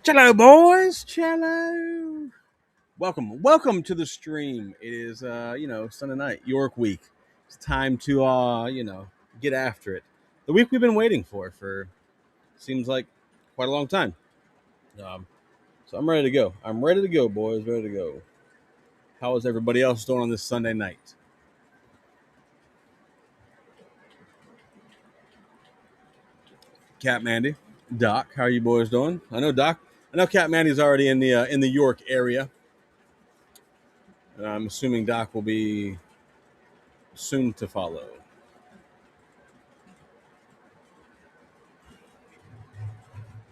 Cello boys, cello. Welcome to the stream. It is Sunday night, York week. It's time to get after it. The week we've been waiting for seems like quite a long time. Um, so I'm ready to go. I'm ready to go, boys. Ready to go. How is everybody else doing on this Sunday night? Cat Mandy, Doc, how are you boys doing? I know Doc. I know Cat Mandy's already in the York area. I'm assuming Doc will be soon to follow.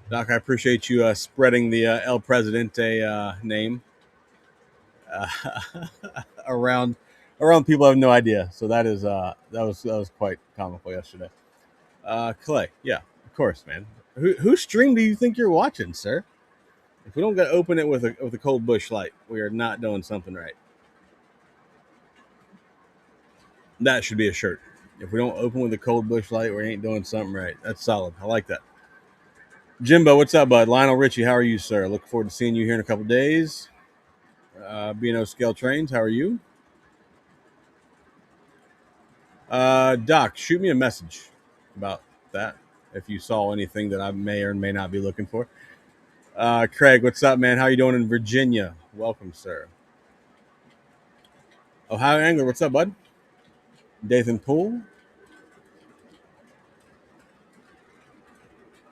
Doc, I appreciate you spreading the El Presidente name uh, around people have no idea. So that was quite comical yesterday. Clay, yeah, of course, man. Whose stream do you think you're watching, sir? If we don't get open it with a cold bush light, we are not doing something right. That should be a shirt. If we don't open with a cold bush light, we ain't doing something right. That's solid. I like that. Jimbo, what's up, bud? Lionel Richie, how are you, sir? Looking forward to seeing you here in a couple days. BNO Scale Trains, how are you? Doc, shoot me a message about that if you saw anything that I may or may not be looking for. Craig, what's up, man? How you doing in Virginia? Welcome, sir. Ohio Angler, what's up, bud? Dathan Poole.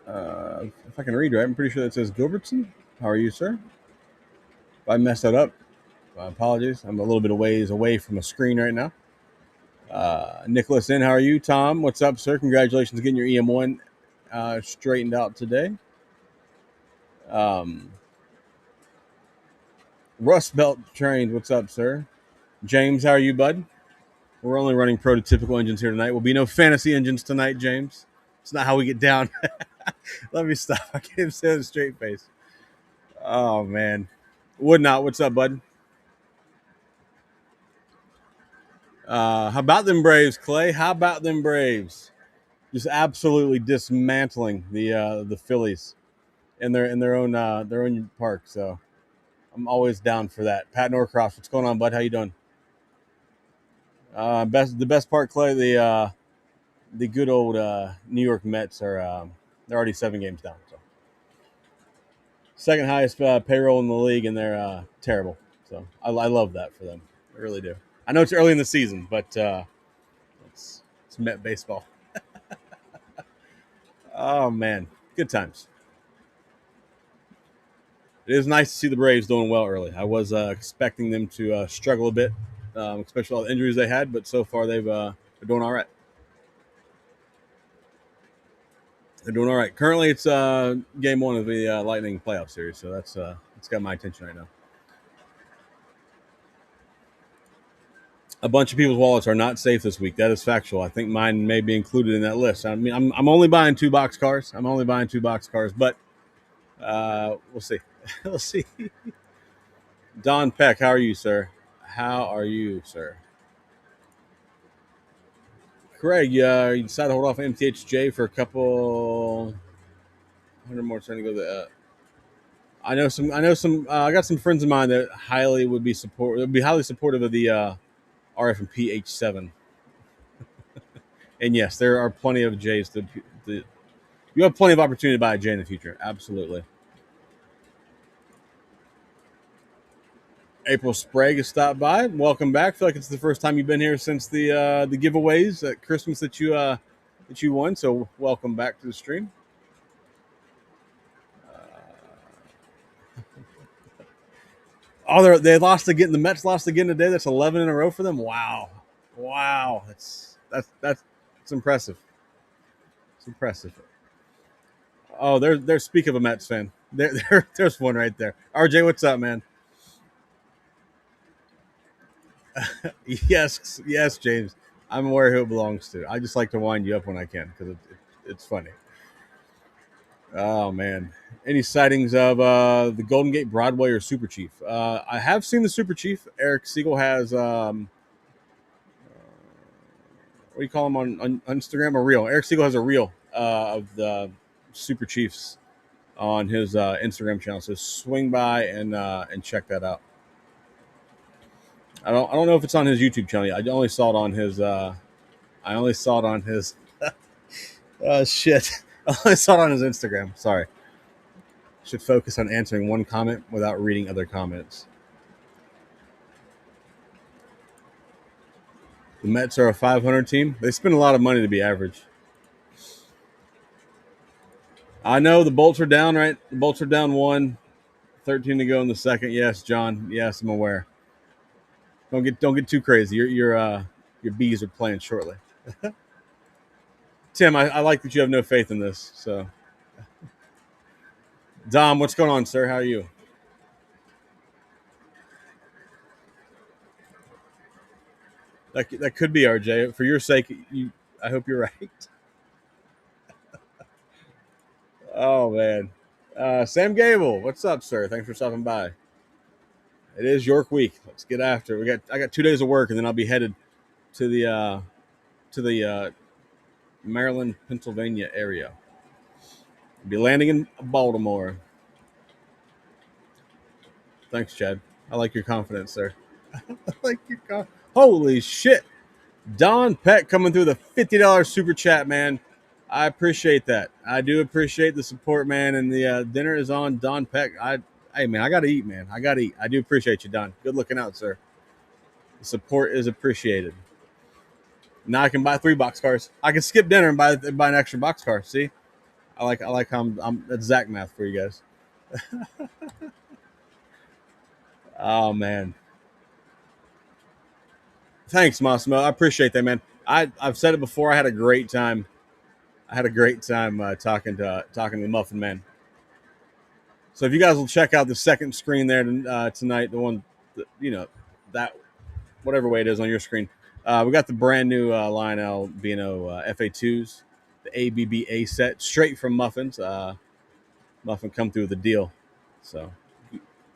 If I can read right, I'm pretty sure that says Gilbertson. How are you, sir? If I messed that up, my apologies. I'm a little bit away from the screen right now. Nicholas N, how are you? Tom, what's up, sir? Congratulations getting your EM1 straightened out today. Um, Rust Belt Trains, what's up, sir? James, how are you, bud? We're only running prototypical engines here tonight. Will be no fantasy engines tonight, James. It's not how we get down. Let me stop. I can't even say it with a straight face. Oh, man. Would not. What's up, bud? How about them Braves, Clay? How about them Braves? Just absolutely dismantling the Phillies in their own park. So I'm always down for that. Pat Norcroft, what's going on, bud? How you doing? The best part, Clay. The good old New York Mets are they're already 7 games down. So second highest payroll in the league, and they're terrible. So I love that for them. I really do. I know it's early in the season, but it's Met baseball. Oh man, good times. It is nice to see the Braves doing well early. I was expecting them to struggle a bit, especially all the injuries they had, but so far they're doing all right. They're doing all right. Currently, it's game one of the Lightning playoff series, so that's got my attention right now. A bunch of people's wallets are not safe this week. That is factual. I think mine may be included in that list. I mean, I'm only buying 2 box cars. But we'll see. We'll see. Don Peck, how are you, sir? How are you, sir? Craig, you decided to hold off MTHJ for a couple hundred more. Trying to go the. I know some. I got some friends of mine that would be highly supportive of the RF&P H7. And yes, there are plenty of J's to You have plenty of opportunity to buy a J in the future. Absolutely. April Sprague has stopped by. Welcome back. I feel like it's the first time you've been here since the giveaways at Christmas that you won. So welcome back to the stream. Oh, they lost again. The Mets lost again today. That's 11 in a row for them. Wow, wow. That's impressive. It's impressive. Oh, there's speak of a Mets fan. There's one right there. RJ, what's up, man? Yes, yes, James. I'm aware who it belongs to. I just like to wind you up when I can because it's funny. Oh man, any sightings of the Golden Gate Broadway or Super Chief? I have seen the Super Chief. Eric Siegel has what do you call him on Instagram? A reel. Eric Siegel has a reel of the Super Chiefs on his Instagram channel. So swing by and check that out. I don't know if it's on his YouTube channel. I only saw it on his. I only saw it on his. Shit. I only saw it on his Instagram. Sorry. Should focus on answering one comment without reading other comments. The Mets are a 500 team. They spend a lot of money to be average. I know the Bolts are down, right? The Bolts are down 13 to go in the second. Yes, John. Yes, I'm aware. Don't get too crazy. Your bees are playing shortly. Tim, I like that you have no faith in this. So, Dom, what's going on, sir? How are you? That could be RJ. For your sake, I hope you're right. Oh man, Sam Gable, what's up, sir? Thanks for stopping by. It is York week. Let's get after it. I got 2 days of work, and then I'll be headed to the Maryland, Pennsylvania area. I'll be landing in Baltimore. Thanks, Chad. I like your confidence, sir. I like your Holy shit. Don Peck coming through the $50 super chat, man. I appreciate that. I do appreciate the support, man. And the dinner is on Don Peck. Hey, man, I got to eat, man. I got to eat. I do appreciate you, Don. Good looking out, sir. The support is appreciated. Now I can buy 3 boxcars. I can skip dinner and buy an extra boxcar. See, I like how I'm that's Zach math for you guys. Oh man, thanks, Massimo. I appreciate that, man. I've said it before. I had a great time. I had a great time talking to the Muffin Man. So if you guys will check out the second screen there tonight, the one that whatever way it is on your screen, we got the brand new Lionel Bino FA2s, the ABBA set straight from Muffins. Muffin come through with the deal. So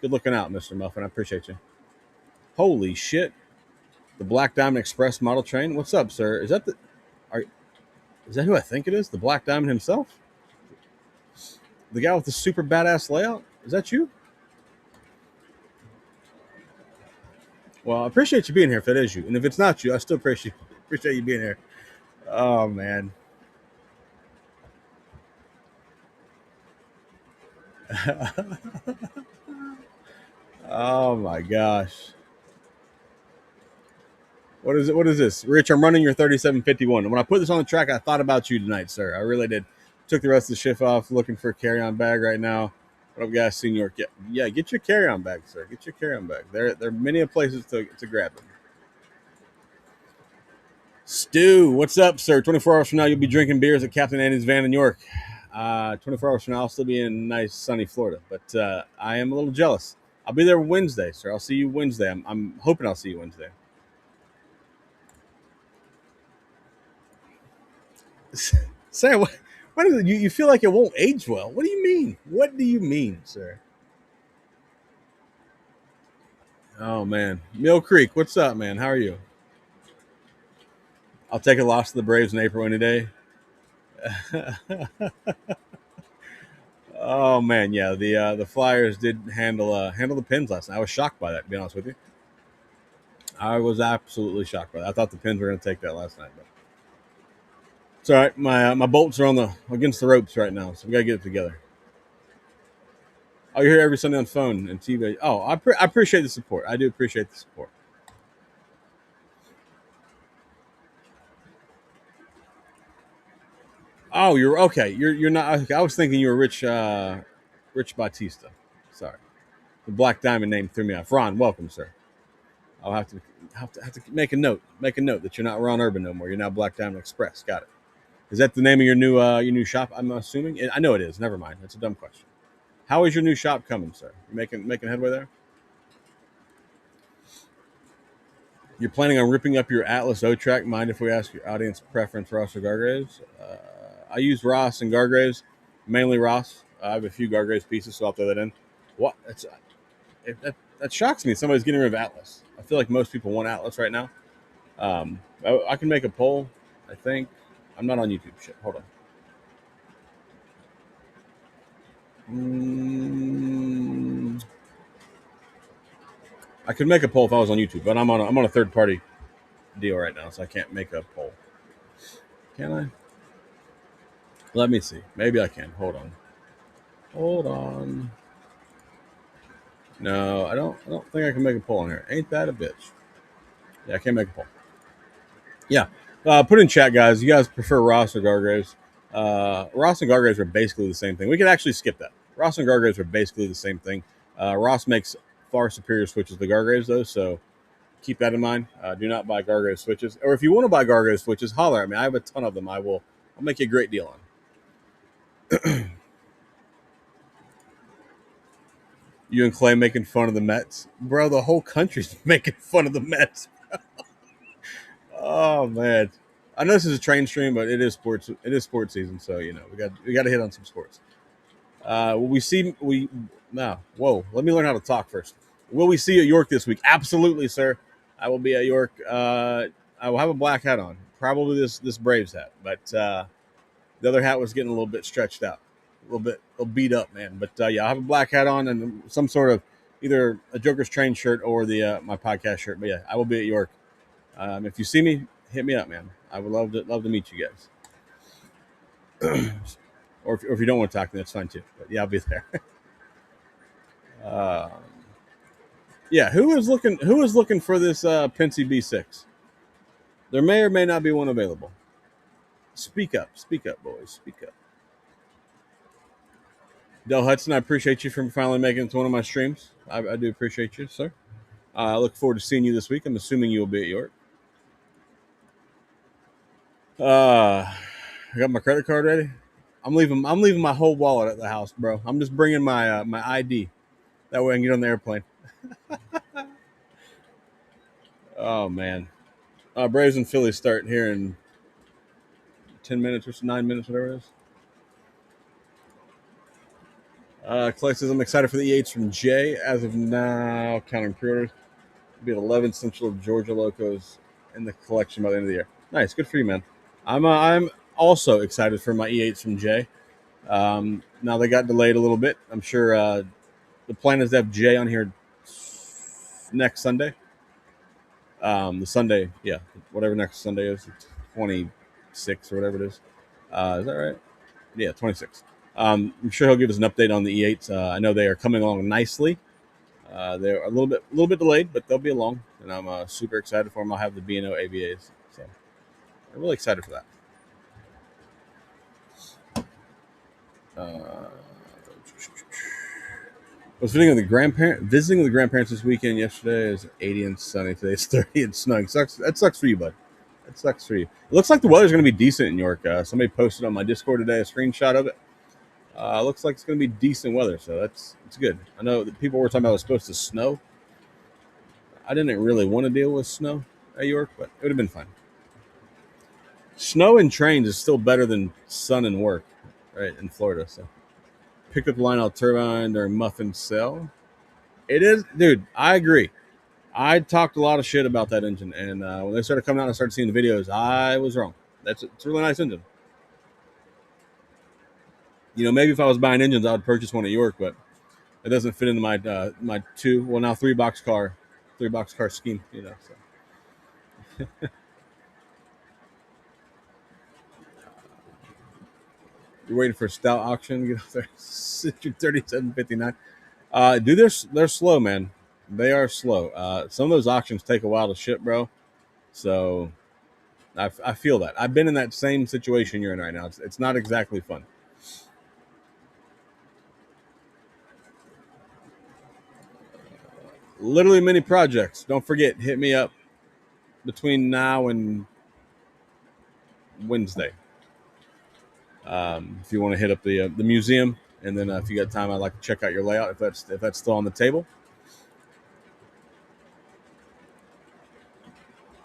good looking out, Mr. Muffin. I appreciate you. Holy shit. The Black Diamond Express model train. What's up, sir? Is that who I think it is? The Black Diamond himself? The guy with the super badass layout? Is that you? Well, I appreciate you being here if it is you. And if it's not you, I still appreciate you being here. Oh man. Oh my gosh. What is it? What is this? Rich, I'm running your 3751. And when I put this on the track, I thought about you tonight, sir. I really did. Took the rest of the shift off looking for a carry-on bag right now. What up, guys? New York. Yeah, get your carry-on bag, sir. Get your carry-on bag. There are many places to grab them. Stu, what's up, sir? 24 hours from now, you'll be drinking beers at Captain Andy's Van in York. 24 hours from now, I'll still be in nice, sunny Florida. But I am a little jealous. I'll be there Wednesday, sir. I'll see you Wednesday. I'm hoping I'll see you Wednesday. Sam, what is it? You feel like it won't age well. What do you mean? What do you mean, sir? Oh, man. Mill Creek, what's up, man? How are you? I'll take a loss to the Braves in April any day. Oh man, yeah. The Flyers did handle the Pins last night. I was shocked by that, to be honest with you. I was absolutely shocked by that. I thought the Pins were going to take that last night. But It's all right. My bolts are on the against the ropes right now, so we gotta get it together. Oh, you're here every Sunday on phone and TV. Oh, I appreciate the support. I do appreciate the support. Oh, you're okay. You're not. Okay, I was thinking you were Rich Batista. Sorry, the Black Diamond name threw me off. Ron, welcome, sir. I'll have to make a note. Make a note that you're not Ron Urban no more. You're now Black Diamond Express. Got it. Is that the name of your new shop? I'm assuming. I know it is. Never mind. That's a dumb question. How is your new shop coming, sir? You making headway there? You're planning on ripping up your Atlas O track. Mind if we ask your audience preference, Ross or Gargraves? I use Ross and Gargraves, mainly Ross. I have a few Gargraves pieces, so I'll throw that in. What? That shocks me. Somebody's getting rid of Atlas. I feel like most people want Atlas right now. I can make a poll. I think I'm not on YouTube. Shit, hold on. I could make a poll if I was on YouTube, but I'm on a third party deal right now, so I can't make a poll. Can I? Let me see. Maybe I can. Hold on. Hold on. No, I don't think I can make a poll on here. Ain't that a bitch? Yeah, I can't make a poll. Yeah. Put in chat, guys. You guys prefer Ross or Gargraves? Ross and Gargraves are basically the same thing. We could actually skip that. Ross and Gargraves are basically the same thing. Ross makes far superior switches to Gargraves, though, so keep that in mind. Do not buy Gargrave switches. Or if you want to buy Gargrave switches, holler at me. I have a ton of them. I'll make you a great deal on. You and Clay making fun of the Mets, bro. The whole country's making fun of the Mets. Oh man, I know this is a train stream, but it is sports. It is sports season, so we got to hit on some sports. Will we see we now? Whoa, let me learn how to talk first. Will we see you at York this week? Absolutely, sir. I will be at York. I will have a black hat on, probably this Braves hat, but the other hat was getting a little bit stretched out, a little beat up, man. But yeah, I'll have a black hat on and some sort of either a Joker's Train shirt or the my podcast shirt. But yeah, I will be at York. If you see me, hit me up, man. I would love to meet you guys. Or if you don't want to talk to me, that's fine too. But yeah, I'll be there. uh, yeah, who is looking for this Pensy B6? There may or may not be one available. Speak up, boys, speak up. Del Hudson, I appreciate you for finally making it to one of my streams. I do appreciate you, sir. I look forward to seeing you this week. I'm assuming you will be at York. I got my credit card ready. I'm leaving my whole wallet at the house, bro. I'm just bringing my ID. That way I can get on the airplane. Oh man, Braves and Phillies start here in 10 minutes or 9 minutes, whatever it is. Clay says I'm excited for the E8s from Jay. As of now, counting pre-orders, will be at 11 Central Georgia Locos in the collection by the end of the year. Nice, good for you, man. I'm also excited for my E8s from Jay. Now they got delayed a little bit. I'm sure the plan is to have Jay on here next Sunday. The Sunday, yeah, whatever next Sunday is, 26 or whatever it is that right? Yeah, 26. I'm sure he'll give us an update on the E8s. I know they are coming along nicely. They're a little bit delayed, but they'll be along, and I'm super excited for them. I'll have the B&O AVAs, so I'm really excited for that. I was visiting the grandparents this weekend. Yesterday is 80 and sunny. Today it's 30 and snowing. That sucks for you, bud. That sucks for you. It looks like the weather's going to be decent in York. Somebody posted on my Discord today a screenshot of it. Looks like it's going to be decent weather, so it's good. I know that people were talking about it was supposed to snow. I didn't really want to deal with snow at York, but it would have been fine. Snow and trains is still better than sun and work, right, in Florida. So pick up the line out turbine during muffin sale. It is, dude. I agree. I talked a lot of shit about that engine, and when they started coming out and I started seeing the videos, I was wrong. It's a really nice engine. Maybe if I was buying engines, I would purchase one at York, but it doesn't fit into my three box car scheme. So. You're waiting for a stout auction. Get out there. 37.59. Dude, they're slow, man. They are slow. Some of those auctions take a while to ship, bro. So I feel that. I've been in that same situation you're in right now. It's not exactly fun. Literally mini projects. Don't forget, hit me up between now and Wednesday. If you want to hit up the museum, and then if you got time, I'd like to check out your layout if that's still on the table.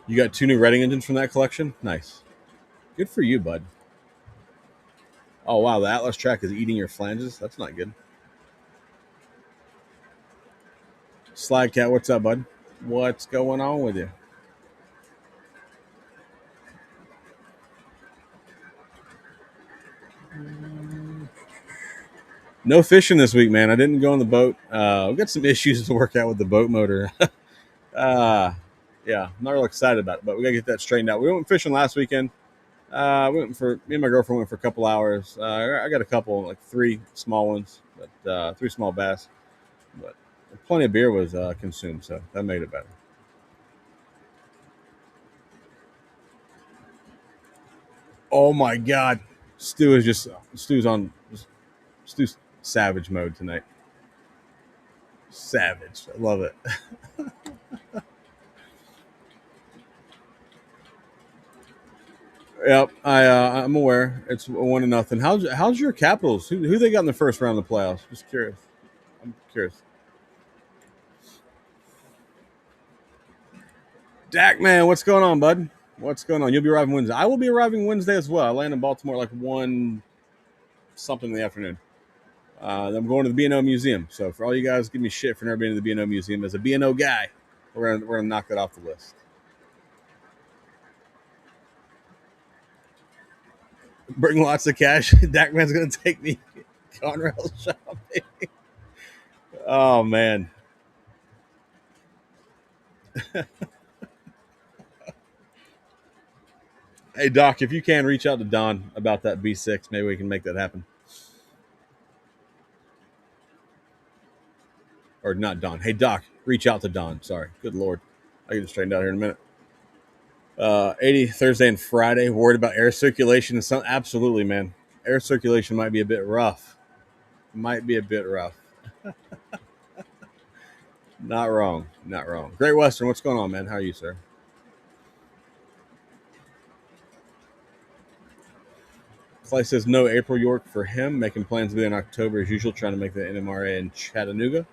You got 2 new Redding engines from that collection. Nice, good for you, bud. Oh wow, the Atlas track is eating your flanges. That's not good. Slide Cat, what's up, bud? What's going on with you? No fishing this week, man. I didn't go on the boat. We got some issues to work out with the boat motor. uh, yeah, I'm not real excited about it, but we gotta get that straightened out. We went fishing last weekend. We went for me and my girlfriend went for a couple hours. I got a couple, like 3 small ones, but 3 small bass. But plenty of beer was consumed, so that made it better. Oh my god, Stu's on Stu's savage mode tonight. Savage, I love it. Yep, I'm aware. It's 1-0. How's your Capitals? Who they got in the first round of the playoffs? Just curious. I'm curious. Dak man, what's going on, bud? What's going on? You'll be arriving Wednesday. I will be arriving Wednesday as well. I land in Baltimore like 1 something in the afternoon. I'm going to the B&O Museum. So for all you guys, give me shit for never being to the B&O Museum. As a B&O guy, we're gonna knock that off the list. Bring lots of cash. Dak man's gonna take me Conrail shopping. Oh man. Hey Doc, if you can reach out to Don about that B6, maybe we can make that happen. Or not Don. Hey Doc, reach out to Don. Sorry. Good lord. I'll get it straightened out here in a minute. 80 Thursday and Friday. Worried about air circulation and some. Absolutely, man. Air circulation might be a bit rough. Might be a bit rough. Not wrong. Not wrong. Great Western, what's going on, man? How are you, sir? Clay says no April York for him. Making plans to be in October as usual. Trying to make the NMRA in Chattanooga.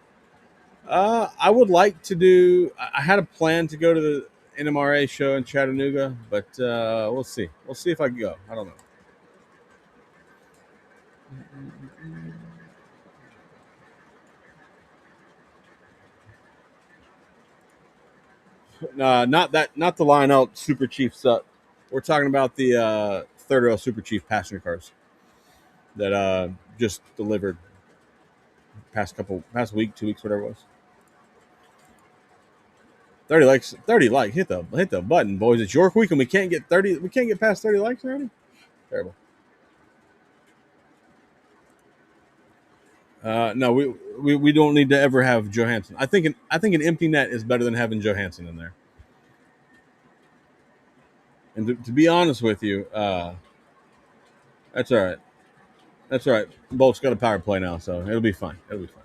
I would like to do. I had a plan to go to the NMRA show in Chattanooga, but we'll see. We'll see if I can go. I don't know. Not that. Not the Lionel Super Chief Sut. We're talking about the third rail Super Chief passenger cars that just delivered past week, 2 weeks, whatever it was. 30 likes, 30 likes. Hit the button, boys. It's York week, and we can't get 30. We can't get past 30 likes already. Terrible. No, we don't need to ever have Johansson. I think an empty net is better than having Johansson in there. And to be honest with you, that's all right. That's all right. Bolt's got a power play now, so it'll be fine. It'll be fine.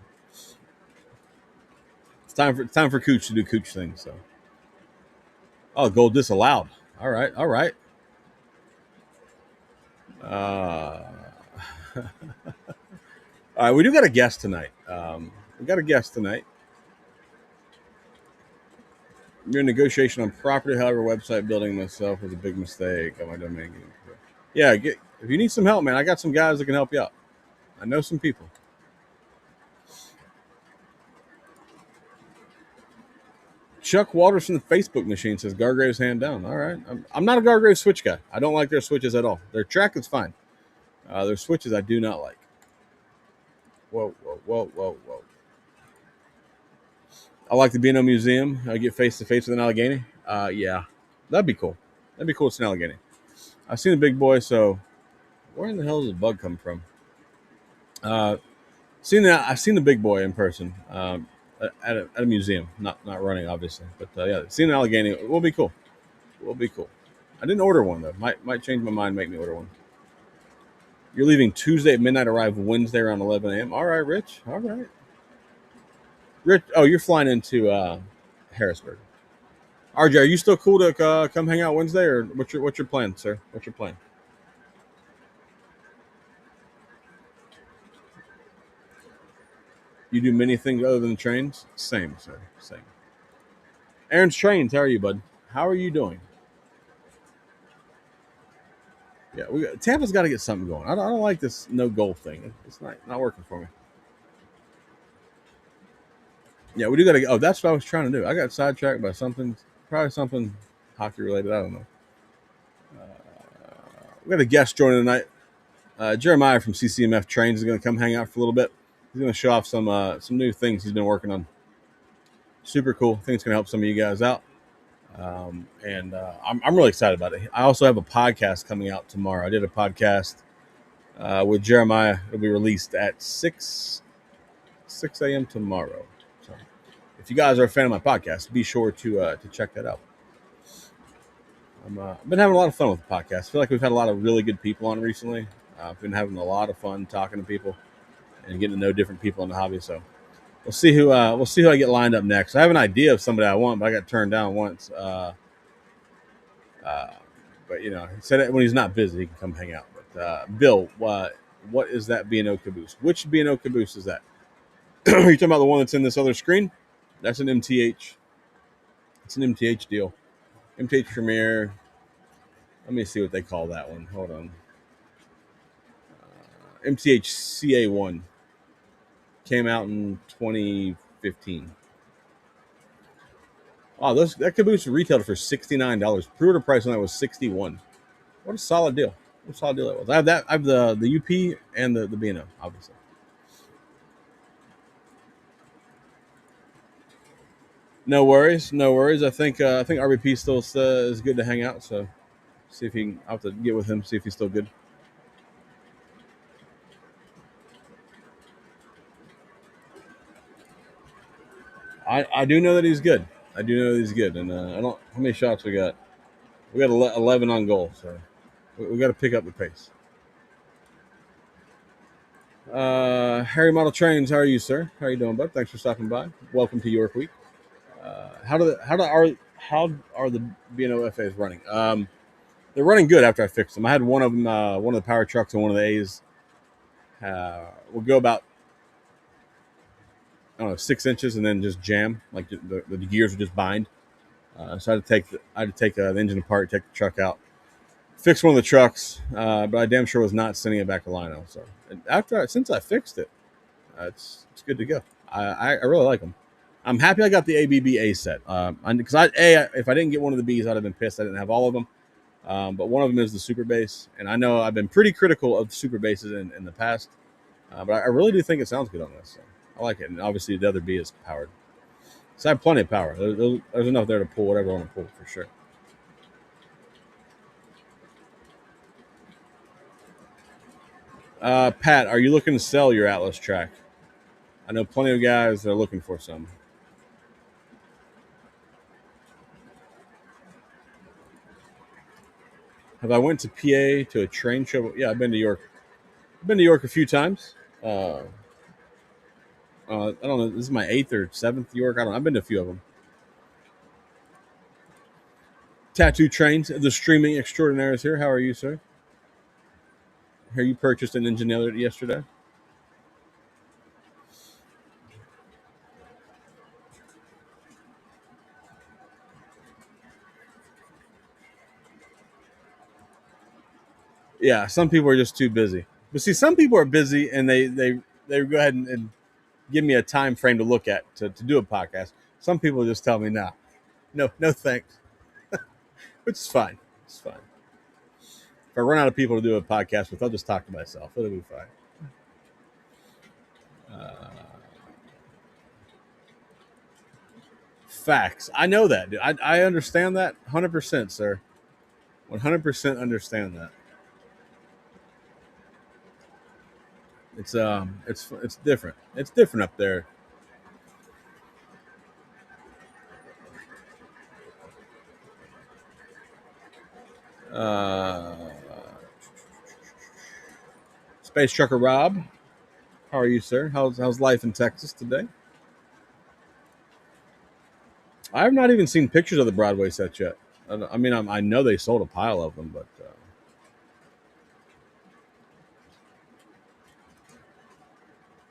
It's time for Cooch to do Cooch things. So, oh, goal disallowed. All right, all right. Uh, all right, we do got a guest tonight. We got a guest tonight. You're in negotiation on property, however, website building myself was a big mistake. Got my domain. Yeah, if you need some help, man, I got some guys that can help you out. I know some people. Chuck Walters from the Facebook machine says Gargraves hand down. All right, I'm not a Gargraves switch guy. I don't like their switches at all. Their track is fine. Their switches I do not like. Whoa, whoa, whoa, whoa, whoa. I like the B&O Museum. I get face to face with an Allegheny. Yeah, that'd be cool. That'd be cool. It's an Allegheny. I've seen the big boy, so Where in the hell does the bug come from? Uh, seen that? I've seen the big boy in person at a museum. Not running, obviously, but yeah, seen an Allegheny. It will be cool. It will be cool. I didn't order one though. Might change my mind. Make me order one. You're leaving Tuesday at midnight. Arrive Wednesday around 11 a.m. All right, Rich. All right, Rich. Oh, you're flying into Harrisburg. RJ, are you still cool to come hang out Wednesday, or what's your plan, sir? What's your plan? You do many things other than trains? Same, sir. Same. Aaron's Trains, how are you, bud? How are you doing? Yeah, Tampa's got to get something going. I don't like this no goal thing. It's not working for me. Yeah, we do got to. Oh, that's what I was trying to do. I got sidetracked by something, probably something hockey related. I don't know. We got a guest joining tonight. Jeremiah from CCMF Trains is going to come hang out for a little bit. He's going to show off some new things he's been working on. Super cool. I think it's going to help some of you guys out. And I'm really excited about it. I also have a podcast coming out tomorrow. I did a podcast with Jeremiah. It'll be released at 6 a.m. tomorrow. So if you guys are a fan of my podcast, be sure to check that out. I've been having a lot of fun with the podcast. I feel like we've had a lot of really good people on recently. I've been having a lot of fun talking to people and getting to know different people in the hobby. So we'll see who I get lined up next. I have an idea of somebody I want, but I got turned down once. Uh, but he said it when he's not busy, he can come hang out. But Bill, what is that B&O caboose? Which B&O caboose is that? Are you talking about the one that's in this other screen? That's an MTH. It's an MTH deal. MTH Premier. Let me see what they call that one. Hold on. MTH CA1 came out in 2015. Oh, that caboose retailed for $69. Pre-order price on that was $61. What a solid deal! What a solid deal that was. I have that. I have the UP and the B&O, obviously. No worries, no worries. I think RBP still is good to hang out. So see if he can. I'll have to get with him, see if he's still good. I do know that he's good. I do know that he's good. And I don't. How many shots we got? We got 11 on goal. So we got to pick up the pace. Harry Model Trains, how are you, sir? How are you doing, bud? Thanks for stopping by. Welcome to York Week. How are the B&O FAs running? They're running good after I fixed them. I had one of them, one of the power trucks and one of the A's will go about, I don't know, 6 inches and then just jam, like the gears would just bind. So I had to take the engine apart, take the truck out, fix one of the trucks, but I damn sure was not sending it back to Lino. So since I fixed it, it's good to go. I really like them. I'm happy I got the ABB set because if I didn't get one of the Bs, I'd have been pissed. I didn't have all of them. But one of them is the super bass, and I know I've been pretty critical of the super basses in the past, but I really do think it sounds good on this. So I like it, and obviously the other B is powered, so I have plenty of power. There's enough there to pull whatever I want to pull for sure. Pat, are you looking to sell your Atlas track? I know plenty of guys that are looking for some. Have I went to PA to a train show? Yeah, I've been to York. I've been to York a few times. I don't know. This is my eighth or seventh York. I don't know. I've been to a few of them. Tattoo Trains, the streaming extraordinaires here. How are you, sir? Here, you purchased an engine yesterday. Yeah, some people are just too busy. But see, some people are busy and they go ahead and give me a time frame to look at to do a podcast. Some people just tell me, "Nah, no thanks," which is fine. It's fine. If I run out of people to do a podcast with, I'll just talk to myself. It'll be fine. Uh, Facts. I know that, dude. I understand that 100%, sir. 100% understand that. It's different. It's different up there. Uh, Space Trucker Rob, how are you, sir? How's life in Texas today? I have not even seen pictures of the Broadway set yet. I mean, I know they sold a pile of them, but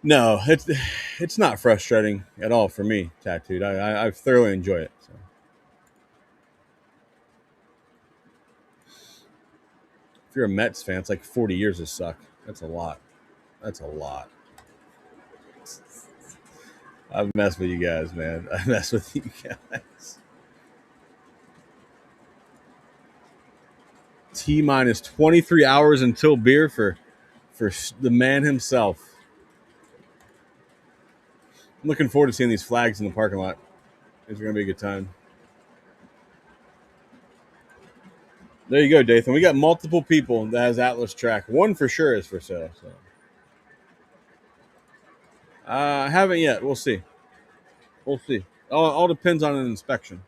no, it's not frustrating at all for me. Tattooed, I thoroughly enjoy it. So. If you're a Mets fan, it's like 40 years of suck. That's a lot. That's a lot. I mess with you guys, man. I mess with you guys. T minus 23 hours until beer for the man himself. I'm looking forward to seeing these flags in the parking lot. It's going to be a good time. There you go, Dathan. We got multiple people that has Atlas track. One for sure is for sale. So, I haven't yet. We'll see. We'll see. All depends on an inspection.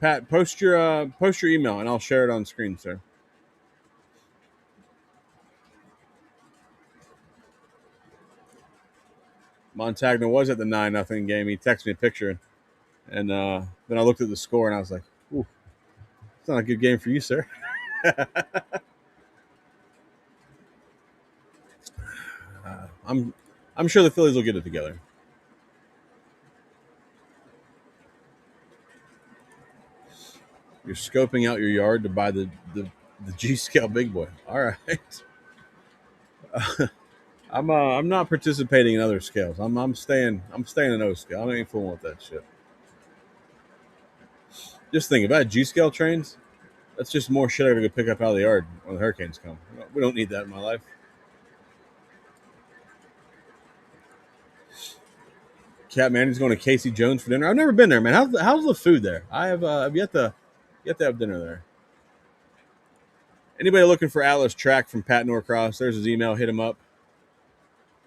Pat, post your email and I'll share it on screen, sir. Montagna was at the 9-0 game. He texted me a picture, and then I looked at the score and I was like, "Ooh, it's not a good game for you, sir." I'm I'm sure the Phillies will get it together. You're scoping out your yard to buy the G scale big boy. All right. I'm not participating in other scales. I'm staying in O scale. I ain't fooling with that shit. Just think about G scale trains. That's just more shit I gotta go pick up out of the yard when the hurricanes come. We don't need that in my life. Cat Manny's going to Casey Jones for dinner. I've never been there, man. How's the food there? I've yet to have dinner there. Anybody looking for Atlas track from Pat Norcross? There's his email. Hit him up.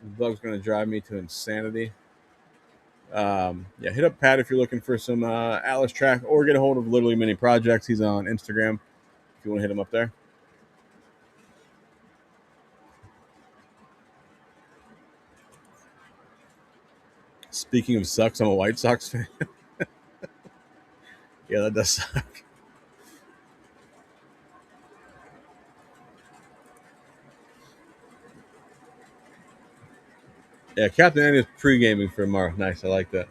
The bug's going to drive me to insanity. Yeah, hit up Pat if you're looking for some Atlas track, or get a hold of Literally Mini Projects. He's on Instagram if you want to hit him up there. Speaking of sucks, I'm a White Sox fan. Yeah, that does suck. Yeah, Captain Andy is pre-gaming for tomorrow. Nice, I like that.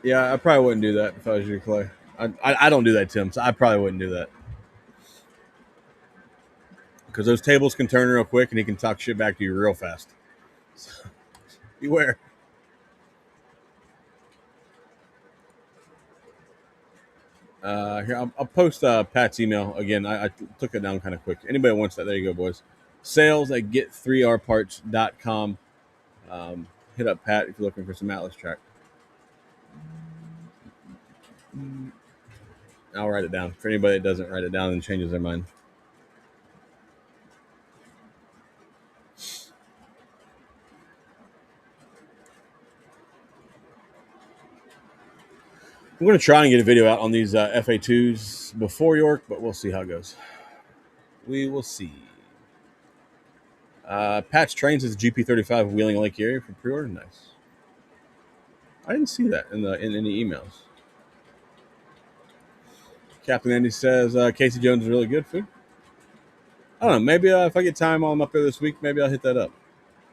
Yeah, I probably wouldn't do that if I was you, Clay. I don't do that, Tim, so I probably wouldn't do that because those tables can turn real quick and he can talk shit back to you real fast. So, beware. Here, I'll post Pat's email again. I took it down kind of quick. Anybody wants that? There you go, boys. Sales at get3rparts.com. Hit up Pat if you're looking for some Atlas track. I'll write it down for anybody that doesn't write it down and changes their mind. I'm going to try and get a video out on these FA2s before York, but we'll see how it goes. We will see. Patch Trains is GP35 Wheeling Lake area for pre-order. Nice. I didn't see that in any emails. Captain Andy says Casey Jones is really good food. I don't know. Maybe if I get time while I'm up there this week, maybe I'll hit that up.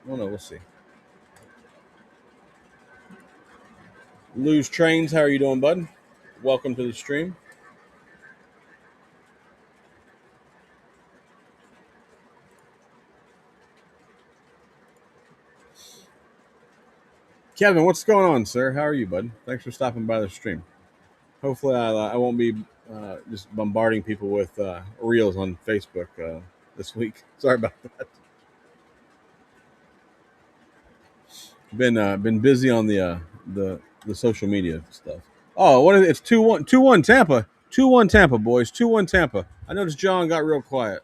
I don't know. We'll see. Lose Trains, how are you doing, bud? Welcome to the stream. Kevin, what's going on, sir? How are you, bud? Thanks for stopping by the stream. Hopefully, I won't be just bombarding people with reels on Facebook this week. Sorry about that. Been busy on the social media stuff. Oh, what is it? It's 2-1, 2-1 Tampa, 2-1 Tampa, boys, 2-1 Tampa. I noticed John got real quiet.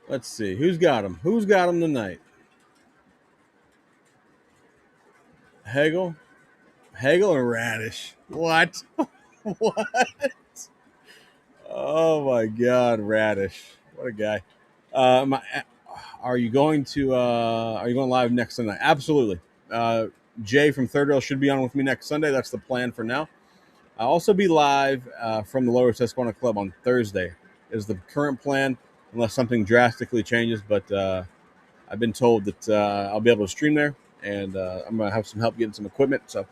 Let's see who's got him. Who's got him tonight? Hagel, Hagel, and Radish. What? What? Oh my God, Radish! What a guy. My, are you going to? Are you going live next Sunday? Absolutely. Uh, Jay from Third Rail should be on with me next Sunday. That's the plan for now. I'll also be live from the Lower Susquehanna Club on Thursday. Is the current plan, unless something drastically changes. But I've been told that I'll be able to stream there, and I'm going to have some help getting some equipment. So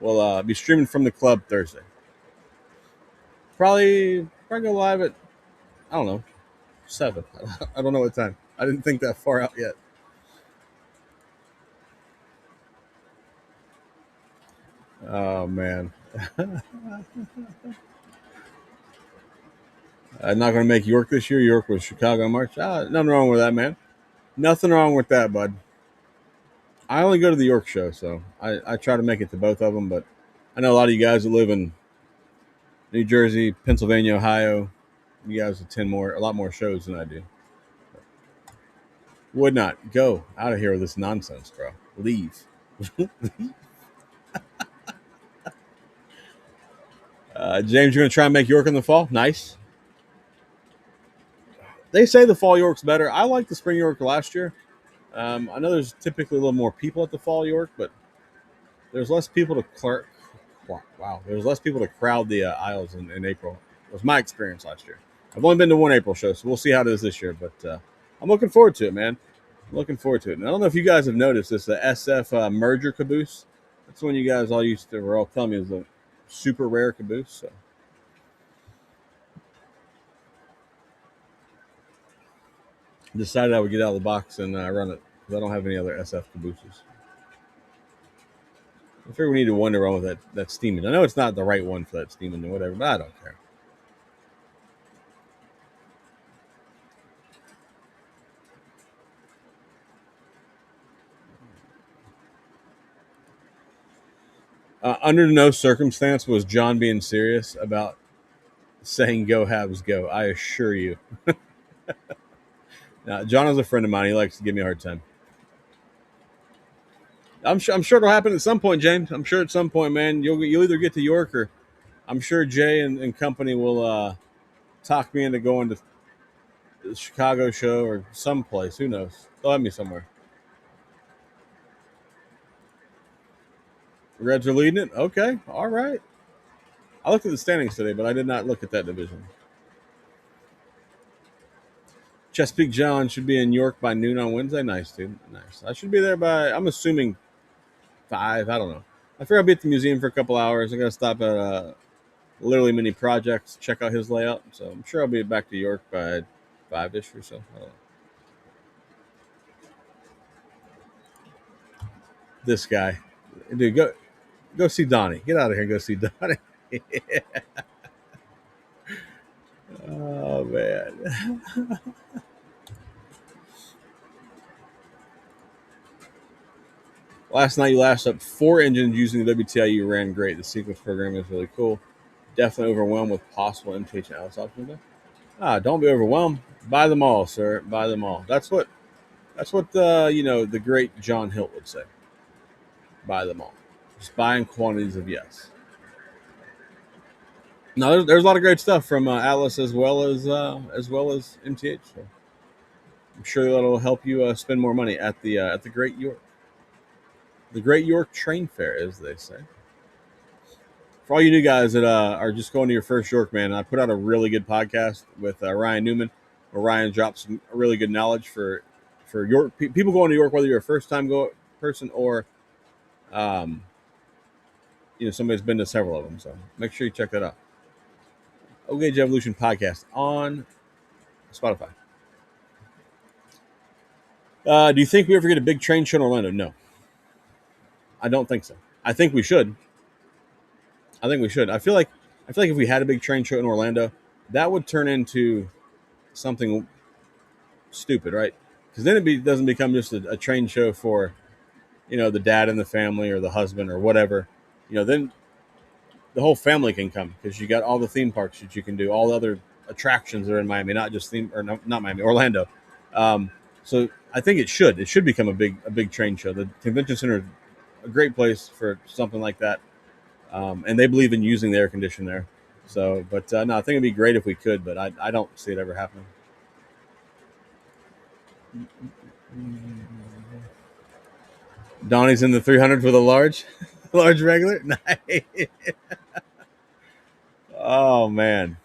we'll be streaming from the club Thursday. Probably go live at, I don't know, 7. I don't know what time. I didn't think that far out yet. Oh man, I'm not going to make York this year. York was Chicago in March. Nothing wrong with that, man. Nothing wrong with that, bud. I only go to the York show, so I try to make it to both of them. But I know a lot of you guys that live in New Jersey, Pennsylvania, Ohio. You guys attend a lot more shows than I do. Would not go out of here with this nonsense, bro. Leave. James, you're going to try and make York in the fall. Nice. They say the fall York's better. I like the spring York last year. I know there's typically a little more people at the fall York, but there's less people to wow, there's less people to crowd the aisles in April. It was my experience last year. I've only been to one April show, so we'll see how it is this year. But I'm looking forward to it, man. I'm looking forward to it. And I don't know if you guys have noticed this, the SF merger caboose. That's one you guys all used to were all telling me is a super rare caboose. So decided I would get out of the box and run it because I don't have any other SF cabooses. I figure we need to wonder wrong with that Steeman. I know it's not the right one for that Steeman or whatever, but I don't care. Under no circumstance was John being serious about saying "Go Habs go." I assure you. Now, John is a friend of mine. He likes to give me a hard time. I'm sure it'll happen at some point, James. I'm sure at some point, man. You'll either get to York or I'm sure Jay and company will talk me into going to the Chicago show or someplace. Who knows? They'll have me somewhere. Reds are leading it. Okay, all right. I looked at the standings today, but I did not look at that division. Chesapeake John should be in York by noon on Wednesday. Nice, dude. Nice. I should be there by, I'm assuming, 5. I don't know. I figure I'll be at the museum for a couple hours. I got to stop at Literally Mini Projects, check out his layout. So I'm sure I'll be back to York by 5-ish or so. I don't know. This guy. Dude, go see Donnie. Get out of here and go see Donnie. Oh, man. Last night you lashed up 4 engines using the WTIU. Ran great. The sequence program is really cool. Definitely overwhelmed with possible MTH and Alice options. Don't be overwhelmed. Buy them all, sir. Buy them all. That's what the great John Hilt would say. Buy them all. Just buy in quantities of yes. No, there's a lot of great stuff from Atlas as well as MTH. So I'm sure that'll help you spend more money at the Great York Train Fair, as they say. For all you new guys that are just going to your first York, man, I put out a really good podcast with Ryan Newman, where Ryan drops some really good knowledge for York people going to York, whether you're a first time go person or um, somebody's been to several of them. So make sure you check that out. Ogage Evolution podcast on Spotify. Do you think we ever get a big train show in Orlando? No. I don't think so. I think we should. I think we should. I feel like if we had a big train show in Orlando, that would turn into something stupid, right? Because then doesn't become just a train show for the dad and the family or the husband or whatever. Then the whole family can come because you got all the theme parks that you can do, all the other attractions that are in Miami, not just theme or no, not Miami, Orlando. So I think it should become a big train show. The convention center is a great place for something like that, and they believe in using the air conditioner there. So, but no, I think it'd be great if we could, but I don't see it ever happening. Donnie's in the 300 for the large, large regular. Nice. Oh man,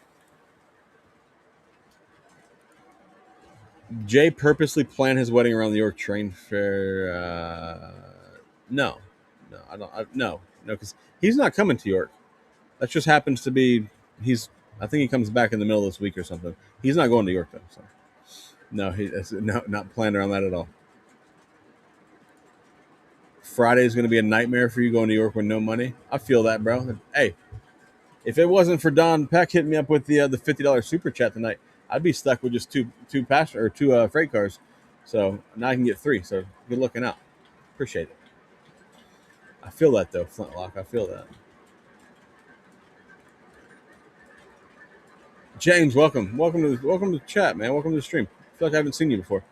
Jay purposely planned his wedding around the York train fair. No, no, I don't. No, because he's not coming to York. That just happens to be he's. I think he comes back in the middle of this week or something. He's not going to York though. So no, no, not planned around that at all. Friday is going to be a nightmare for you going to York with no money. I feel that, bro. Hey, if it wasn't for Don Peck hitting me up with the $50 super chat tonight, I'd be stuck with just two passenger or two freight cars. So now I can get three. So good looking out. Appreciate it. I feel that though, Flintlock. I feel that. James, welcome to the chat, man. Welcome to the stream. I feel like I haven't seen you before.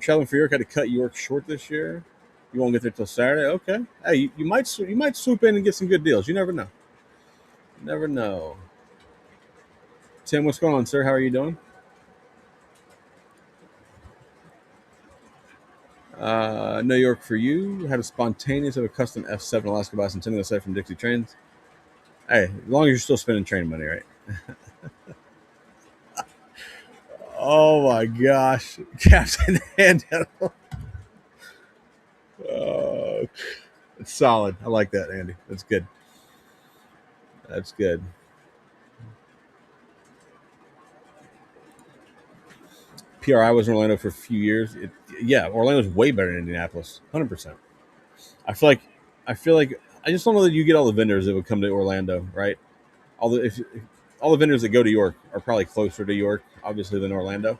Traveling for York, had to cut York short this year. You won't get there till Saturday. Okay. Hey, you might swoop in and get some good deals. You never know. Never know. Tim, what's going on, sir? How are you doing? New York for you. Had a spontaneous of a custom F7 Alaska bicentennial set from Dixie Trains. Hey, as long as you're still spending train money, right? Oh my gosh, Captain Handle. Uh, it's solid. I like that, Andy. That's good. That's good. PRI was in Orlando for a few years. Yeah, Orlando's way better than Indianapolis. 100%. I feel like I feel like I just don't know that you get all the vendors that would come to Orlando, right? All the if all the vendors that go to York are probably closer to York, obviously, than Orlando.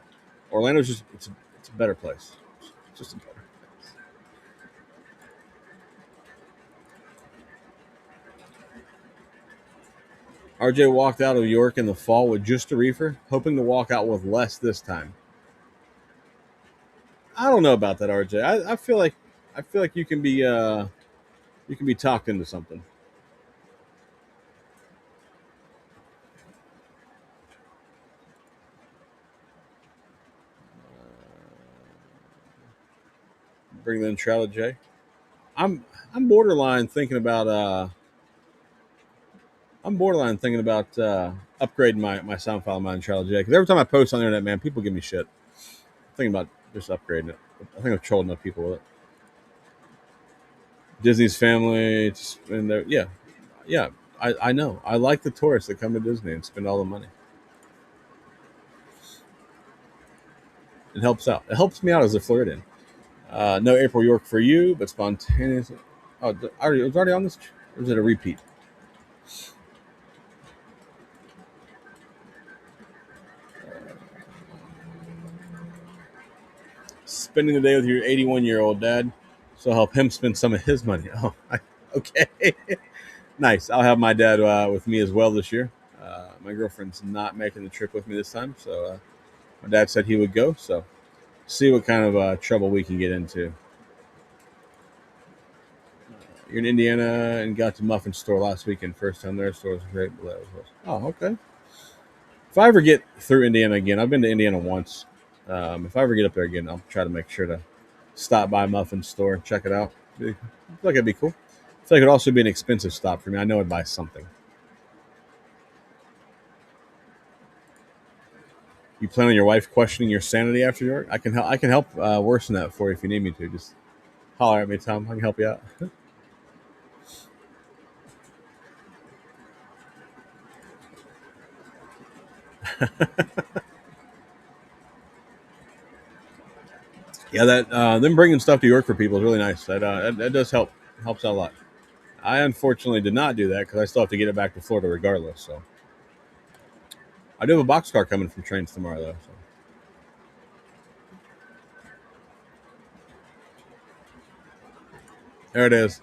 Orlando's just it's a better place. It's just a better place. RJ walked out of York in the fall with just a reefer, hoping to walk out with less this time. I don't know about that, RJ. I feel like you can be talked into something. Bring in Shrouded J. I'm I'm borderline thinking about upgrading my sound file of mine in Shrouded J because every time I post on the internet, man, people give me shit. I'm thinking about just upgrading it. I think I've trolled enough people with it. Disney's family, and yeah, yeah. I know. I like the tourists that come to Disney and spend all the money. It helps out. It helps me out as a Floridian. No April York for you, but spontaneous. Oh, it was already on this. Or is it a repeat? Spending the day with your 81-year-old dad, so help him spend some of his money. Okay, nice. I'll have my dad with me as well this year. My girlfriend's not making the trip with me this time, so my dad said he would go. So see what kind of trouble we can get into. You're in Indiana and got to Muffin Store last weekend. First time there, store was great. Oh, okay. If I ever get through Indiana again, I've been to Indiana once. If I ever get up there again, I'll try to make sure to stop by Muffin Store and check it out. I feel like it'd be cool. I feel like it'd also be an expensive stop for me. I know I'd buy something. You plan on your wife questioning your sanity after your? I can help worsen that for you if you need me to. Just holler at me, Tom. I can help you out. Yeah, that them bringing stuff to York for people is really nice. That does help. It helps out a lot. I unfortunately did not do that because I still have to get it back to Florida regardless. So I do have a boxcar coming from trains tomorrow though. So there it is.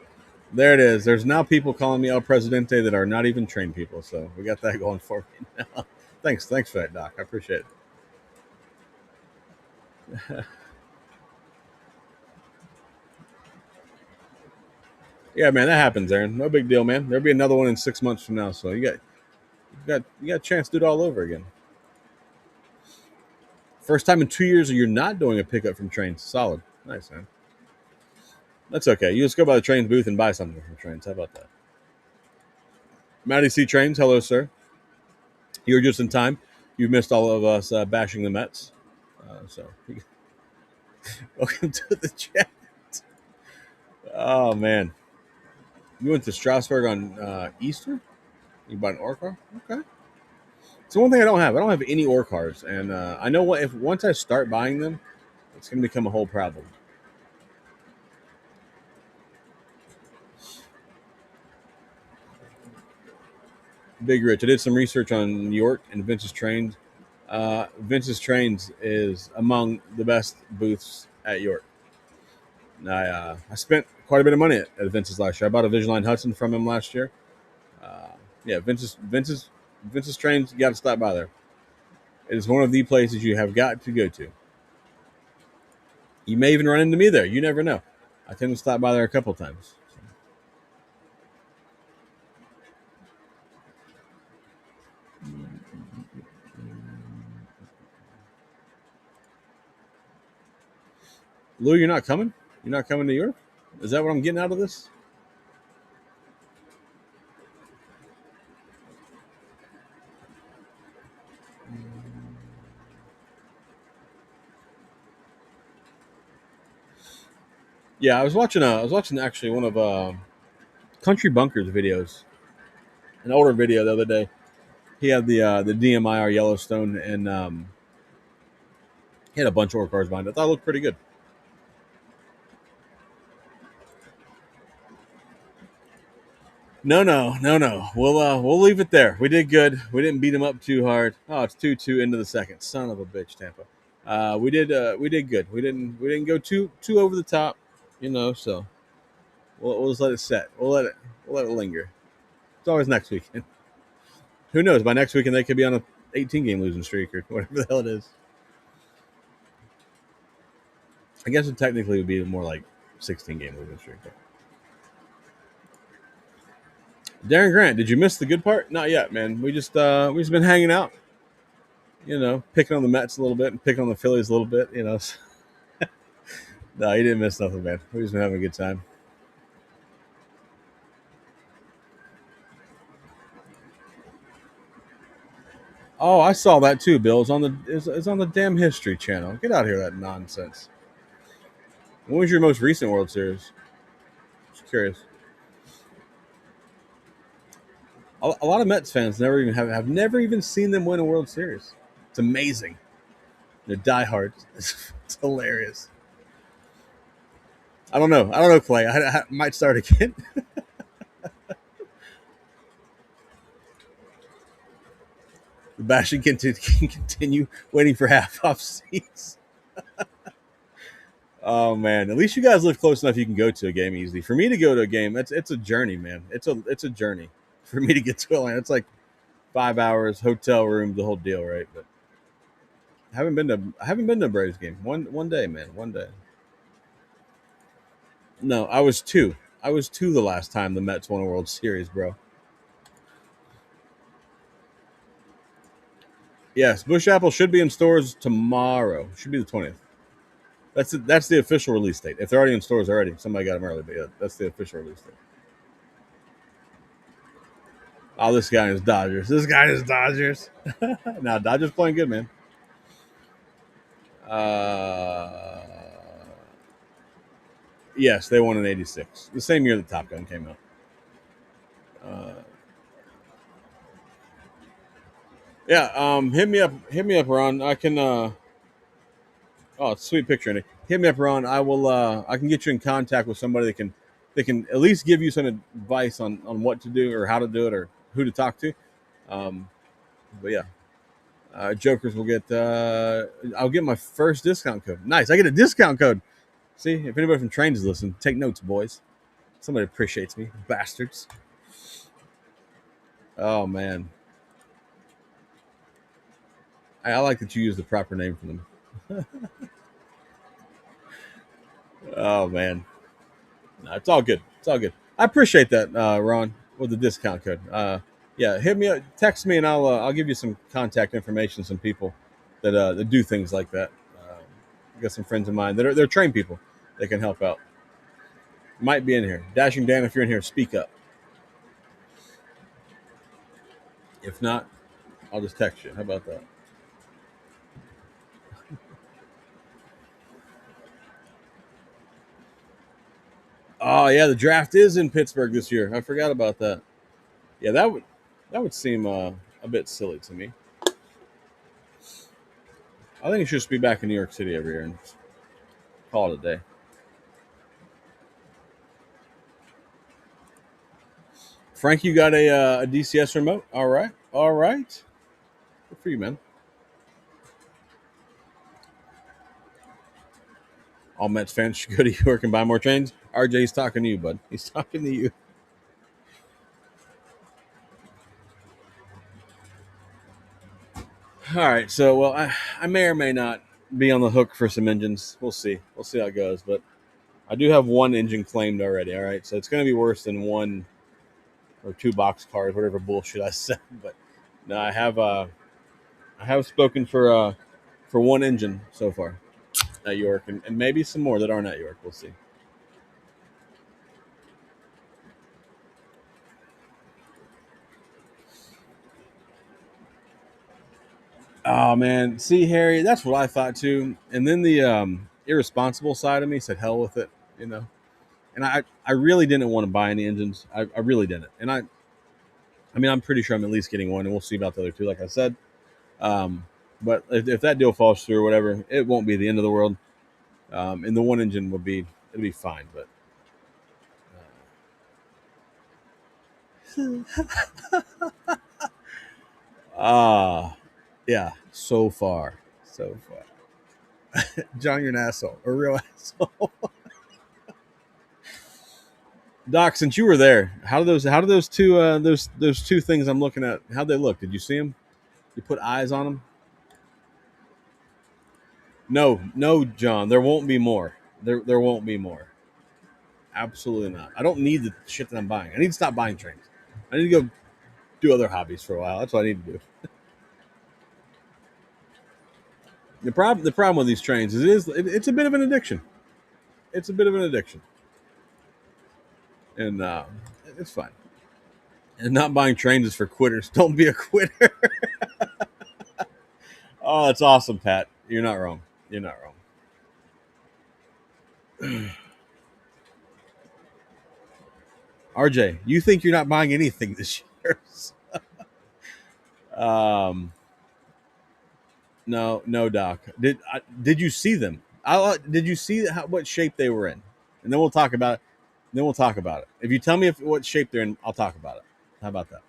There it is. There's now people calling me El Presidente that are not even trained people. So we got that going for me now. Thanks for that, Doc. I appreciate it. Yeah, man, that happens, Aaron. No big deal, man. There'll be another one in 6 months from now. So you got a chance to do it all over again. First time in 2 years you're not doing a pickup from trains. Solid. Nice, man. That's okay. You just go by the trains booth and buy something from trains. How about that? Matty C. Trains, hello, sir. You're just in time. You've missed all of us bashing the Mets. So, welcome to the chat. Oh, man. You went to Strasbourg on Easter? You bought an ore car? Okay. So, one thing I don't have any ore cars. And I know what if once I start buying them, it's going to become a whole problem. Big Rich. I did some research on New York and Vince's Trains. Vince's Trains is among the best booths at York. I spent quite a bit of money at Vince's last year. I bought a Vigiline Hudson from him last year. Uh, yeah, Vince's Trains. You got to stop by there. It is one of the places you have got to go to. You may even run into me there. You never know. I tend to stop by there a couple times. Lou, you're not coming. You're not coming to York. Is that what I'm getting out of this? Yeah, I was watching actually one of Country Bunker's videos, an older video the other day. He had the DMIR Yellowstone, and he had a bunch of ore cars behind it. I thought it looked pretty good. No, no, no, no. We'll leave it there. We did good. We didn't beat him up too hard. Oh, it's 2-2 into the second. Son of a bitch, Tampa. We did good. We didn't go too over the top, So we'll just let it set. We'll let it linger. It's always next weekend. Who knows? By next weekend they could be on a 18 game losing streak or whatever the hell it is. I guess it technically would be more like 16 game losing streak. But Darren Grant, did you miss the good part? Not yet, man. We just been hanging out, picking on the Mets a little bit and picking on the Phillies a little bit. No, you didn't miss nothing, man. We just been having a good time. Oh, I saw that too, Bill. It's on the damn History Channel. Get out of here, that nonsense. When was your most recent World Series? Just curious. A lot of Mets fans never even have never even seen them win a World Series. It's amazing. They're diehards. It's hilarious. I don't know. I don't know, Clay. I might start again. The bashing can continue waiting for half off seats. Oh man, at least you guys live close enough you can go to a game easily. For me to go to a game, it's a journey, man. It's a journey for me to get to Atlanta. It's like 5 hours, hotel room, the whole deal, right? But I haven't been to a Braves game. One day, man. One day. No, I was two. I was two the last time the Mets won a World Series, bro. Yes, Bush Apple should be in stores tomorrow. Should be the 20th. That's the official release date. If they're already in stores already, somebody got them early, but yeah, that's the official release date. Oh, this guy is Dodgers. This guy is Dodgers. Now Dodgers playing good, man. Uh, yes, they won in '86, the same year that Top Gun came out. Uh, yeah, hit me up, Ron. I can. Oh, it's a sweet picture, Nick. Hit me up, Ron. I will. I can get you in contact with somebody that can they can at least give you some advice on what to do or how to do it or who to talk to. Um, but yeah, Jokers will get. I'll get my first discount code. Nice, I get a discount code. See, if anybody from Trains is listening, take notes, boys. Somebody appreciates me, bastards. Oh man, I like that you use the proper name for them. Oh man, no, it's all good. It's all good. I appreciate that, Ron, with the discount code. Yeah, hit me up, text me, and I'll give you some contact information, some people that do things like that. I got some friends of mine that are they're trained people that can help out. Might be in here. Dashing Dan, if you're in here, speak up. If not, I'll just text you. How about that? Oh yeah, the draft is in Pittsburgh this year. I forgot about that. Yeah, that would seem a bit silly to me. I think it should just be back in New York City every year and just call it a day. Frank, you got a DCS remote? All right, all right. Good for you, man. All Mets fans should go to York and buy more trains. RJ's talking to you, bud. He's talking to you. All right. So, well, I may or may not be on the hook for some engines. We'll see. We'll see how it goes. But I do have one engine claimed already. All right. So it's going to be worse than one or two box cars, whatever bullshit I said. But no, I have spoken for one engine so far at York, and maybe some more that aren't at York. We'll see. Oh man, see Harry, that's what I thought too. And then the irresponsible side of me said, "Hell with it," you know. And I really didn't want to buy any engines. I really didn't. And I mean, I'm pretty sure I'm at least getting one, and we'll see about the other two, like I said. Um, but if that deal falls through or whatever, it won't be the end of the world. And the one engine will be it'll be fine. But yeah, so far, so far. John, you're an asshole, a real asshole. Doc, since you were there, how do those two those two things I'm looking at? How'd they look? Did you see them? You put eyes on them? No, no, John. There won't be more. There won't be more. Absolutely not. I don't need the shit that I'm buying. I need to stop buying trains. I need to go do other hobbies for a while. That's what I need to do. The problem with these trains is it's a bit of an addiction. It's a bit of an addiction, and it's fine. And not buying trains is for quitters. Don't be a quitter. Oh, that's awesome, Pat. You're not wrong. You're not wrong. RJ, you think you're not buying anything this year? um, no, no, Doc. Did you see them? Did you see what shape they were in? And then we'll talk about it. Then we'll talk about it. If you tell me what shape they're in, I'll talk about it. How about that?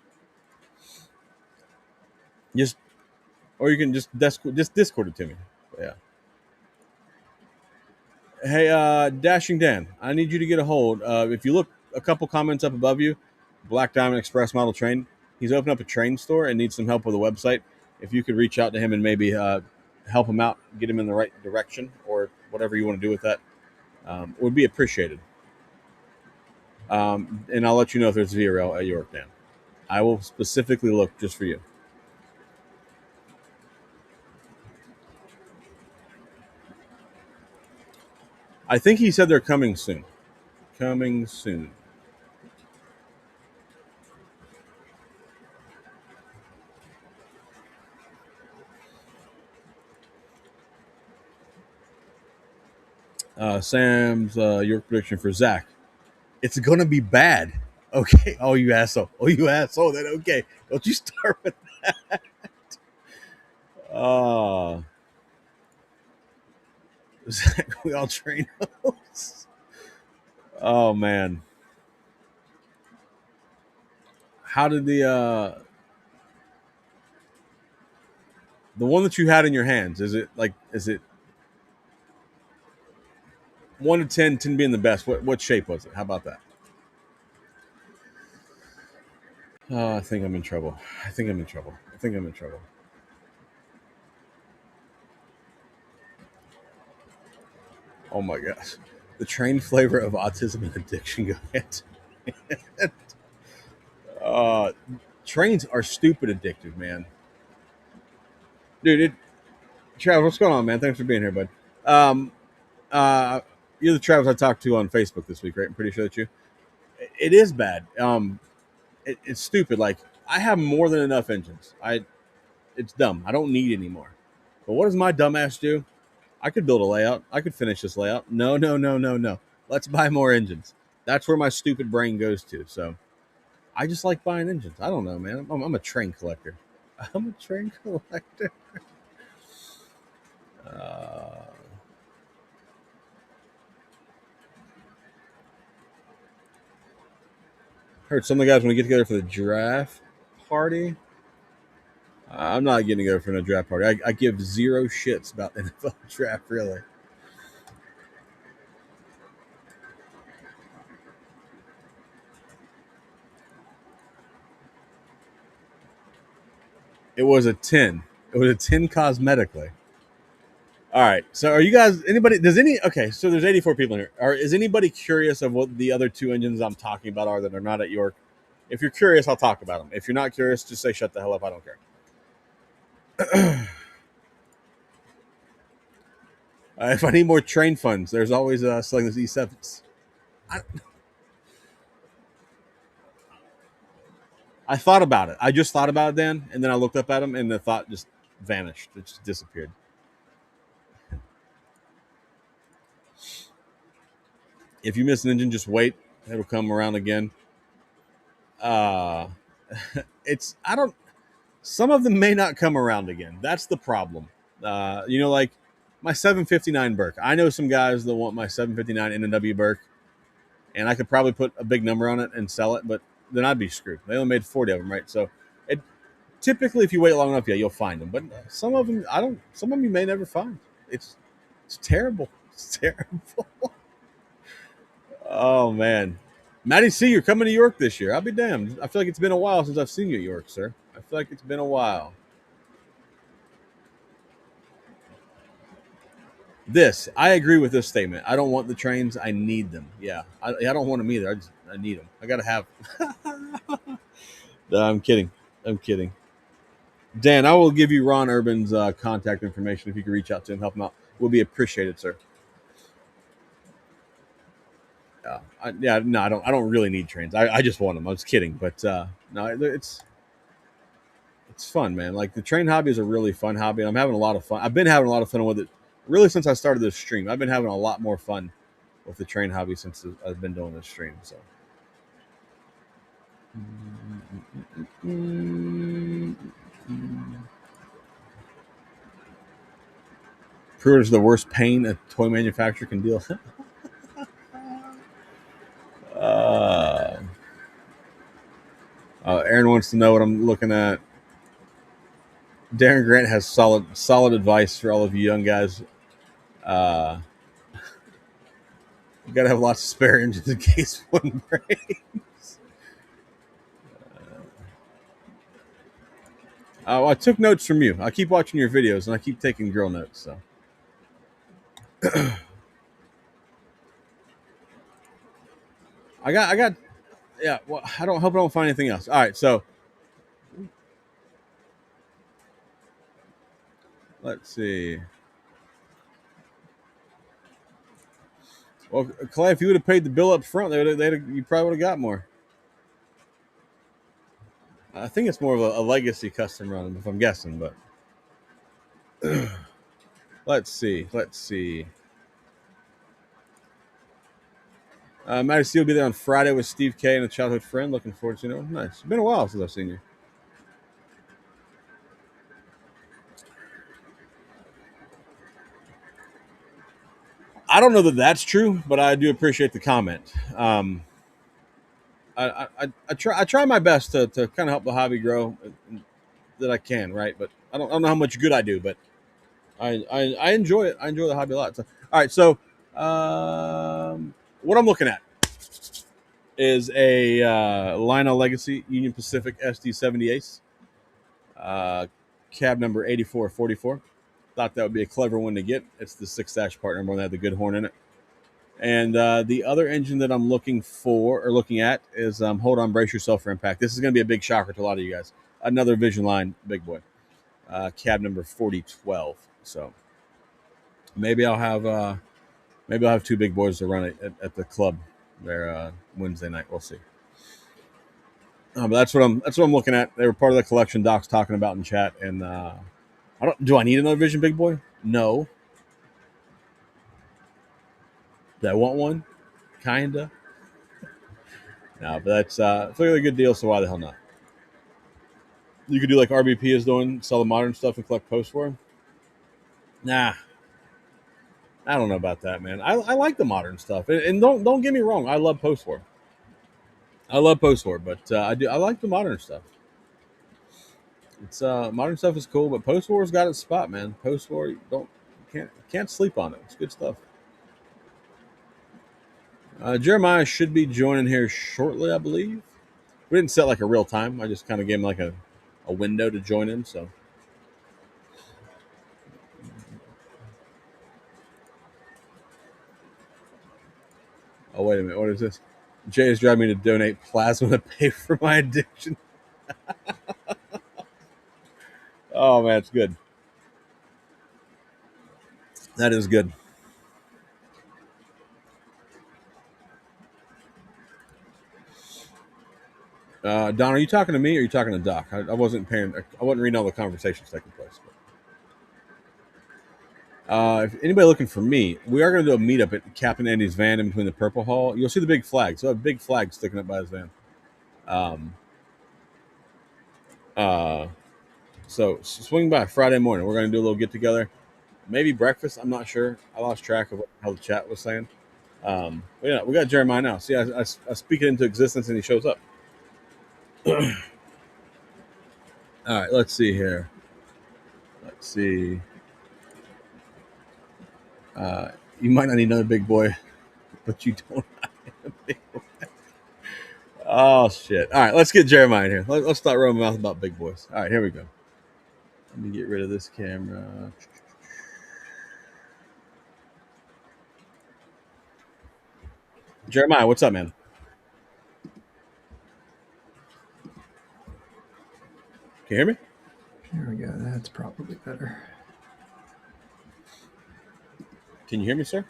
Just or you can just Discord it to me. But yeah. Hey, Dashing Dan, I need you to get a hold. If you look a couple comments up above you, Black Diamond Express model train. He's opened up a train store and needs some help with a website. If you could reach out to him and maybe help him out, get him in the right direction, or whatever you want to do with that, would be appreciated. And I'll let you know if there's VRL at York, Dan. I will specifically look just for you. I think he said they're coming soon. Coming soon. Sam's York prediction for Zach. It's gonna be bad. Okay. Oh, you asshole. Oh, you asshole. Then okay. Don't you start with. Uh, Zach, we all train those. Oh man. How did the one that you had in your hands? Is it 1 to 10, 10 being the best? What shape was it? How about that? I think I'm in trouble. I think I'm in trouble. I think I'm in trouble. Oh my gosh. The train flavor of autism and addiction. Go ahead. Uh, Trains are stupid addictive, man. Dude, Travis, what's going on, man? Thanks for being here, bud. Um, uh, you're the Travis I talked to on Facebook this week, right? I'm pretty sure that's you. It is bad. It's stupid. Like I have more than enough engines. It's dumb. I don't need any more. But what does my dumbass do? I could build a layout. I could finish this layout. No, no, no, no, no. Let's buy more engines. That's where my stupid brain goes to. So I just like buying engines. I don't know, man. I'm a train collector. I'm a train collector. Uh, Heard some of the guys want to get together for the draft party. I'm not getting together for no draft party. I give zero shits about the NFL draft, really. It was a 10. It was a 10 cosmetically. All right. So are you guys anybody does any okay, so there's 84 people in here. Is anybody curious of what the other two engines I'm talking about are that are not at York? If you're curious, I'll talk about them. If you're not curious, just say shut the hell up. I don't care. If I need more train funds, there's always selling these E7s. I, I thought about it. I just thought about it then, and then I looked up at them, and the thought just vanished. It just disappeared. If you miss an engine, just wait. It'll come around again. Uh, it's I don't. Some of them may not come around again. That's the problem. Like my 759 Burke. I know some guys that want my 759 NW Burke, and I could probably put a big number on it and sell it, but then I'd be screwed. They only made 40 of them, right? So, it typically, if you wait long enough, yeah, you'll find them. But some of them, I don't. Some of them you may never find. It's terrible. It's terrible. Oh man, Matty C, you're coming to York this year. I'll be damned. I feel like it's been a while since I've seen you at York, sir. I feel like it's been a while. I agree with this statement. I don't want the trains. I need them. Yeah, I don't want them either. I need them. I gotta have. No, I'm kidding. I'm kidding. Dan, I will give you Ron Urban's contact information if you can reach out to him, help him out. Will be appreciated, sir. No, I don't. I don't really need trains. I just want them. I was kidding, but no, it's fun, man. Like the train hobby is a really fun hobby. I'm having a lot of fun. I've been having a lot of fun with it really since I started this stream. I've been having a lot more fun with the train hobby since I've been doing this stream. So, Pruitt is the worst pain a toy manufacturer can deal. uh, Aaron wants to know what I'm looking at. Darren Grant has solid advice for all of you young guys. Uh, you got to have lots of spare engines in case one breaks. I took notes from you. I keep watching your videos and I keep taking drill notes. So I got. Yeah. Well, I don't find anything else. All right. So let's see. Well, Clay, if you would have paid the bill up front, you probably would have got more. I think it's more of a legacy custom run, if I'm guessing. But let's see. Let's see. Matty C will be there on Friday with Steve K and a childhood friend. Looking forward to it. Nice. It's been a while since I've seen you. I don't know that that's true, but I do appreciate the comment. I try my best to kind of help the hobby grow that I can, right? But I don't know how much good I do, but I enjoy it. I enjoy the hobby a lot. So, all right, so what I'm looking at is a Lionel Legacy Union Pacific SD70 Ace, cab number 8444. Thought that would be a clever one to get. It's the 6-dash part number that had the good horn in it. And the other engine that I'm looking for or looking at is hold on, brace yourself for impact. This is going to be a big shocker to a lot of you guys. Another Vision Line big boy, cab number 4012. So maybe I'll have two big boys to run it at the club there Wednesday night. We'll see. But that's what I'm looking at. They were part of the collection Doc's talking about in chat, and do I need another Vision big boy? No. Do I want one? Kinda. No, but that's it's a good deal. So why the hell not? You could do like RBP is doing, sell the modern stuff and collect post for them. Nah, I don't know about that, man. I like the modern stuff, and don't get me wrong. I love post war. But I like the modern stuff. It's modern stuff is cool, but post war's got its spot, man. Post war, can't sleep on it. It's good stuff. Jeremiah should be joining here shortly, I believe. We didn't set like a real time. I just kind of gave him like a window to join in. So, oh wait a minute, what is this? Jay is driving me to donate plasma to pay for my addiction. Oh man, it's good. That is good. Don, are you talking to me or are you talking to Doc? I wasn't reading all the conversations taking place. If anybody looking for me, we are going to do a meetup at Captain Andy's van in between the Purple Hall. You'll see the big flag. So a big flag sticking up by his van. So swing by Friday morning. We're going to do a little get together. Maybe breakfast. I'm not sure. I lost track of how the chat was saying. But yeah, we got Jeremiah now. See, I speak it into existence and he shows up. All right, let's see here. Let's see. You might not need another big boy, but you don't need a big boy. Oh, shit. All right, let's get Jeremiah in here. Let's start rolling mouth about big boys. All right, here we go. Let me get rid of this camera. Jeremiah, what's up, man? Can you hear me? There we go. That's probably better. Can you hear me, sir?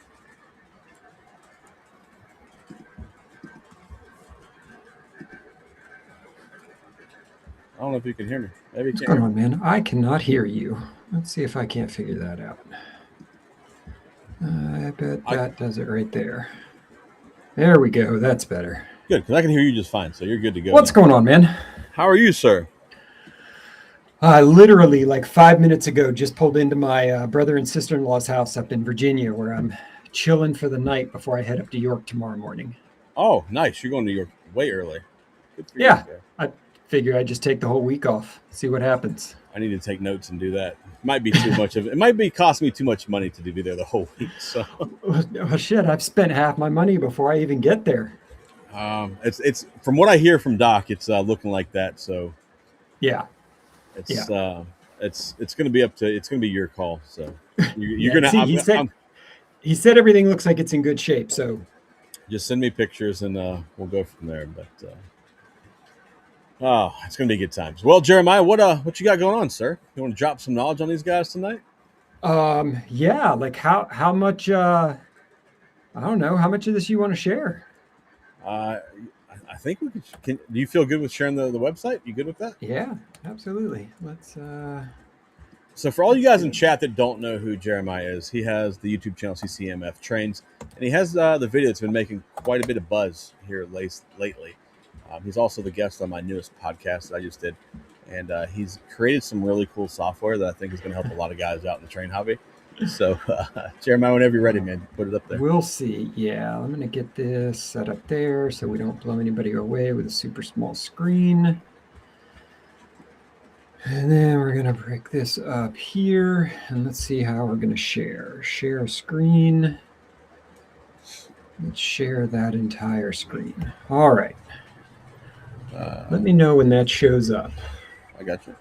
I don't know if you can hear me. Maybe you What's can't going on, man? I cannot hear you. Let's see if I can't figure that out. I bet that does it right there. There we go. That's better. Good, because I can hear you just fine, so you're good to go. What's going on, man? How are you, sir? I literally, like 5 minutes ago, just pulled into my brother and sister-in-law's house up in Virginia, where I'm chilling for the night before I head up to York tomorrow morning. Oh, nice. You're going to York way early. Good for you. I figure I just take the whole week off, see what happens. I need to take notes and do that. Might be too much of it. It might be cost me too much money to be there the whole week. So, well, shit, I've spent half my money before I even get there. It's from what I hear from Doc, it's looking like that. So, yeah, it's going to be it's going to be your call. So, you're going to. He said everything looks like it's in good shape. So, just send me pictures and we'll go from there. But it's going to be good times. Well, Jeremiah, what you got going on, sir? You want to drop some knowledge on these guys tonight? Yeah. Like how much? I don't know. How much of this you want to share? I think we can. Do you feel good with sharing the website? You good with that? Yeah, absolutely. Let's. So for all you guys in chat that don't know who Jeremiah is, he has the YouTube channel CCMF Trains, and he has the video that's been making quite a bit of buzz here lately. He's also the guest on my newest podcast that I just did, and he's created some really cool software that I think is going to help a lot of guys out in the train hobby. So, Jeremiah, whenever you're ready, man, put it up there. We'll see. Yeah, I'm going to get this set up there so we don't blow anybody away with a super small screen. And then we're going to break this up here, and let's see how we're going to share. Share a screen. Let's share that entire screen. All right. Let me know when that shows up. I got you.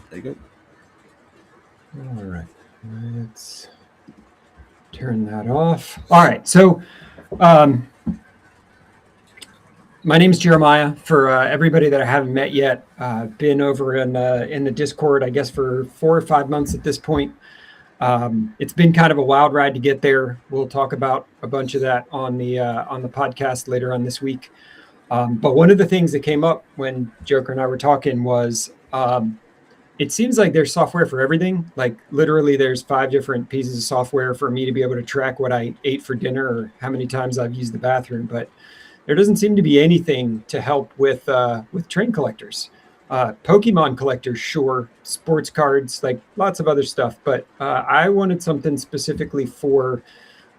There you go. All right. Let's turn that off. All right. So my name's Jeremiah. For everybody that I haven't met yet, I've been over in the Discord, I guess, for 4 or 5 months at this point. It's been kind of a wild ride to get there. We'll talk about a bunch of that on the podcast later on this week. But one of the things that came up when Joker and I were talking was it seems like there's software for everything. Like literally there's 5 different pieces of software for me to be able to track what I ate for dinner or how many times I've used the bathroom. But there doesn't seem to be anything to help with train collectors. Pokemon collectors, sure, sports cards, like lots of other stuff. But I wanted something specifically for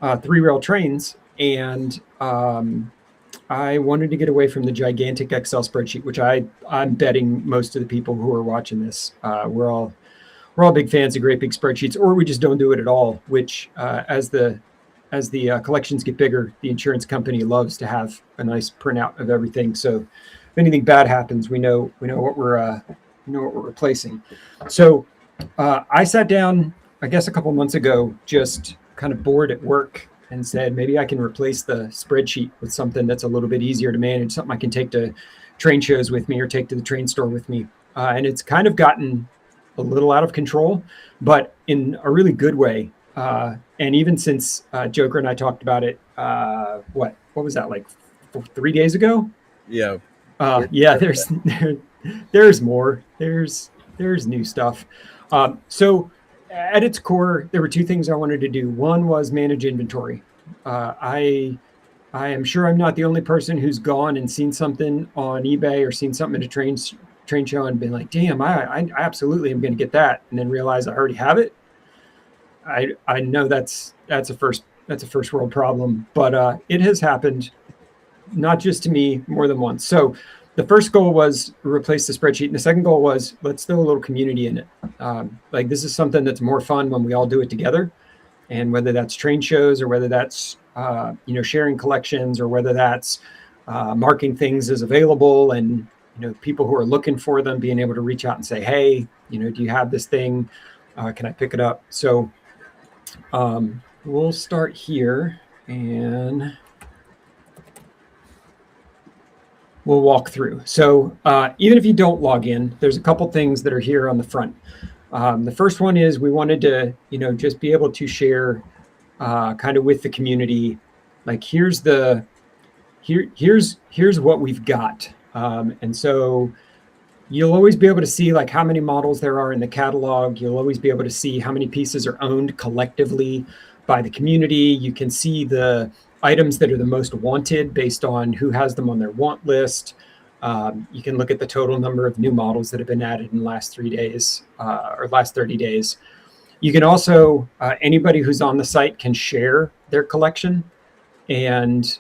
3-rail trains. And I wanted to get away from the gigantic Excel spreadsheet, which I'm betting most of the people who are watching this, we're all big fans of great big spreadsheets, or we just don't do it at all. Which as the collections get bigger, the insurance company loves to have a nice printout of everything. So if anything bad happens, we know what we're replacing. So I sat down, I guess, a couple months ago, just kind of bored at work, and said, maybe I can replace the spreadsheet with something that's a little bit easier to manage, something I can take to train shows with me or take to the train store with me. And it's kind of gotten a little out of control, but in a really good way. And even since Joker and I talked about it, what was that, like 3 days ago? Yeah. Yeah, there's more. There's new stuff. So at its core, there were 2 things I wanted to do. One was manage inventory. I am sure I'm not the only person who's gone and seen something on eBay or seen something at a train show and been like, damn, I absolutely am going to get that, and then realize I already have it. I know that's a first world problem, but it has happened, not just to me, more than once. So the first goal was replace the spreadsheet. And the second goal was, let's throw a little community in it. Like this is something that's more fun when we all do it together. And whether that's train shows or whether that's, sharing collections or whether that's marking things as available and, people who are looking for them being able to reach out and say, hey, do you have this thing? Can I pick it up? So we'll start here and we'll walk through. So even if you don't log in, there's a couple things that are here on the front. The first one is we wanted to, just be able to share kind of with the community, like here's what we've got. And so you'll always be able to see like how many models there are in the catalog. You'll always be able to see how many pieces are owned collectively by the community. You can see the items that are the most wanted based on who has them on their want list. You can look at the total number of new models that have been added in the last 3 days or last 30 days. You can also, anybody who's on the site can share their collection, and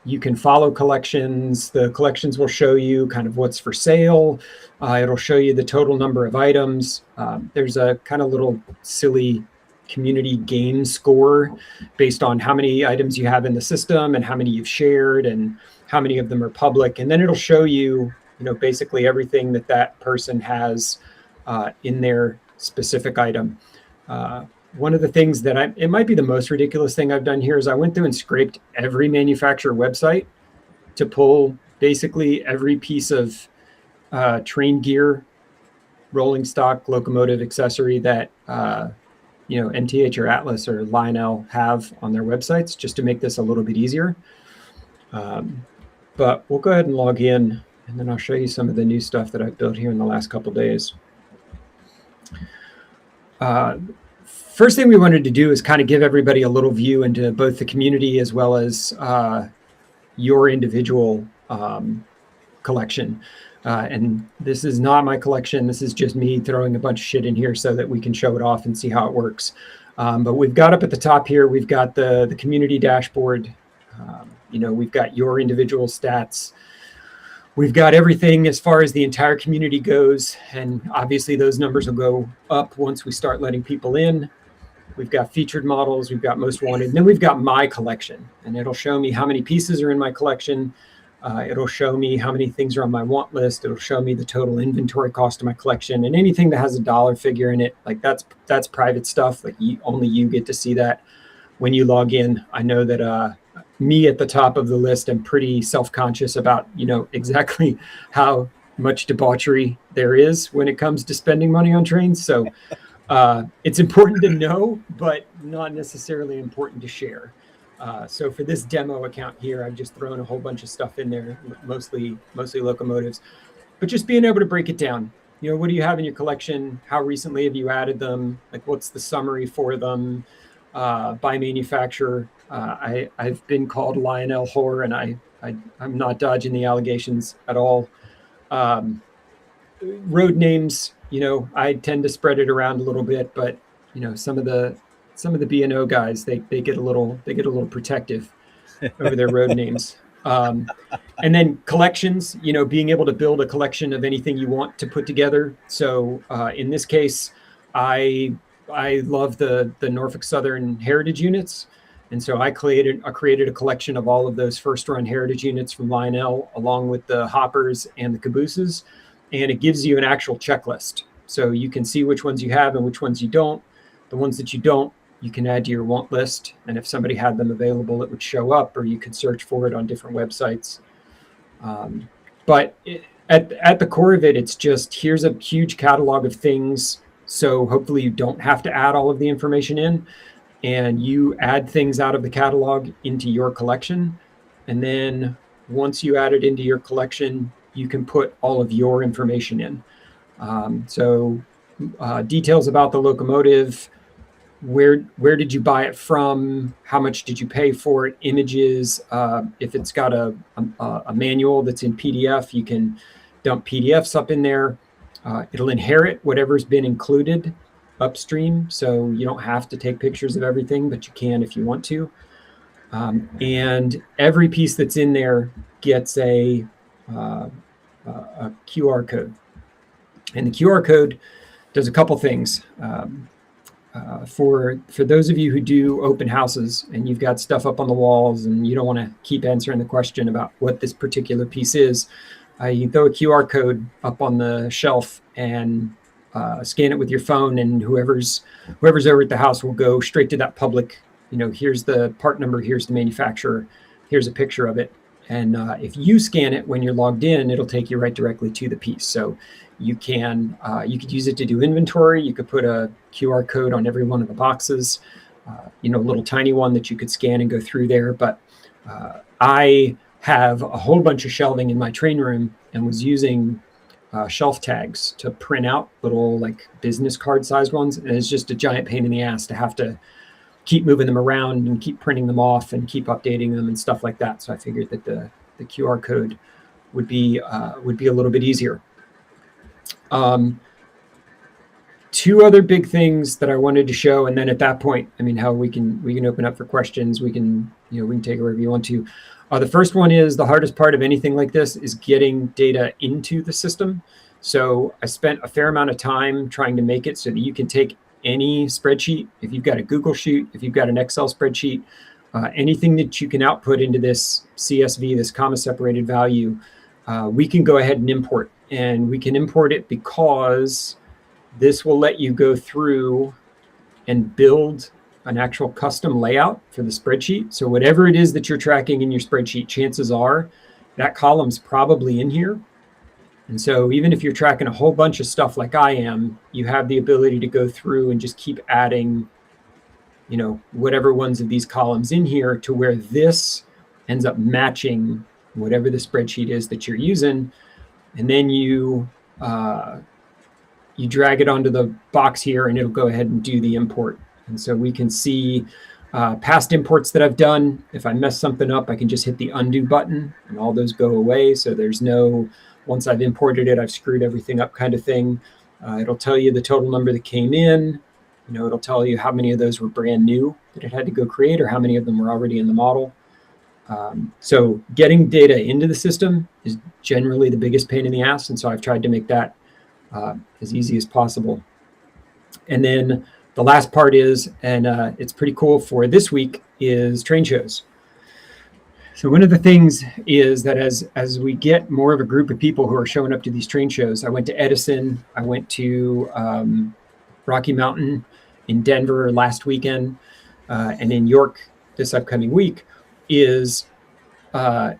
you can follow collections. The collections will show you kind of what's for sale. It'll show you the total number of items. There's a kind of little silly community game score based on how many items you have in the system and how many you've shared and how many of them are public. And then it'll show you, basically everything that person has in their specific item. One of the things that it might be the most ridiculous thing I've done here is I went through and scraped every manufacturer website to pull basically every piece of train gear, rolling stock, locomotive accessory that MTH or Atlas or Lionel have on their websites, just to make this a little bit easier. But we'll go ahead and log in, and then I'll show you some of the new stuff that I've built here in the last couple of days. First thing we wanted to do is kind of give everybody a little view into both the community as well as your individual collection. And this is not my collection. This is just me throwing a bunch of shit in here so that we can show it off and see how it works. But we've got up at the top here, we've got the community dashboard. We've got your individual stats. We've got everything as far as the entire community goes. And obviously those numbers will go up once we start letting people in. We've got featured models, we've got most wanted, and then we've got my collection. And it'll show me how many pieces are in my collection. It'll show me how many things are on my want list. It'll show me the total inventory cost of my collection, and anything that has a dollar figure in it, like that's private stuff. Like only you get to see that when you log in. I know that me at the top of the list, I'm pretty self-conscious about, exactly how much debauchery there is when it comes to spending money on trains. So it's important to know, but not necessarily important to share. So for this demo account here, I've just thrown a whole bunch of stuff in there, mostly locomotives, but just being able to break it down. What do you have in your collection? How recently have you added them? Like, what's the summary for them by manufacturer? I've been called Lionel whore, and I'm not dodging the allegations at all. Road names, I tend to spread it around a little bit, but some of the B&O guys, they get a little protective over their road names. And then collections, being able to build a collection of anything you want to put together. So in this case, I love the Norfolk Southern heritage units. And so I created a collection of all of those first run heritage units from Lionel, along with the hoppers and the cabooses. And it gives you an actual checklist. So you can see which ones you have and which ones you don't. The ones that you don't, you can add to your want list. And if somebody had them available, it would show up, or you could search for it on different websites. But at the core of it, it's just, here's a huge catalog of things. So hopefully you don't have to add all of the information in, and you add things out of the catalog into your collection. And then once you add it into your collection, you can put all of your information in. So details about the locomotive, where did you buy it from, how much did you pay for it, images, if it's got a manual that's in PDF, you can dump PDFs up in there. It'll inherit whatever's been included upstream, so you don't have to take pictures of everything, but you can if you want to. And every piece that's in there gets a QR code. And the QR code does a couple things. For those of you who do open houses and you've got stuff up on the walls and you don't want to keep answering the question about what this particular piece is, you throw a QR code up on the shelf and scan it with your phone, and whoever's over at the house will go straight to that public, here's the part number, here's the manufacturer, here's a picture of it. And if you scan it when you're logged in, it'll take you right directly to the piece. So you could use it to do inventory. You could put a QR code on every one of the boxes, a little tiny one that you could scan and go through there. But I have a whole bunch of shelving in my train room and was using shelf tags to print out little like business card sized ones. And it's just a giant pain in the ass to have to keep moving them around and keep printing them off and keep updating them and stuff like that. So I figured that the QR code would be a little bit easier. Two other big things that I wanted to show, and then at that point, how we can open up for questions. We can take it wherever you want to. The first one is the hardest part of anything like this is getting data into the system. So I spent a fair amount of time trying to make it so that you can take any spreadsheet. If you've got a Google Sheet, if you've got an Excel spreadsheet, anything that you can output into this CSV, this comma separated value, we can go ahead and import. And we can import it because this will let you go through and build an actual custom layout for the spreadsheet. So whatever it is that you're tracking in your spreadsheet, chances are that column's probably in here. And so even if you're tracking a whole bunch of stuff like I am, you have the ability to go through and just keep adding, whatever ones of these columns in here to where this ends up matching whatever the spreadsheet is that you're using. And then you drag it onto the box here and it'll go ahead and do the import. And so we can see past imports that I've done. If I mess something up, I can just hit the undo button and all those go away. So there's no once I've imported it, I've screwed everything up kind of thing. It'll tell you the total number that came in. It'll tell you how many of those were brand new that it had to go create or how many of them were already in the model. So getting data into the system is generally the biggest pain in the ass. And so I've tried to make that as easy as possible. And then the last part is, and it's pretty cool for this week, is train shows. So one of the things is that as we get more of a group of people who are showing up to these train shows, I went to Edison, I went to Rocky Mountain in Denver last weekend, and in York this upcoming week, is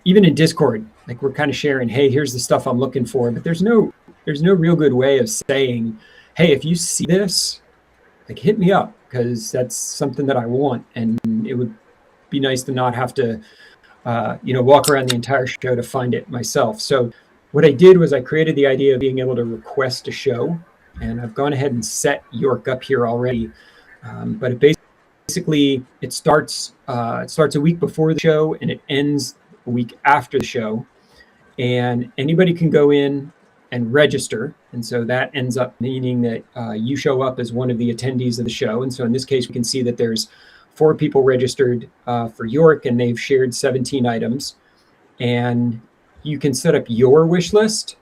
even in Discord, like we're kind of sharing, hey, here's the stuff I'm looking for, but there's no real good way of saying, hey, if you see this, like hit me up, because that's something that I want, and it would be nice to not have to walk around the entire show to find it myself. So what I did was I created the idea of being able to request a show, and I've gone ahead and set York up here already. But it starts a week before the show and it ends a week after the show, and anybody can go in and register. And so that ends up meaning that you show up as one of the attendees of the show. And so in this case, we can see that there's 4 people registered for York, and they've shared 17 items. And you can set up your wish list,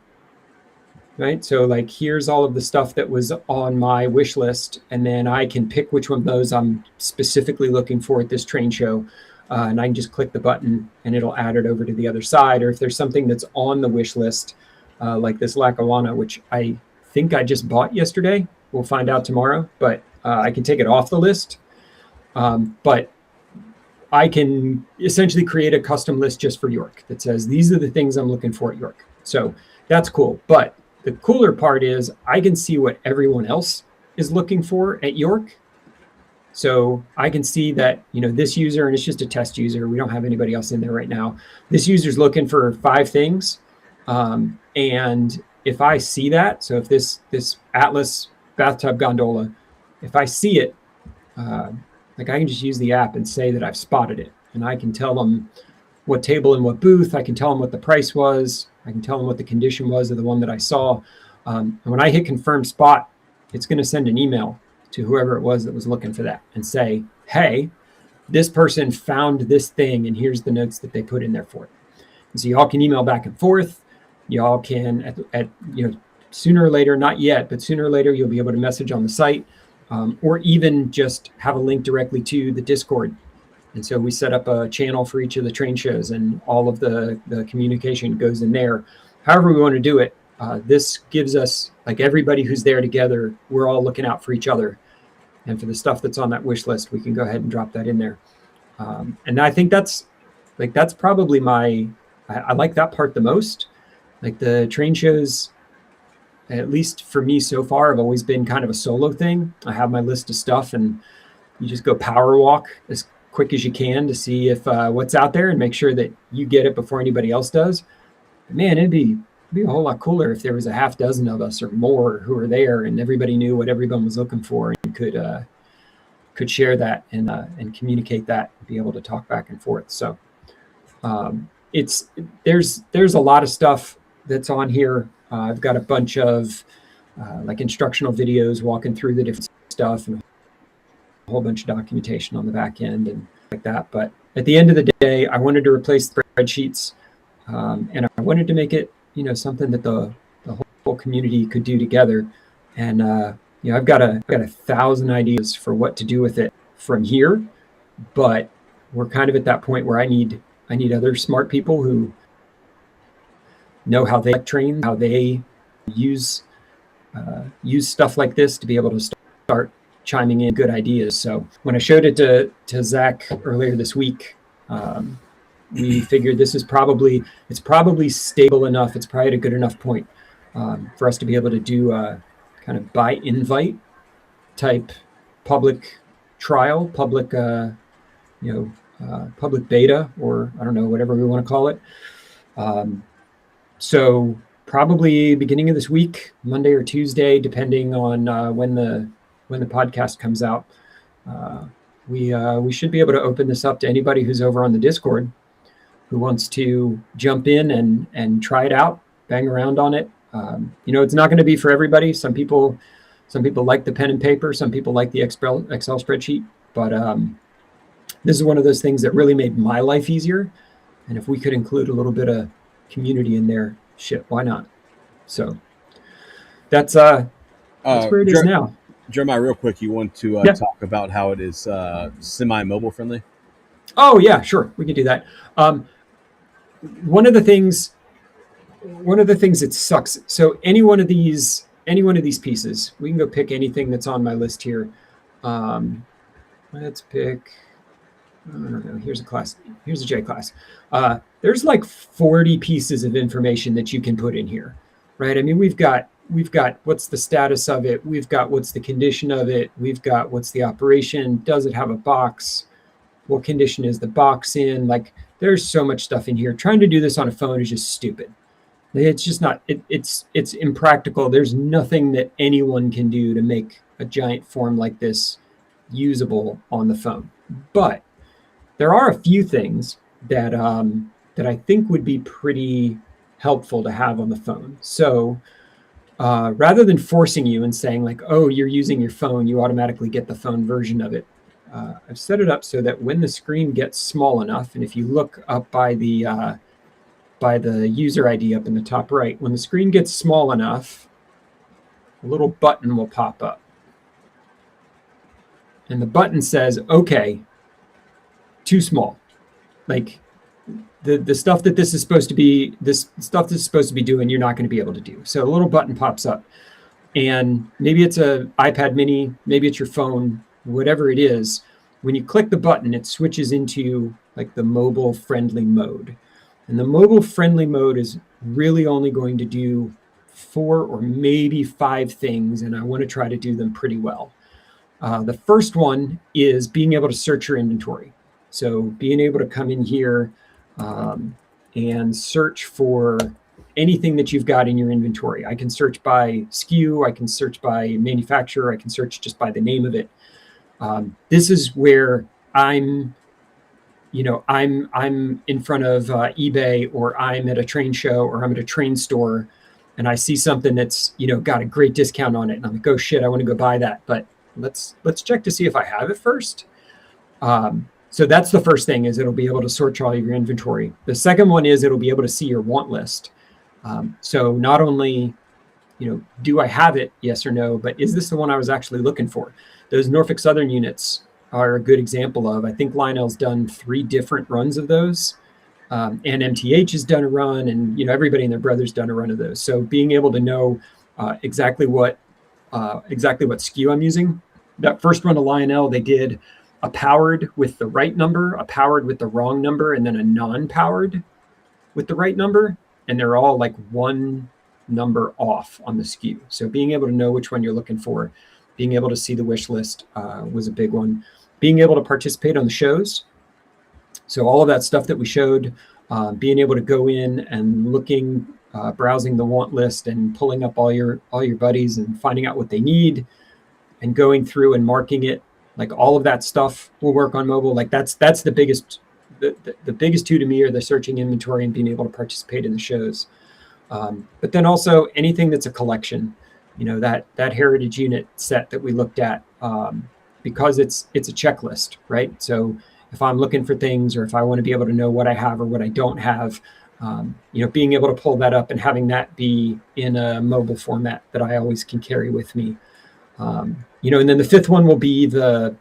right? So like, here's all of the stuff that was on my wish list, and then I can pick which one of those I'm specifically looking for at this train show. And I can just click the button and it'll add it over to the other side. Or if there's something that's on the wish list, like this Lackawanna, which I think I just bought yesterday, we'll find out tomorrow, but I can take it off the list. But I can essentially create a custom list just for York that says, these are the things I'm looking for at York. So that's cool. But the cooler part is I can see what everyone else is looking for at York. So I can see that, this user, and it's just a test user, we don't have anybody else in there right now. This user's looking for 5 things. And if I see that, so if this Atlas bathtub gondola, if I see it, like I can just use the app and say that I've spotted it, and I can tell them what table and what booth. I can tell them what the price was. I can tell them what the condition was of the one that I saw. And when I hit confirm spot, it's going to send an email to whoever it was that was looking for that and say, hey, this person found this thing, and here's the notes that they put in there for it. And so y'all can email back and forth. Y'all can, sooner or later, not yet, but sooner or later, you'll be able to message on the site, or even just have a link directly to the Discord. And so we set up a channel for each of the train shows, and all of the communication goes in there. However we want to do it, this gives us, like, everybody who's there together, we're all looking out for each other. And for the stuff that's on that wish list, we can go ahead and drop that in there. And I think that's probably I like that part the most. Like, the train shows, at least for me so far, have always been kind of a solo thing. I have my list of stuff, and you just go power walk as quick as you can to see if what's out there and make sure that you get it before anybody else does. Man, it'd be a whole lot cooler if there was a half dozen of us or more who were there, and everybody knew what everyone was looking for and could share that and communicate that and be able to talk back and forth. So there's a lot of stuff that's on here. I've got a bunch of like instructional videos walking through the different stuff, and a whole bunch of documentation on the back end and like that. But at the end of the day, I wanted to replace the spreadsheets, and I wanted to make it, something that the whole community could do together. And I've got 1,000 ideas for what to do with it from here, but we're kind of at that point where I need other smart people who know how they train, how they use stuff like this to be able to start chiming in good ideas. So when I showed it to Zach earlier this week, we figured it's probably stable enough. It's probably at a good enough point for us to be able to do a kind of by invite type public trial, public beta, or I don't know, whatever we want to call it. So probably beginning of this week, Monday or Tuesday, depending on when the podcast comes out, we should be able to open this up to anybody who's over on the Discord who wants to jump in and try it out. bang around on it. It's not going to be for everybody. Some people like the pen and paper. Some people like the Excel spreadsheet. But this is one of those things that really made my life easier. And if we could include a little bit of community in there, shit, why not? So that's where it is now. Jeremiah, real quick, you want to talk about how it is semi-mobile friendly? Oh yeah, sure, we can do that. One of the things that sucks. So any one of these pieces, we can go pick anything that's on my list here. Let's pick. I don't know. Here's a class. Here's a J class. There's like 40 pieces of information that you can put in here, right? I mean, we've got what's the status of it. We've got what's the condition of it. We've got what's the operation. Does it have a box? What condition is the box in? Like, there's so much stuff in here. Trying to do this on a phone is just stupid. It's just not. It's impractical. There's nothing that anyone can do to make a giant form like this usable on the phone. But there are a few things that I think would be pretty helpful to have on the phone. So rather than forcing you and saying like, oh, you're using your phone, you automatically get the phone version of it. I've set it up so that when the screen gets small enough, and if you look up by the user ID up in the top right, when the screen gets small enough, a little button will pop up. And the button says, okay, too small. Like the stuff that this stuff that's supposed to be doing, you're not going to be able to do. So a little button pops up, and maybe it's an iPad mini, maybe it's your phone, whatever it is. When you click the button, it switches into like the mobile friendly mode. And the mobile friendly mode is really only going to do 4 or maybe 5 things, and I want to try to do them pretty well. The first one is being able to search your inventory. So being able to come in here and search for anything that you've got in your inventory. I can search by SKU, I can search by manufacturer, I can search just by the name of it. This is where I'm in front of eBay, or I'm at a train show, or I'm at a train store, and I see something that's got a great discount on it, and I'm like, oh shit, I want to go buy that. But let's check to see if I have it first. So that's the first thing, is it'll be able to search all your inventory. The second one is it'll be able to see your want list. So not only, do I have it, yes or no, but is this the one I was actually looking for? Those Norfolk Southern units are a good example of. I think Lionel's done 3 different runs of those, and MTH has done a run, and everybody and their brother's done a run of those. So being able to know exactly what SKU I'm using. That first run of Lionel, they did a powered with the right number, a powered with the wrong number, and then a non-powered with the right number. And they're all like 1 number off on the SKU. So being able to know which one you're looking for, being able to see the wish list was a big one. Being able to participate on the shows. So all of that stuff that we showed, being able to go in and looking, browsing the want list and pulling up all your buddies and finding out what they need and going through and marking it. Like all of that stuff will work on mobile. Like that's the biggest, the biggest two to me are the searching inventory and being able to participate in the shows. But then also anything that's a collection, that heritage unit set that we looked at, because it's a checklist, right? So if I'm looking for things, or if I want to be able to know what I have or what I don't have, being able to pull that up and having that be in a mobile format that I always can carry with me. And then the fifth one will be the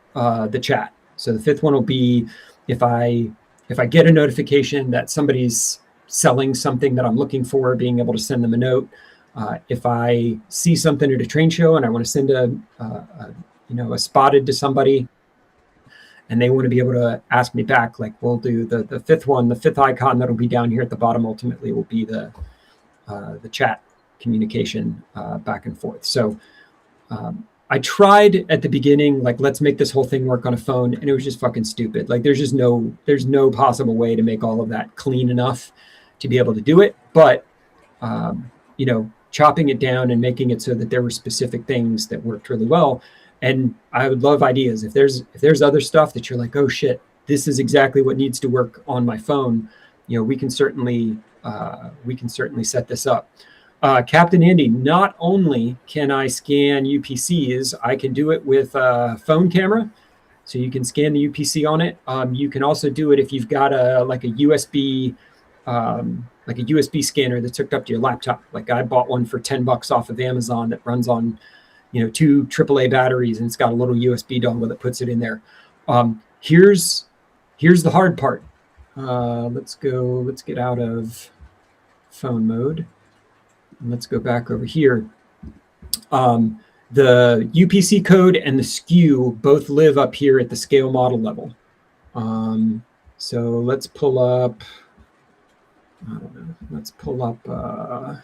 chat. So the fifth one will be if I get a notification that somebody's selling something that I'm looking for, being able to send them a note. If I see something at a train show and I want to send a spotted to somebody, and they want to be able to ask me back, like we'll do the fifth one, the fifth icon that'll be down here at the bottom ultimately will be the chat communication back and forth. So I tried at the beginning, like, let's make this whole thing work on a phone, and it was just fucking stupid. Like there's no possible way to make all of that clean enough to be able to do it. But chopping it down and making it so that there were specific things that worked really well. And I would love ideas. If there's other stuff that you're like, oh shit, this is exactly what needs to work on my phone, we can certainly we can certainly set this up. Captain Andy, not only can I scan UPCs, I can do it with a phone camera. So you can scan the UPC on it. You can also do it if you've got a USB scanner that's hooked up to your laptop. Like I bought one for $10 off of Amazon that runs on, 2 AAA batteries, and it's got a little USB dongle that puts it in there. Here's the hard part. Let's get out of phone mode. And let's go back over here. The UPC code and the SKU both live up here at the scale model level. So let's pull up, I don't know, let's pull up, I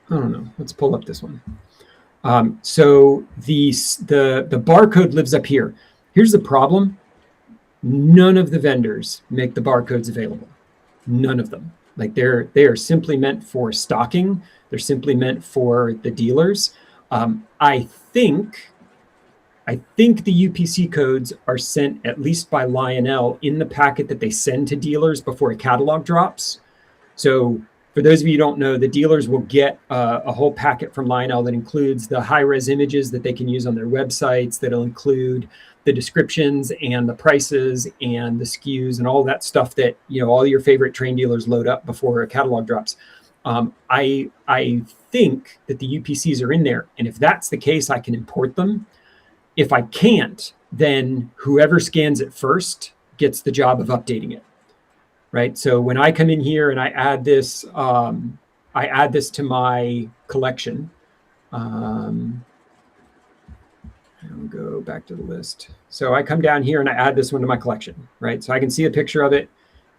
don't know, let's pull up this one. So the barcode lives up here. Here's the problem. None of the vendors make the barcodes available. None of them. Like they are simply meant for stocking. They're simply meant for the dealers. I think the UPC codes are sent at least by Lionel in the packet that they send to dealers before a catalog drops. So for those of you who don't know, the dealers will get a whole packet from Lionel that includes the high-res images that they can use on their websites, that'll include the descriptions and the prices and the SKUs and all that stuff that, all your favorite train dealers load up before a catalog drops. I think that the UPCs are in there. And if that's the case, I can import them. If I can't, then whoever scans it first gets the job of updating it. Right. So when I come in here and I add this to my collection, I'll go back to the list. So I come down here and I add this one to my collection, right? So I can see a picture of it.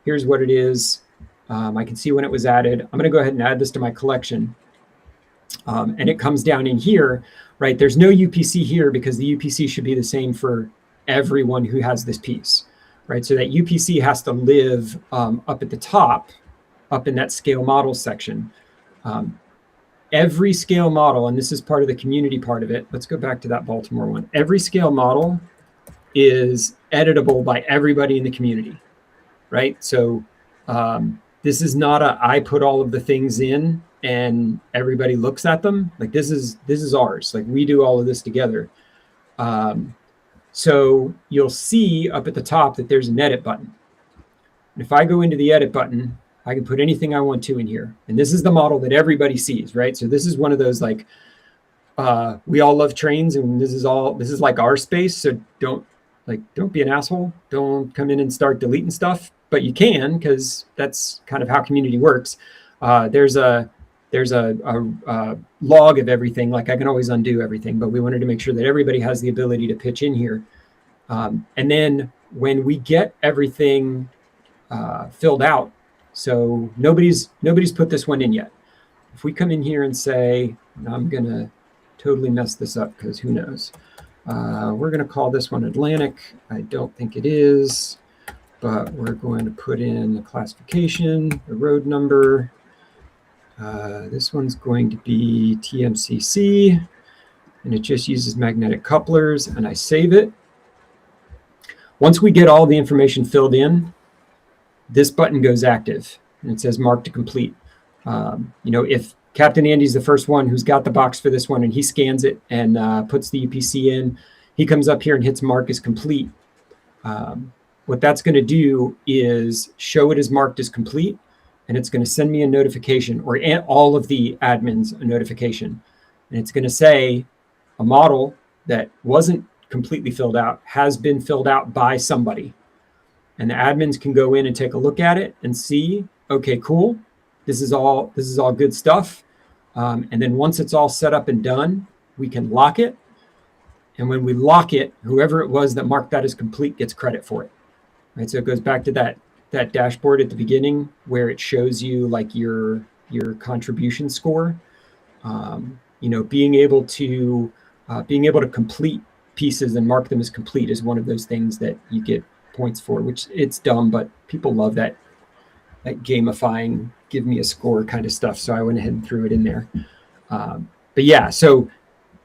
Here's what it is. I can see when it was added. I'm going to go ahead and add this to my collection. And it comes down in here, right? There's no UPC here because the UPC should be the same for everyone who has this piece, right? So that UPC has to live up at the top, up in that scale model section. Every scale model, and this is part of the community part of it. Let's go back to that Baltimore one. Every scale model is editable by everybody in the community, right? So this is not I put all of the things in and everybody looks at them. Like this is ours. Like we do all of this together. So you'll see up at the top that there's an edit button. And if I go into the edit button, I can put anything I want to in here. And this is the model that everybody sees, right? So this is one of those like, we all love trains and this is like our space. So don't be an asshole. Don't come in and start deleting stuff, but you can, because that's kind of how community works. There's a log of everything. Like I can always undo everything, but we wanted to make sure that everybody has the ability to pitch in here. And then when we get everything filled out, so nobody's put this one in yet. If we come in here and say, and I'm going to totally mess this up because who knows. We're going to call this one Atlantic. I don't think it is, but we're going to put in the classification, the road number. This one's going to be TMCC, and it just uses magnetic couplers, and I save it. Once we get all the information filled in, this button goes active and it says mark to complete. If Captain Andy's the first one who's got the box for this one and he scans it and puts the UPC in, he comes up here and hits mark as complete. What that's going to do is show it as marked as complete, and it's going to send me a notification, or all of the admins a notification. And it's going to say a model that wasn't completely filled out has been filled out by somebody. And the admins can go in and take a look at it and see, okay, cool. This is all good stuff. And then once it's all set up and done, we can lock it. And when we lock it, whoever it was that marked that as complete gets credit for it. Right. So it goes back to that dashboard at the beginning where it shows you like your contribution score. Being able to complete pieces and mark them as complete is one of those things that you get points for, which it's dumb, but people love that gamifying, give me a score kind of stuff. So I went ahead and threw it in there. But yeah, so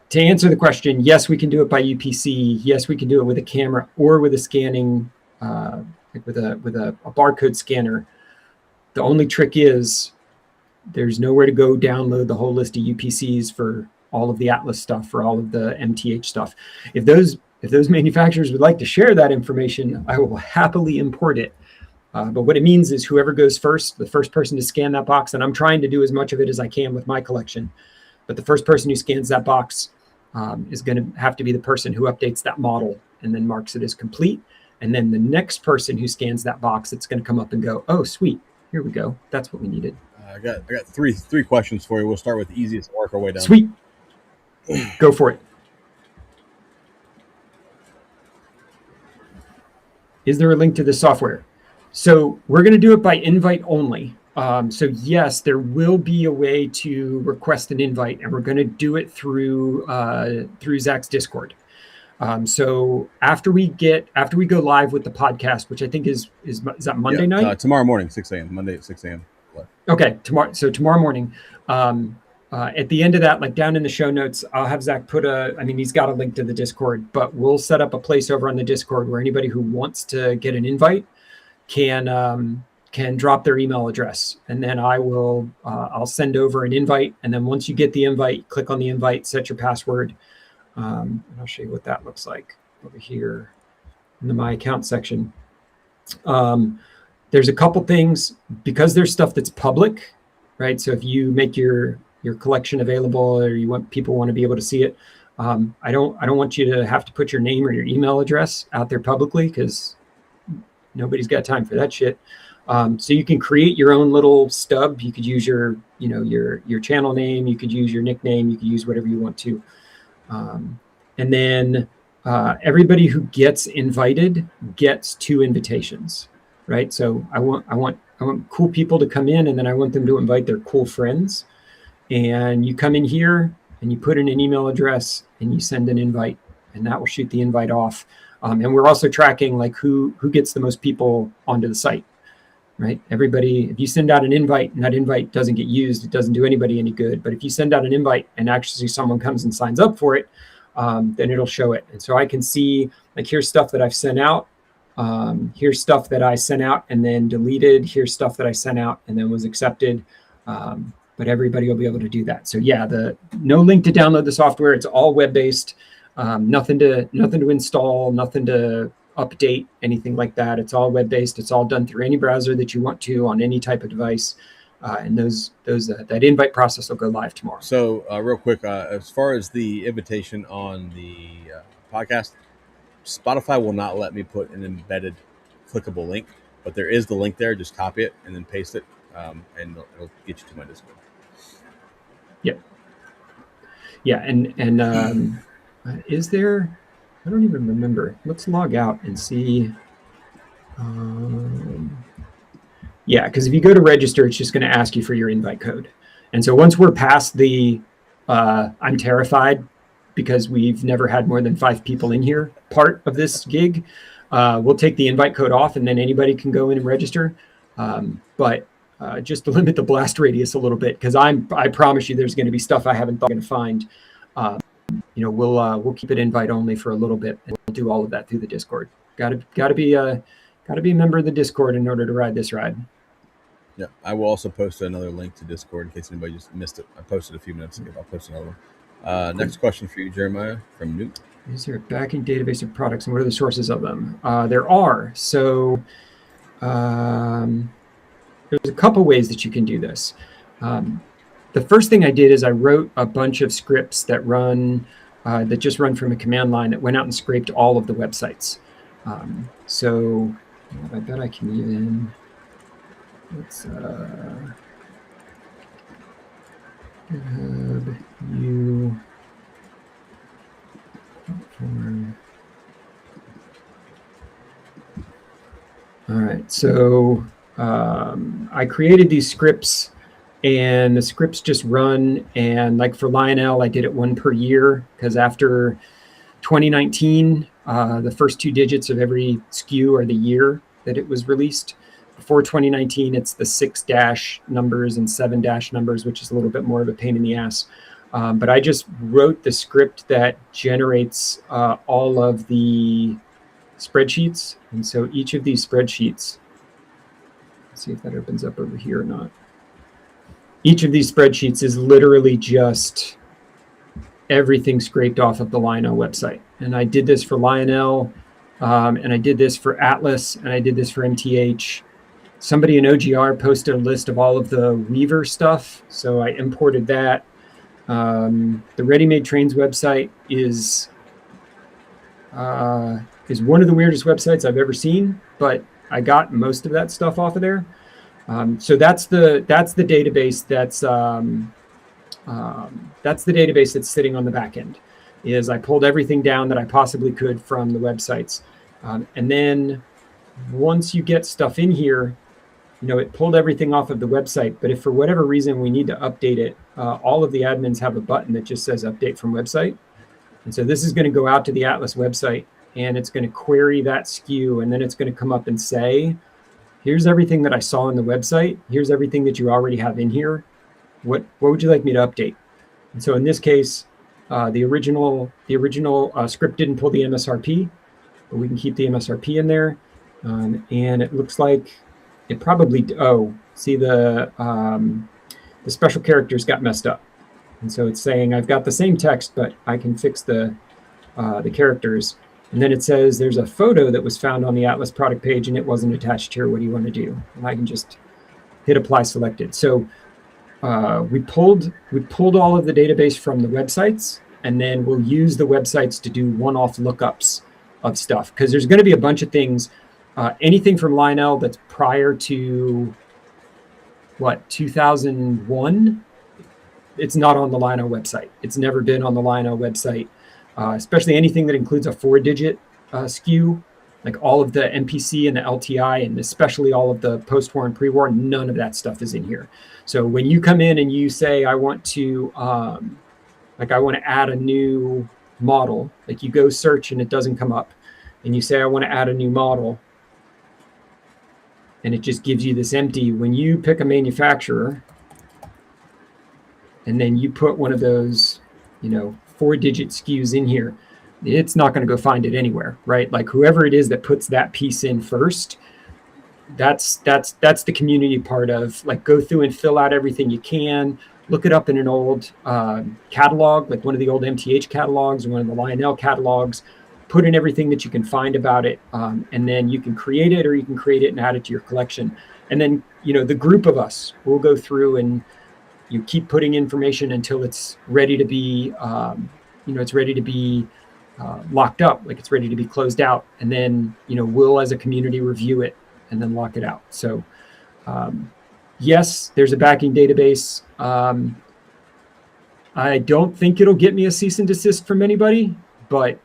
to answer the question, yes, we can do it by UPC. Yes, we can do it with a camera or with a scanning, like with a barcode scanner. The only trick is there's nowhere to go download the whole list of UPCs for all of the Atlas stuff, for all of the MTH stuff. If those manufacturers would like to share that information, I will happily import it. But what it means is whoever goes first, the first person to scan that box, and I'm trying to do as much of it as I can with my collection, but the first person who scans that box is going to have to be the person who updates that model and then marks it as complete. And then the next person who scans that box, it's going to come up and go, oh, sweet, here we go. That's what we needed. I got three questions for you. We'll start with the easiest and work our way down. Sweet. Go for it. Is there a link to the software? So we're going to do it by invite only. So yes, there will be a way to request an invite, and we're going to do it through Zach's Discord. So after we go live with the podcast, which I think is that Monday night? Tomorrow morning, 6 a.m. Monday at 6 a.m. Okay, tomorrow. So tomorrow morning, at the end of that, like down in the show notes, I'll have Zach he's got a link to the Discord, but we'll set up a place over on the Discord where anybody who wants to get an invite can drop their email address, and then I'll send over an invite. And then once you get the invite, click on the invite, set your password. And I'll show you what that looks like over here in the My Account section. There's a couple things, because there's stuff that's public, right? So if you make your collection available, or people want to be able to see it, I don't want you to have to put your name or your email address out there publicly, because nobody's got time for that shit. So you can create your own little stub. You could use your channel name. You could use your nickname. You could use whatever you want to. And then everybody who gets invited gets 2 invitations, right? So I want cool people to come in, and then I want them to invite their cool friends. And you come in here and you put in an email address and you send an invite, and that will shoot the invite off. And we're also tracking like who gets the most people onto the site, right? Everybody, if you send out an invite and that invite doesn't get used, it doesn't do anybody any good. But if you send out an invite and actually someone comes and signs up for it, then it'll show it. And so I can see, like, here's stuff that I've sent out. Here's stuff that I sent out and then deleted. Here's stuff that I sent out and then was accepted. But everybody will be able to do that. So yeah, no link to download the software. It's all web-based. Nothing to install, nothing to update, anything like that. It's all web-based. It's all done through any browser that you want to on any type of device. And that invite process will go live tomorrow. So real quick, as far as the invitation on the podcast, Spotify will not let me put an embedded clickable link, but there is the link there. Just copy it and then paste it, and it'll get you to my Discord. Yep. Yeah, and is there? I don't even remember. Let's log out and see. Yeah, because if you go to register, it's just going to ask you for your invite code. And so once we're past the I'm terrified because we've never had more than 5 people in here part of this gig, we'll take the invite code off, and then anybody can go in and register. But just to limit the blast radius a little bit, because I promise you there's going to be stuff I haven't thought to find. We'll keep it invite only for a little bit, and we'll do all of that through the Discord. Got to be a member of the Discord in order to ride this ride. Yeah, I will also post another link to Discord in case anybody just missed it. I posted a few minutes ago. I'll post another one. Next question for you, Jeremiah, from Newt. Is there a backing database of products, and what are the sources of them? There are. So there's a couple ways that you can do this. The first thing I did is I wrote a bunch of scripts that just run from a command line that went out and scraped all of the websites. So I bet I can even, let's GitHub U platform. All right, so I created these scripts, and the scripts just run. And like for Lionel, I did it 1 per year, because after 2019, the first 2 digits of every SKU are the year that it was released. Before 2019, it's the 6 dash numbers and 7 dash numbers, which is a little bit more of a pain in the ass. But I just wrote the script that generates all of the spreadsheets. And so each of these spreadsheets, let's see if that opens up over here or not. Each of these spreadsheets is literally just everything scraped off of the Lionel website. And I did this for Lionel, and I did this for Atlas, and I did this for MTH. Somebody in OGR posted a list of all of the Weaver stuff, so I imported that. The Ready Made Trains website is one of the weirdest websites I've ever seen, but I got most of that stuff off of there. So that's the database that's the database that's sitting on the back end. Is I pulled everything down that I possibly could from the websites, and then once you get stuff in here, it pulled everything off of the website. But if for whatever reason we need to update it, all of the admins have a button that just says update from website. And so this is going to go out to the Atlas website, and it's going to query that SKU, and then it's going to come up and say, here's everything that I saw on the website. Here's everything that you already have in here. What would you like me to update? And so in this case, the original script didn't pull the MSRP, but we can keep the MSRP in there. And it looks like it probably, see the special characters got messed up. And so it's saying I've got the same text, but I can fix the characters. And then it says there's a photo that was found on the Atlas product page and it wasn't attached here. What do you want to do? And I can just hit apply selected. So we pulled all of the database from the websites, and then we'll use the websites to do one-off lookups of stuff, because there's going to be a bunch of things. Anything from Lionel that's prior to 2001, it's not on the Lionel website. It's never been on the Lionel website, especially anything that includes a 4-digit SKU, like all of the MPC and the LTI, and especially all of the post-war and pre-war. None of that stuff is in here. So when you come in and you say, I want to add a new model, like you go search and it doesn't come up, and you say, I want to add a new model, and it just gives you this empty. When you pick a manufacturer and then you put one of those, 4-digit SKUs in here, it's not going to go find it anywhere, right? Like whoever it is that puts that piece in first, that's the community part of, like, go through and fill out everything you can, look it up in an old catalog, like one of the old MTH catalogs or one of the Lionel catalogs, put in everything that you can find about it, and then you can create it, or you can create it and add it to your collection. And then, the group of us will go through and you keep putting information until it's ready to be, locked up, like it's ready to be closed out. And then, we'll as a community review it and then lock it out. So yes, there's a backing database. I don't think it'll get me a cease and desist from anybody, but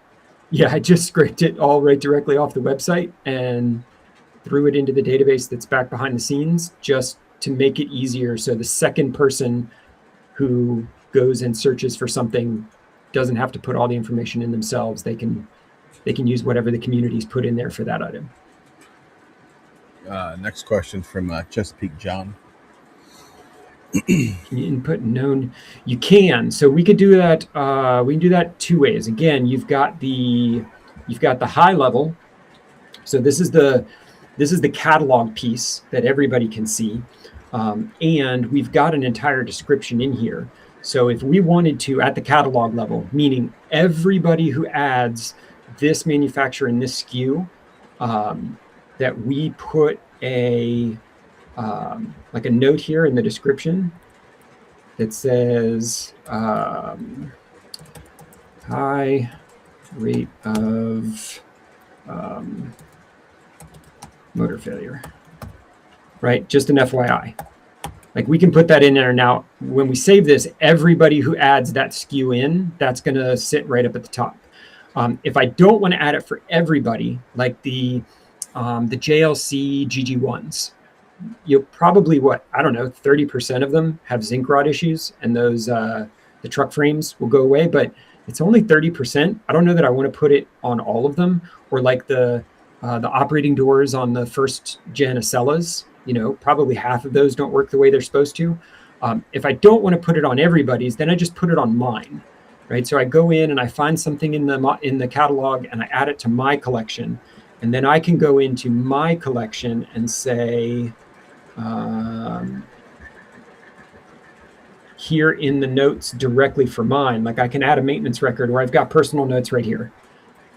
yeah, I just scraped it all right directly off the website and threw it into the database that's back behind the scenes, just to make it easier. So the second person who goes and searches for something doesn't have to put all the information in themselves. They can use whatever the community's put in there for that item. Next question from Chesapeake John. Can you input known? You can. So we could do that. We can do that two ways. Again, you've got the high level. So this is the catalog piece that everybody can see, and we've got an entire description in here. So if we wanted to, at the catalog level, meaning everybody who adds this manufacturer in this SKU, that we put a like a note here in the description that says high rate of motor failure, right? Just an FYI. Like we can put that in there. Now, when we save this, everybody who adds that SKU in, that's going to sit right up at the top. If I don't want to add it for everybody, like the JLC GG1s, you'll probably, 30% of them have zinc rod issues, and those the truck frames will go away, but it's only 30%. I don't know that I want to put it on all of them, or like the operating doors on the first gen Acellas. Probably half of those don't work the way they're supposed to. If I don't want to put it on everybody's, then I just put it on mine, right? So I go in and I find something in the catalog and I add it to my collection, and then I can go into my collection and say, here in the notes directly for mine, like I can add a maintenance record where I've got personal notes right here,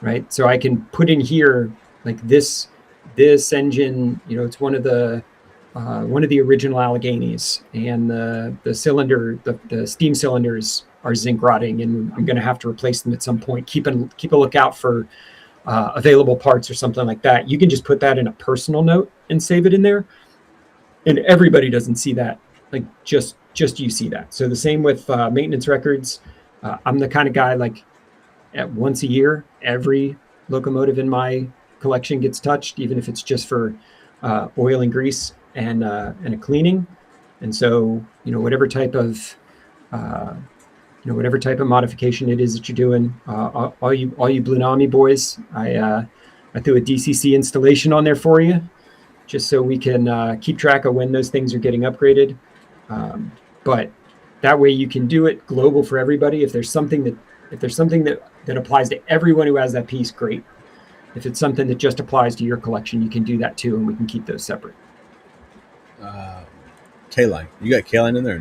right? So I can put in here like this engine, it's one of the original Alleghenies, and the cylinder, the steam cylinders are zinc rotting, and I'm going to have to replace them at some point. Keep a lookout for available parts or something like that. You can just put that in a personal note and save it in there, and everybody doesn't see that. Like just you see that. So the same with maintenance records. I'm the kind of guy, like at once a year, every locomotive in my collection gets touched, even if it's just for oil and grease and a cleaning. And so, whatever type of modification it is that you're doing, all you Blunami boys, I threw a DCC installation on there for you, just so we can keep track of when those things are getting upgraded. But that way you can do it global for everybody. If there's something that applies to everyone who has that piece, great. If it's something that just applies to your collection, you can do that too, and we can keep those separate. K-Line. You got K-Line in there or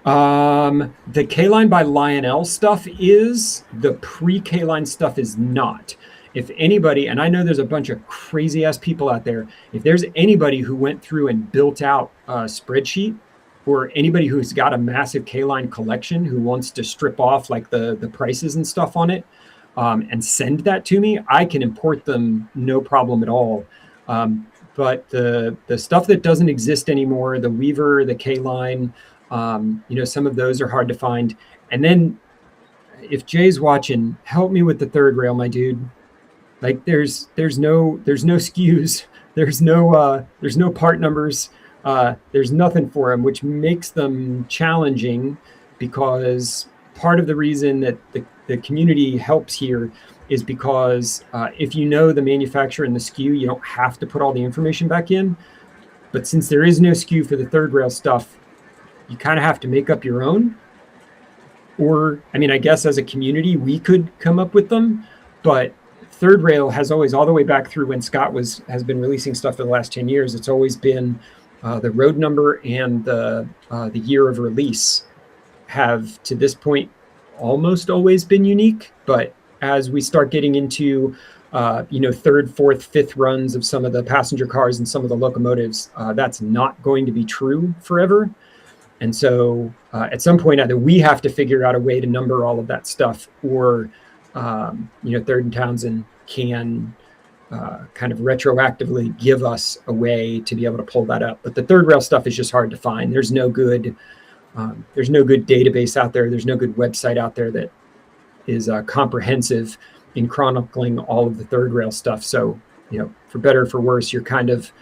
no? The K-Line by Lionel stuff is. The pre-K-Line stuff is not. If anybody, and I know there's a bunch of crazy ass people out there, if there's anybody who went through and built out a spreadsheet, or anybody who's got a massive K-Line collection who wants to strip off like the prices and stuff on it, and send that to me, I can import them no problem at all. But the stuff that doesn't exist anymore, the Weaver, the K-Line, some of those are hard to find. And then if Jay's watching, help me with the third rail, my dude. Like there's no SKUs, there's no part numbers, there's nothing for them, which makes them challenging, because part of the reason that the community helps here is because if you know the manufacturer and the SKU, you don't have to put all the information back in. But since there is no SKU for the third rail stuff, you kind of have to make up your own. Or, I guess as a community, we could come up with them, but third rail has always, all the way back through when Scott has been releasing stuff for the last 10 years, it's always been the road number and the year of release have, to this point, almost always been unique. But as we start getting into third, fourth, fifth runs of some of the passenger cars and some of the locomotives, that's not going to be true forever. And so at some point, either we have to figure out a way to number all of that stuff, or Third and Townsend can kind of retroactively give us a way to be able to pull that up. But the third rail stuff is just hard to find. There's no good database out there. There's no good website out there that is comprehensive in chronicling all of the third rail stuff. So, for better or for worse, you're kind of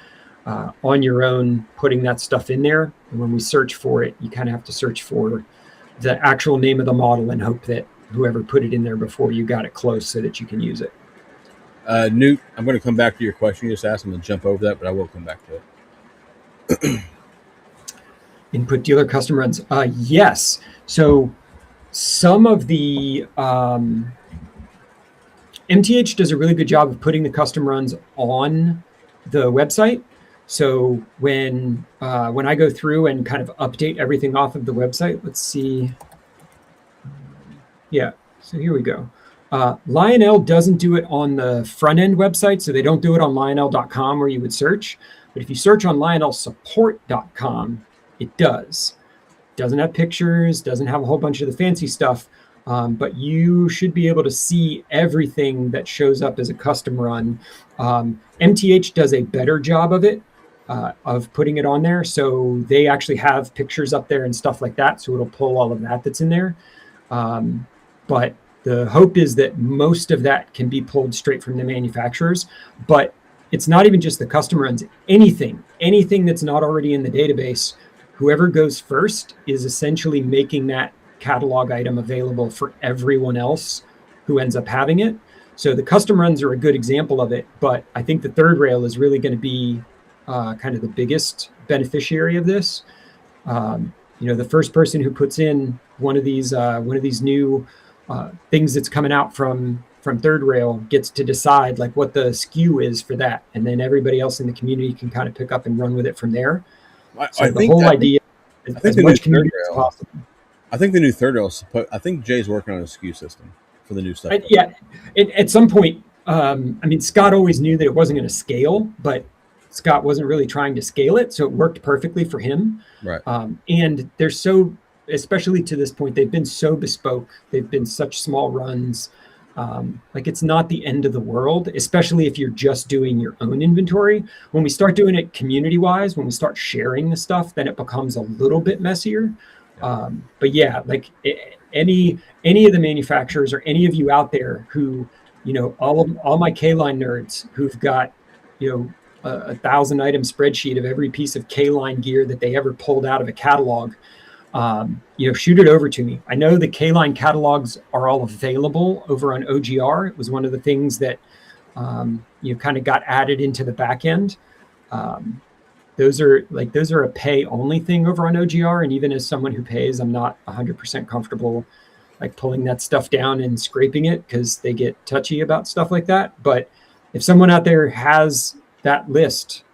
on your own putting that stuff in there. And when we search for it, you kind of have to search for the actual name of the model and hope that whoever put it in there before you got it close so that you can use it. Newt, I'm going to come back to your question you just asked. I'm going to jump over that, but I will come back to it. Input dealer custom runs. Yes. So some of the MTH does a really good job of putting the custom runs on the website. So when I go through and kind of update everything off of the website, let's see. Yeah, so here we go. Lionel doesn't do it on the front end website, so they don't do it on lionel.com where you would search. But if you search on lionelsupport.com, it does. Doesn't have pictures, doesn't have a whole bunch of the fancy stuff, but you should be able to see everything that shows up as a custom run. MTH does a better job of it, of putting it on there. So they actually have pictures up there and stuff like that. So it'll pull all of that that's in there. But the hope is that most of that can be pulled straight from the manufacturers. But it's not even just the custom runs. Anything that's not already in the database, whoever goes first is essentially making that catalog item available for everyone else who ends up having it. So the custom runs are a good example of it, but I think the third rail is really going to be kind of the biggest beneficiary of this. The first person who puts in one of these new things that's coming out from Third Rail gets to decide like what the SKU is for that, and then everybody else in the community can kind of pick up and run with it from there. So the whole idea is as much community as possible. I think the new Third Rail. I think Jay's working on a SKU system for the new stuff. At some point, Scott always knew that it wasn't going to scale, but Scott wasn't really trying to scale it, so it worked perfectly for him. Right. And they're so, especially to this point, they've been so bespoke. They've been such small runs. Like it's not the end of the world, especially if you're just doing your own inventory. When we start doing it community-wise, when we start sharing the stuff, then it becomes a little bit messier. But yeah, like any of the manufacturers or any of you out there who, all my K-line nerds who've got, a 1,000-item spreadsheet of every piece of K-line gear that they ever pulled out of a catalog, shoot it over to me. I know the K-line catalogs are all available over on OGR. It was one of the things that, kind of got added into the back end. Those are a pay only thing over on OGR. And even as someone who pays, I'm not 100% comfortable like pulling that stuff down and scraping it because they get touchy about stuff like that. But if someone out there has that list,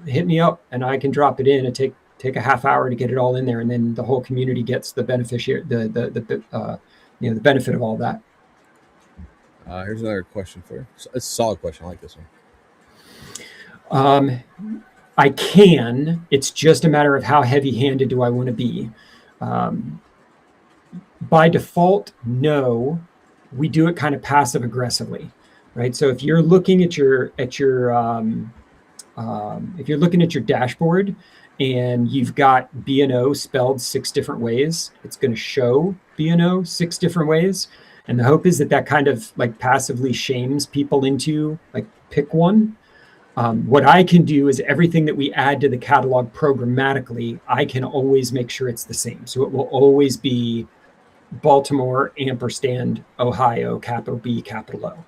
hit me up and I can drop it in and take a half hour to get it all in there. And then the whole community gets the beneficiary, the benefit of all that. Here's another question for you. It's a solid question. I like this one. I can. It's just a matter of how heavy-handed do I want to be. By default, no. We do it kind of passive-aggressively, right? So if you're looking at your dashboard and you've got B&O spelled 6 different ways, it's going to show B&O 6 different ways. And the hope is that kind of like passively shames people into like pick one. What I can do is everything that we add to the catalog programmatically, I can always make sure it's the same. So it will always be Baltimore, ampersand, Ohio, capital B, capital O.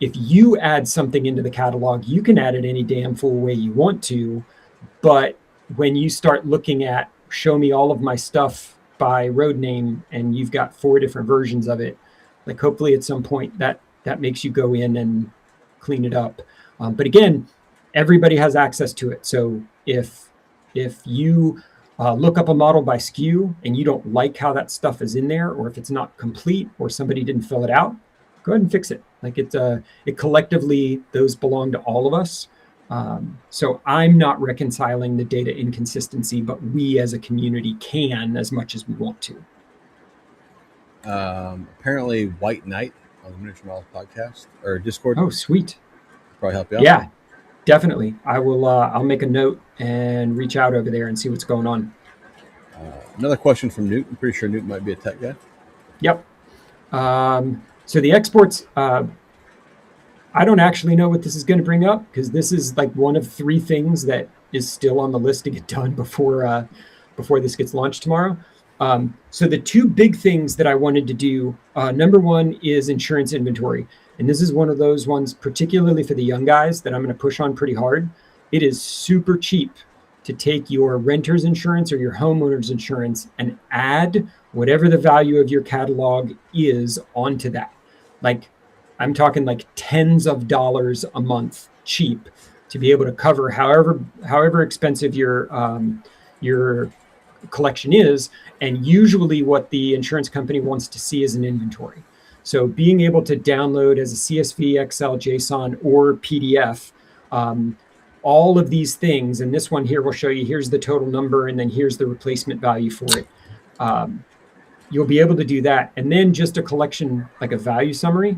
If you add something into the catalog, you can add it any damn fool way you want to. But when you start looking at show me all of my stuff by road name and you've got 4 different versions of it, like hopefully at some point that makes you go in and clean it up. But again, everybody has access to it. So if you look up a model by SKU and you don't like how that stuff is in there, or if it's not complete or somebody didn't fill it out, go ahead and fix it. Like it collectively, those belong to all of us. So I'm not reconciling the data inconsistency, but we as a community can as much as we want to. Apparently White Knight on the Miniature Models podcast or Discord. Oh, sweet. Probably help you out. Yeah, definitely. I will. I'll make a note and reach out over there and see what's going on. Another question from Newt. I'm pretty sure Newt might be a tech guy. Yep. So the exports, I don't actually know what this is going to bring up because this is like one of 3 things that is still on the list to get done before this gets launched tomorrow. So the 2 big things that I wanted to do, number 1 is insurance inventory. And this is one of those ones, particularly for the young guys, that I'm going to push on pretty hard. It is super cheap to take your renter's insurance or your homeowner's insurance and add whatever the value of your catalog is onto that. Like, I'm talking like tens of dollars a month cheap to be able to cover however expensive your collection is. And usually what the insurance company wants to see is an inventory. So being able to download as a CSV, Excel, JSON, or PDF, all of these things, and this one here will show you, here's the total number, and then here's the replacement value for it. You'll be able to do that. And then just a collection, like a value summary.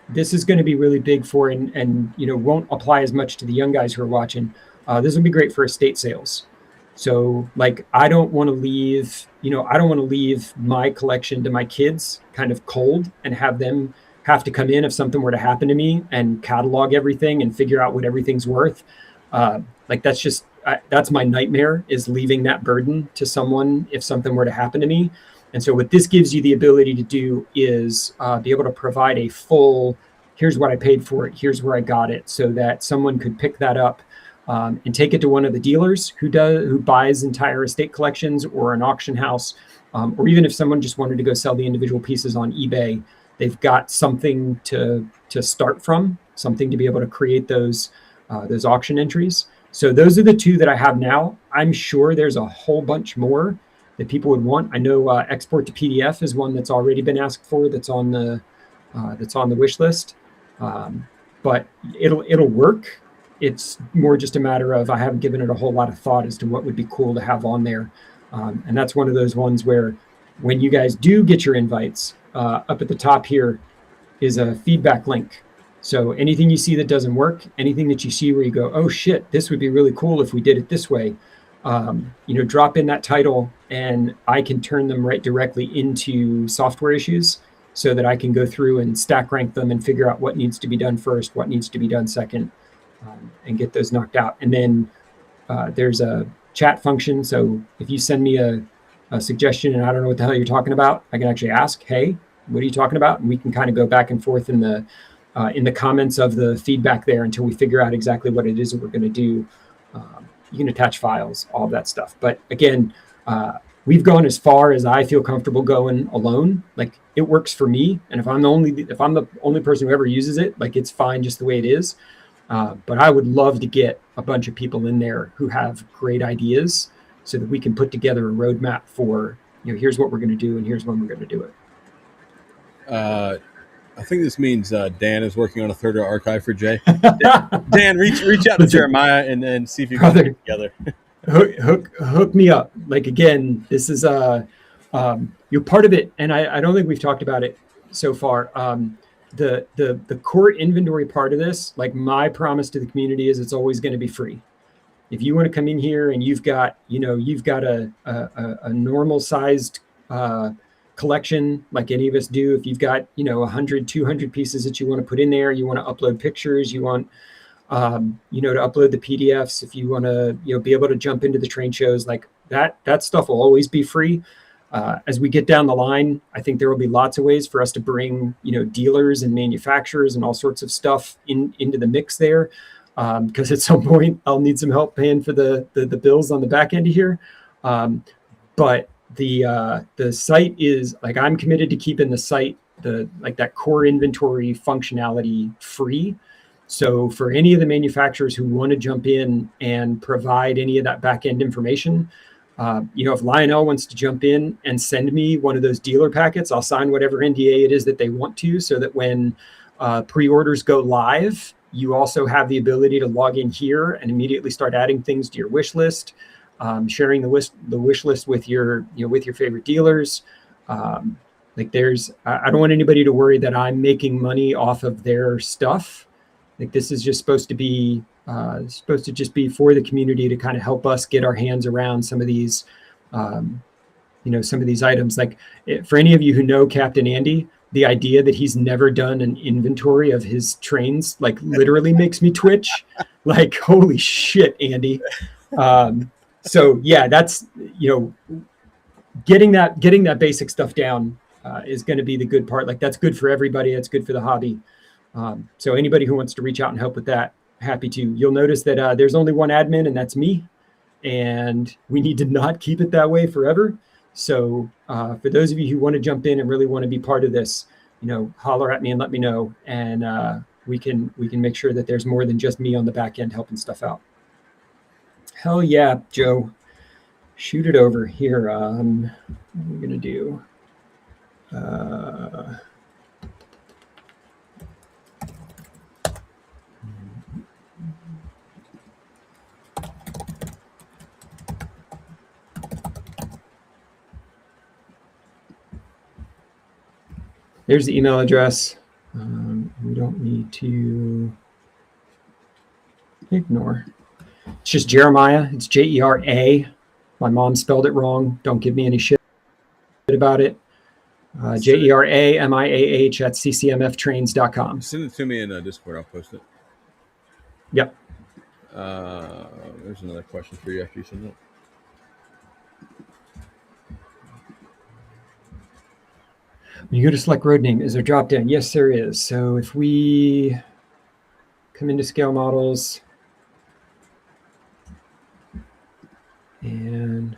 This is going to be really big for, and won't apply as much to the young guys who are watching. This will be great for estate sales. So like, I don't want to leave my collection to my kids kind of cold and have them have to come in if something were to happen to me and catalog everything and figure out what everything's worth. Like that's my nightmare, is leaving that burden to someone if something were to happen to me. And so what this gives you the ability to do is be able to provide a full, here's what I paid for it, here's where I got it, so that someone could pick that up and take it to one of the dealers who buys entire estate collections, or an auction house, or even if someone just wanted to go sell the individual pieces on eBay, they've got something to start from, something to be able to create those auction entries. So those are the two that I have now. I'm sure there's a whole bunch more that people would want. I know export to PDF is one that's already been asked for. That's on the wish list, but it'll work. It's more just a matter of I haven't given it a whole lot of thought as to what would be cool to have on there, and that's one of those ones where when you guys do get your invites, up at the top here is a feedback link. So anything you see that doesn't work, anything that you see where you go, oh shit, this would be really cool if we did it this way, drop in that title, and I can turn them right directly into software issues so that I can go through and stack rank them and figure out what needs to be done first, what needs to be done second, and get those knocked out. And then there's a chat function. So if you send me a suggestion and I don't know what the hell you're talking about, I can actually ask, hey, what are you talking about? And we can kind of go back and forth in the comments of the feedback there until we figure out exactly what it is that we're going to do. You can attach files, all of that stuff. But again, we've gone as far as I feel comfortable going alone. Like, it works for me. And if I'm the only person who ever uses it, like, it's fine just the way it is. But I would love to get a bunch of people in there who have great ideas so that we can put together a roadmap for, here's what we're going to do and here's when we're going to do it. I think this means Dan is working on a third archive for Jay. Dan, reach out to Jeremiah and see if you can get it together. hook me up. Like, again, this is you're part of it, and I don't think we've talked about it so far. The core inventory part of this, like, my promise to the community is it's always going to be free. If you want to come in here and you've got a normal sized collection like any of us do, if you've got 100, 200 pieces that you want to put in there, you want to upload pictures, you want to upload the PDFs, if you want to be able to jump into the train shows, like that stuff will always be free. As we get down the line, I think there will be lots of ways for us to bring dealers and manufacturers and all sorts of stuff into the mix there, because at some point I'll need some help paying for the bills on the back end of here. But the site is, like, I'm committed to keeping the site, that core inventory functionality free. So for any of the manufacturers who want to jump in and provide any of that back end information, if Lionel wants to jump in and send me one of those dealer packets, I'll sign whatever NDA it is that they want to, so that when pre-orders go live, you also have the ability to log in here and immediately start adding things to your wish list. Sharing the wish list with your favorite dealers. I don't want anybody to worry that I'm making money off of their stuff. Like, this is just supposed to just be for the community to kind of help us get our hands around some of these, some of these items. Like, for any of you who know Captain Andy, the idea that he's never done an inventory of his trains, like, literally makes me twitch. Like, holy shit, Andy. So yeah, that's, getting that basic stuff down is going to be the good part. Like, that's good for everybody. It's good for the hobby. So anybody who wants to reach out and help with that, happy to. You'll notice that there's only one admin, and that's me. And we need to not keep it that way forever. So for those of you who want to jump in and really want to be part of this, holler at me and let me know. And we can make sure that there's more than just me on the back end helping stuff out. Hell yeah, Joe. Shoot it over here. What are we going to do? There's the email address. We don't need to ignore. It's just Jeremiah. It's Jera. My mom spelled it wrong. Don't give me any shit about it. JERAMIAH@ccmftrains.com. Send it to me in Discord. I'll post it. Yep. There's another question for you after you send it. When you go to select road name, is there a drop down? Yes, there is. So if we come into scale models, And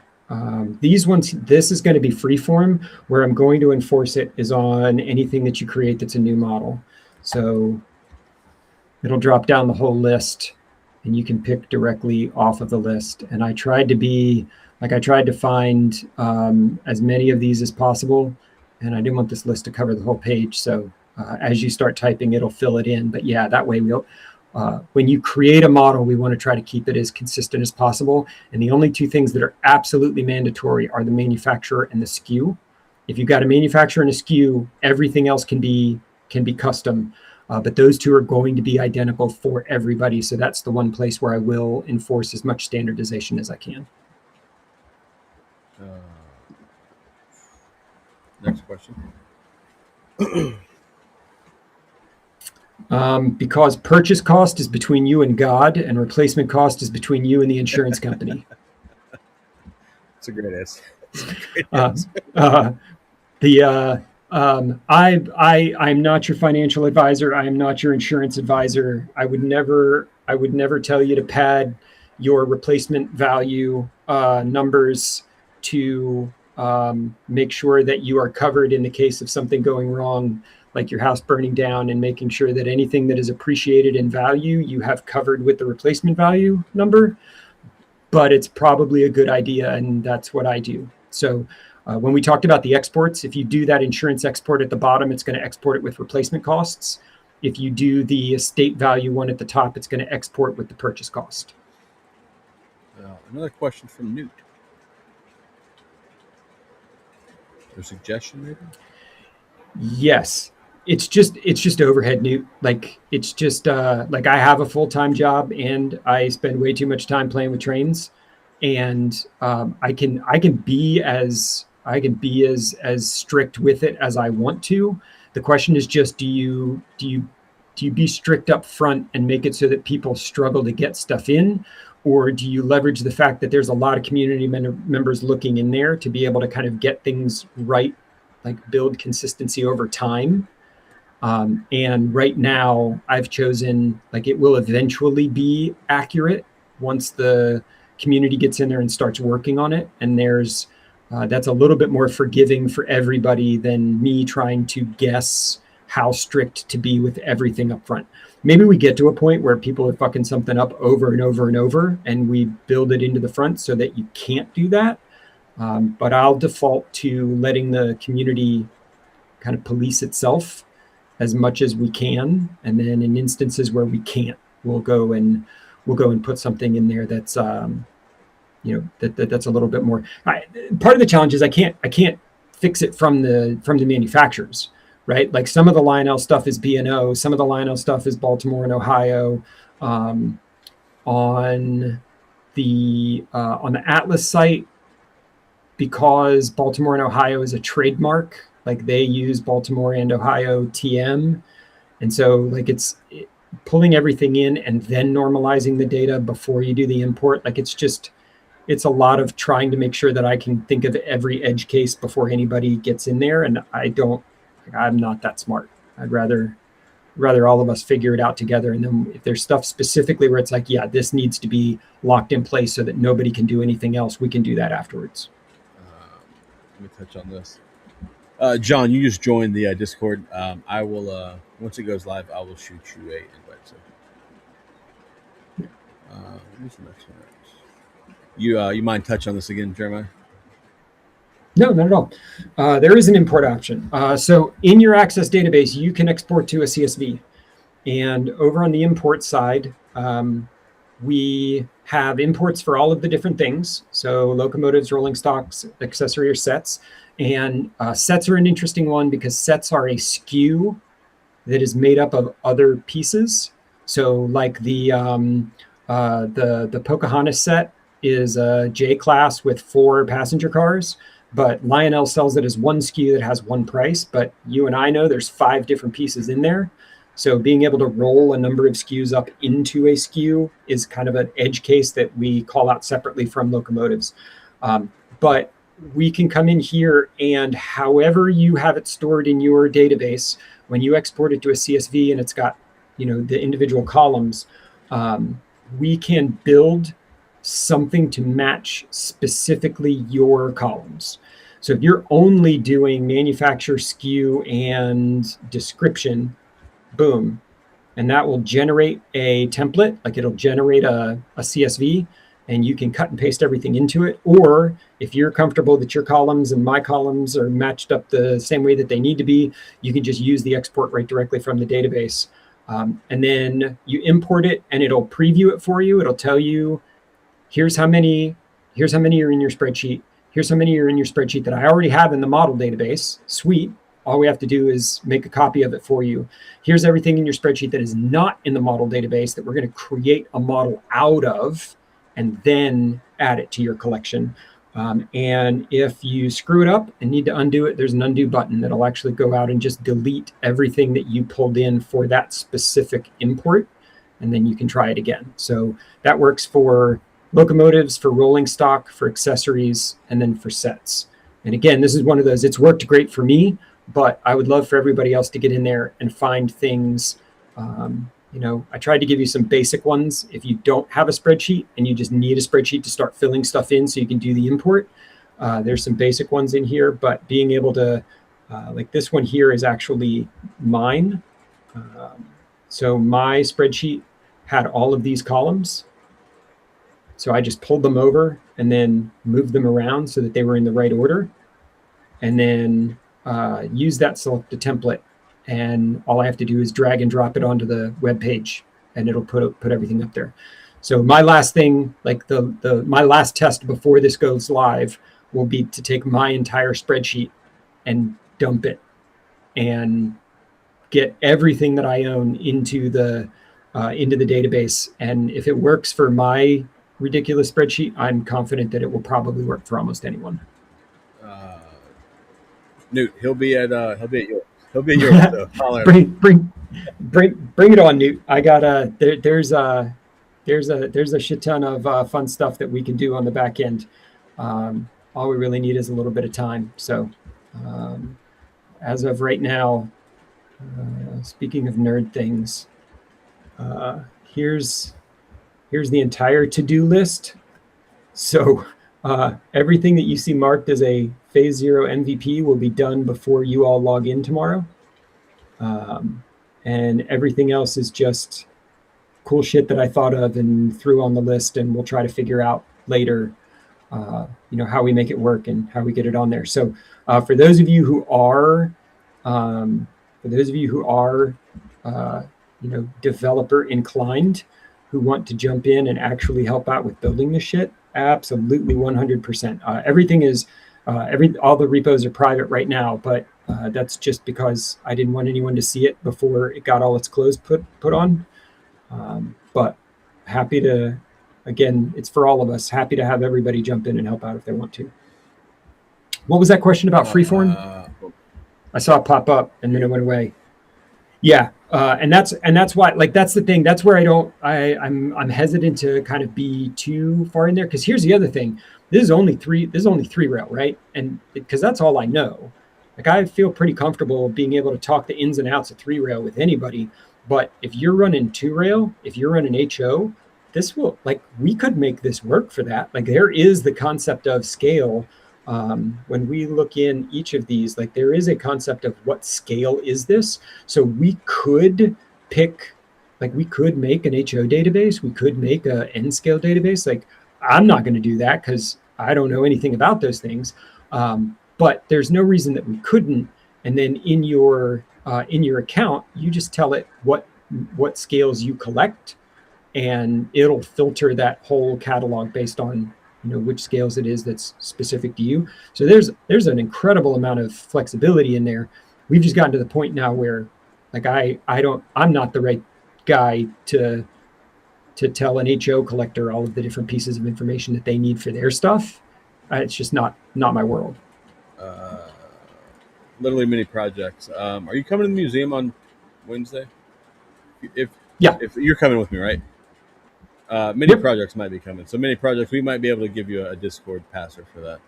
these ones, this is going to be freeform. Where I'm going to enforce it is on anything that you create that's a new model. So it'll drop down the whole list and you can pick directly off of the list. And I tried to find as many of these as possible. And I didn't want this list to cover the whole page. So as you start typing, it'll fill it in. But yeah, that way when you create a model, we want to try to keep it as consistent as possible. And the only two things that are absolutely mandatory are the manufacturer and the SKU. If you've got a manufacturer and a SKU, everything else can be custom. But those two are going to be identical for everybody. So that's the one place where I will enforce as much standardization as I can. Next question. Because purchase cost is between you and God, and replacement cost is between you and the insurance company. It's a great answer. I'm not your financial advisor. I am not your insurance advisor. I would never tell you to pad your replacement value numbers to make sure that you are covered in the case of something going wrong, like your house burning down, and making sure that anything that is appreciated in value, you have covered with the replacement value number. But it's probably a good idea, and that's what I do. So when we talked about the exports, if you do that insurance export at the bottom, it's going to export it with replacement costs. If you do the estate value one at the top, it's going to export with the purchase cost. Another question from Newt. Your suggestion, maybe? Yes, it's just overhead, Newt. Like it's just like I have a full-time job and I spend way too much time playing with trains, and I can be as strict with it as I want to. The question is just, do you be strict up front and make it so that people struggle to get stuff in? Or do you leverage the fact that there's a lot of community members looking in there to be able to kind of get things right, like build consistency over time? And right now I've chosen, like, it will eventually be accurate once the community gets in there and starts working on it. And there's that's a little bit more forgiving for everybody than me trying to guess how strict to be with everything up front. Maybe we get to a point where people are fucking something up over and over and over, and we build it into the front so that you can't do that. But I'll default to letting the community kind of police itself as much as we can. And then in instances where we can't, we'll go and put something in there that's, that's a little bit more. Part of the challenge is I can't fix it from the manufacturers, right? Like some of the Lionel stuff is B&O, some of the Lionel stuff is Baltimore and Ohio. On the Atlas site, because Baltimore and Ohio is a trademark, like they use Baltimore and Ohio TM. And so like it's pulling everything in and then normalizing the data before you do the import. Like it's a lot of trying to make sure that I can think of every edge case before anybody gets in there. And I'm not that smart. I'd rather all of us figure it out together. And then if there's stuff specifically where it's like, yeah, this needs to be locked in place so that nobody can do anything else, we can do that afterwards. Let me touch on this. John, you just joined the Discord. I will, once it goes live, I will shoot you a invite. So, who's the next one? You mind touch on this again, Jeremiah? No, not at all. There is an import option. So in your Access database, you can export to a CSV. And over on the import side, we have imports for all of the different things. So locomotives, rolling stocks, accessory or sets. And sets are an interesting one because sets are a SKU that is made up of other pieces. So like the Pocahontas set is a J class with 4 passenger cars, but Lionel sells it as one SKU that has one price. But you and I know there's 5 different pieces in there. So being able to roll a number of SKUs up into a SKU is kind of an edge case that we call out separately from locomotives. But we can come in here and however you have it stored in your database, when you export it to a CSV and it's got, the individual columns, we can build something to match specifically your columns. So if you're only doing manufacturer, SKU, and description, boom, and that will generate a template, like it'll generate a CSV, and you can cut and paste everything into it. Or if you're comfortable that your columns and my columns are matched up the same way that they need to be, you can just use the export right directly from the database. And then you import it and it'll preview it for you. It'll tell you, here's how many are in your spreadsheet. Here's how many are in your spreadsheet that I already have in the model database. Sweet. All we have to do is make a copy of it for you. Here's everything in your spreadsheet that is not in the model database that we're going to create a model out of and then add it to your collection. And if you screw it up and need to undo it, there's an undo button that'll actually go out and just delete everything that you pulled in for that specific import, and then you can try it again. So that works for locomotives, for rolling stock, for accessories, and then for sets. And again, this is one of those, it's worked great for me, but I would love for everybody else to get in there and find things. I tried to give you some basic ones. If you don't have a spreadsheet and you just need a spreadsheet to start filling stuff in so you can do the import, there's some basic ones in here, but being able to, like this one here is actually mine. So my spreadsheet had all of these columns. So I just pulled them over and then moved them around so that they were in the right order, and then use that select a template. And all I have to do is drag and drop it onto the web page, and it'll put everything up there. So my last thing, like my last test before this goes live, will be to take my entire spreadsheet and dump it and get everything that I own into the database. And if it works for my ridiculous spreadsheet, I'm confident that it will probably work for almost anyone. Newt, he'll be at yours. He'll be yours. So bring it on, Newt. I got there's a shit ton of fun stuff that we can do on the back end. All we really need is a little bit of time. So as of right now, speaking of nerd things, here's the entire to-do list. So everything that you see marked as a Phase 0 MVP will be done before you all log in tomorrow. And everything else is just cool shit that I thought of and threw on the list, and we'll try to figure out later, how we make it work and how we get it on there. So for those of you who are, developer inclined, who want to jump in and actually help out with building this shit, absolutely 100%. Everything is, all the repos are private right now, but that's just because I didn't want anyone to see it before it got all its clothes put on. But happy to, again, it's for all of us. Happy to have everybody jump in and help out if they want to. What was that question about Freeform? I saw it pop up and then it went away. Yeah, and that's why, like, that's the thing. That's where I'm hesitant to kind of be too far in there, because here's the other thing. This is only three rail, right? And because that's all I know. Like, I feel pretty comfortable being able to talk the ins and outs of 3-rail with anybody. But if you're running 2-rail, if you're running HO, we could make this work for that. Like, there is the concept of scale. When we look in each of these, like, there is a concept of what scale is this. So we could pick, like, we could make an HO database. We could make a N scale database. Like, I'm not going to do that because I don't know anything about those things. But there's no reason that we couldn't. And then in your account, you just tell it what scales you collect, and it'll filter that whole catalog based on which scales it is that's specific to you. So there's an incredible amount of flexibility in there. We've just gotten to the point now where, like, I'm not the right guy to tell an HO collector all of the different pieces of information that they need for their stuff. It's just not my world. Literally mini projects. Are you coming to the museum on Wednesday? If you're coming with me, right? Mini projects might be coming. So mini projects, we might be able to give you a Discord passer for that.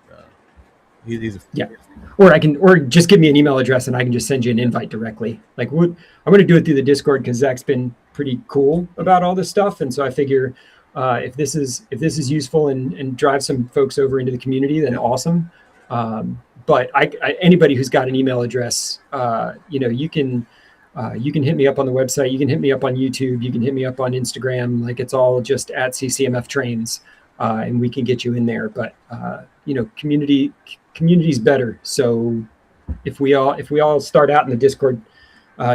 Or just give me an email address and I can just send you an invite directly. Like, I'm going to do it through the Discord because Zach's been pretty cool about all this stuff, and so I figure If this is useful and drives some folks over into the community, then awesome. But anybody who's got an email address, you can hit me up on the website. You can hit me up on YouTube. You can hit me up on Instagram. Like, it's all just at CCMF Trains, and we can get you in there. But community's better. So if we all start out in the Discord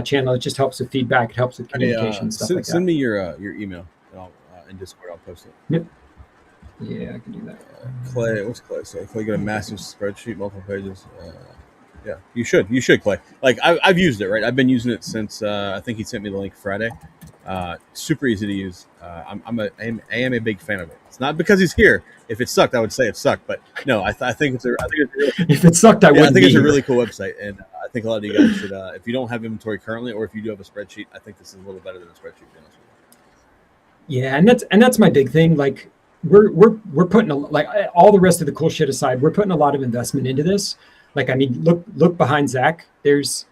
channel, it just helps with feedback. It helps with communication, stuff like that. Send me your email. In Discord, I'll post it. Yep. Yeah, I can do that. Clay, what's Clay say? Clay, get a massive spreadsheet, multiple pages. Yeah, you should, Clay. Like, I've used it, right? I've been using it since I think he sent me the link Friday. Super easy to use. I am a big fan of it. It's not because he's here. If it sucked, I would say it sucked. But no, I think it's if it sucked, I wouldn't. I think it's a really cool website, and I think a lot of you guys should. If you don't have inventory currently, or if you do have a spreadsheet, I think this is a little better than a spreadsheet. Yeah, and that's my big thing. Like, we're putting all the rest of the cool shit aside, we're putting a lot of investment into this. Like, I mean, look behind Zach. There's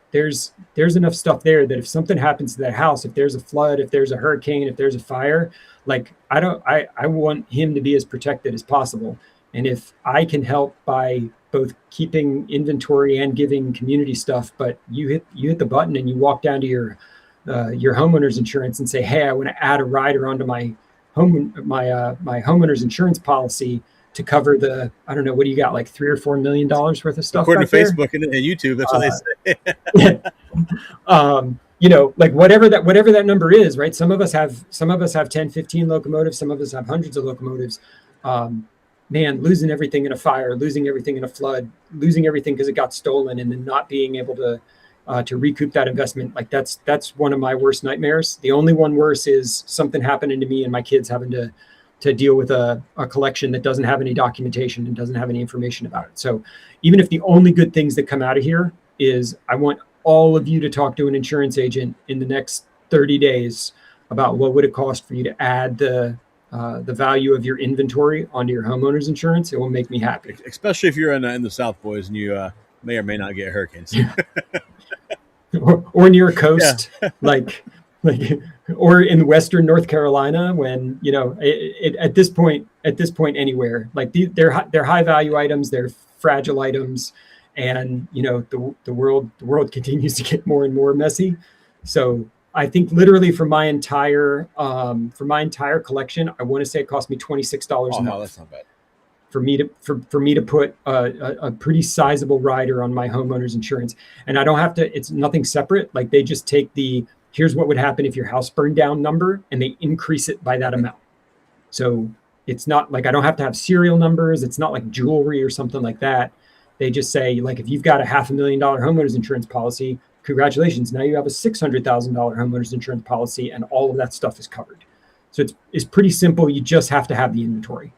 enough stuff there that if something happens to that house, if there's a flood, if there's a hurricane, if there's a fire, like, I want him to be as protected as possible. And if I can help by both keeping inventory and giving community stuff, but you hit the button and you walk down to your homeowner's insurance and say, hey, I want to add a rider onto my homeowner's insurance policy to cover the, I don't know, what do you got, like $3 or $4 million worth of stuff? According to Facebook and YouTube, that's what they say. Like whatever that number is, right? Some of us have 10, 15 locomotives. Some of us have hundreds of locomotives. Man, losing everything in a fire, losing everything in a flood, losing everything because it got stolen, and then not being able to recoup that investment. Like, that's one of my worst nightmares. The only one worse is something happening to me and my kids having to deal with a collection that doesn't have any documentation and doesn't have any information about it. So even if the only good things that come out of here is, I want all of you to talk to an insurance agent in the next 30 days about what would it cost for you to add the value of your inventory onto your homeowner's insurance. It will make me happy. Especially if you're in the South, boys, and you may or may not get hurricanes. or near a coast, like or in Western North Carolina, when at this point anywhere, like they're high value items, they're fragile items, and the world continues to get more and more messy. So I think literally for my entire collection, I want to say it cost me $26 a month. No, that's not bad. For me to put a pretty sizable rider on my homeowner's insurance. And I don't have to, it's nothing separate. Like, they just take here's what would happen if your house burned down number, and they increase it by that amount. So it's not like I don't have to have serial numbers. It's not like jewelry or something like that. They just say, like, if you've got a $500,000 homeowner's insurance policy, congratulations. Now you have a $600,000 homeowner's insurance policy, and all of that stuff is covered. So it's pretty simple. You just have to have the inventory.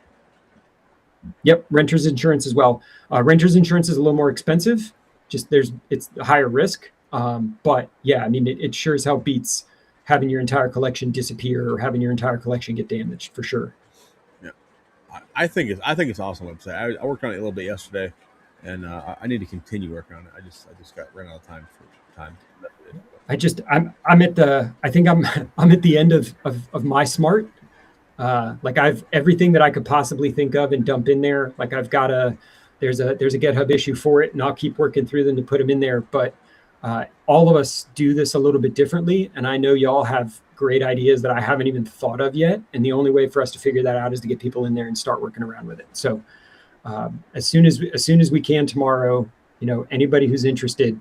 Yep, renter's insurance as well. Renter's insurance is a little more expensive. It's a higher risk. But yeah, I mean, it sure as hell beats having your entire collection disappear or having your entire collection get damaged, for sure. Yeah, I think it's awesome website. I worked on it a little bit yesterday, and I need to continue working on it. I just got ran out of time. I'm at the end of my smart. Like, I've everything that I could possibly think of and dump in there. Like, I've got there's a GitHub issue for it, and I'll keep working through them to put them in there. But all of us do this a little bit differently, and I know y'all have great ideas that I haven't even thought of yet. And the only way for us to figure that out is to get people in there and start working around with it. So as soon as we can tomorrow, anybody who's interested,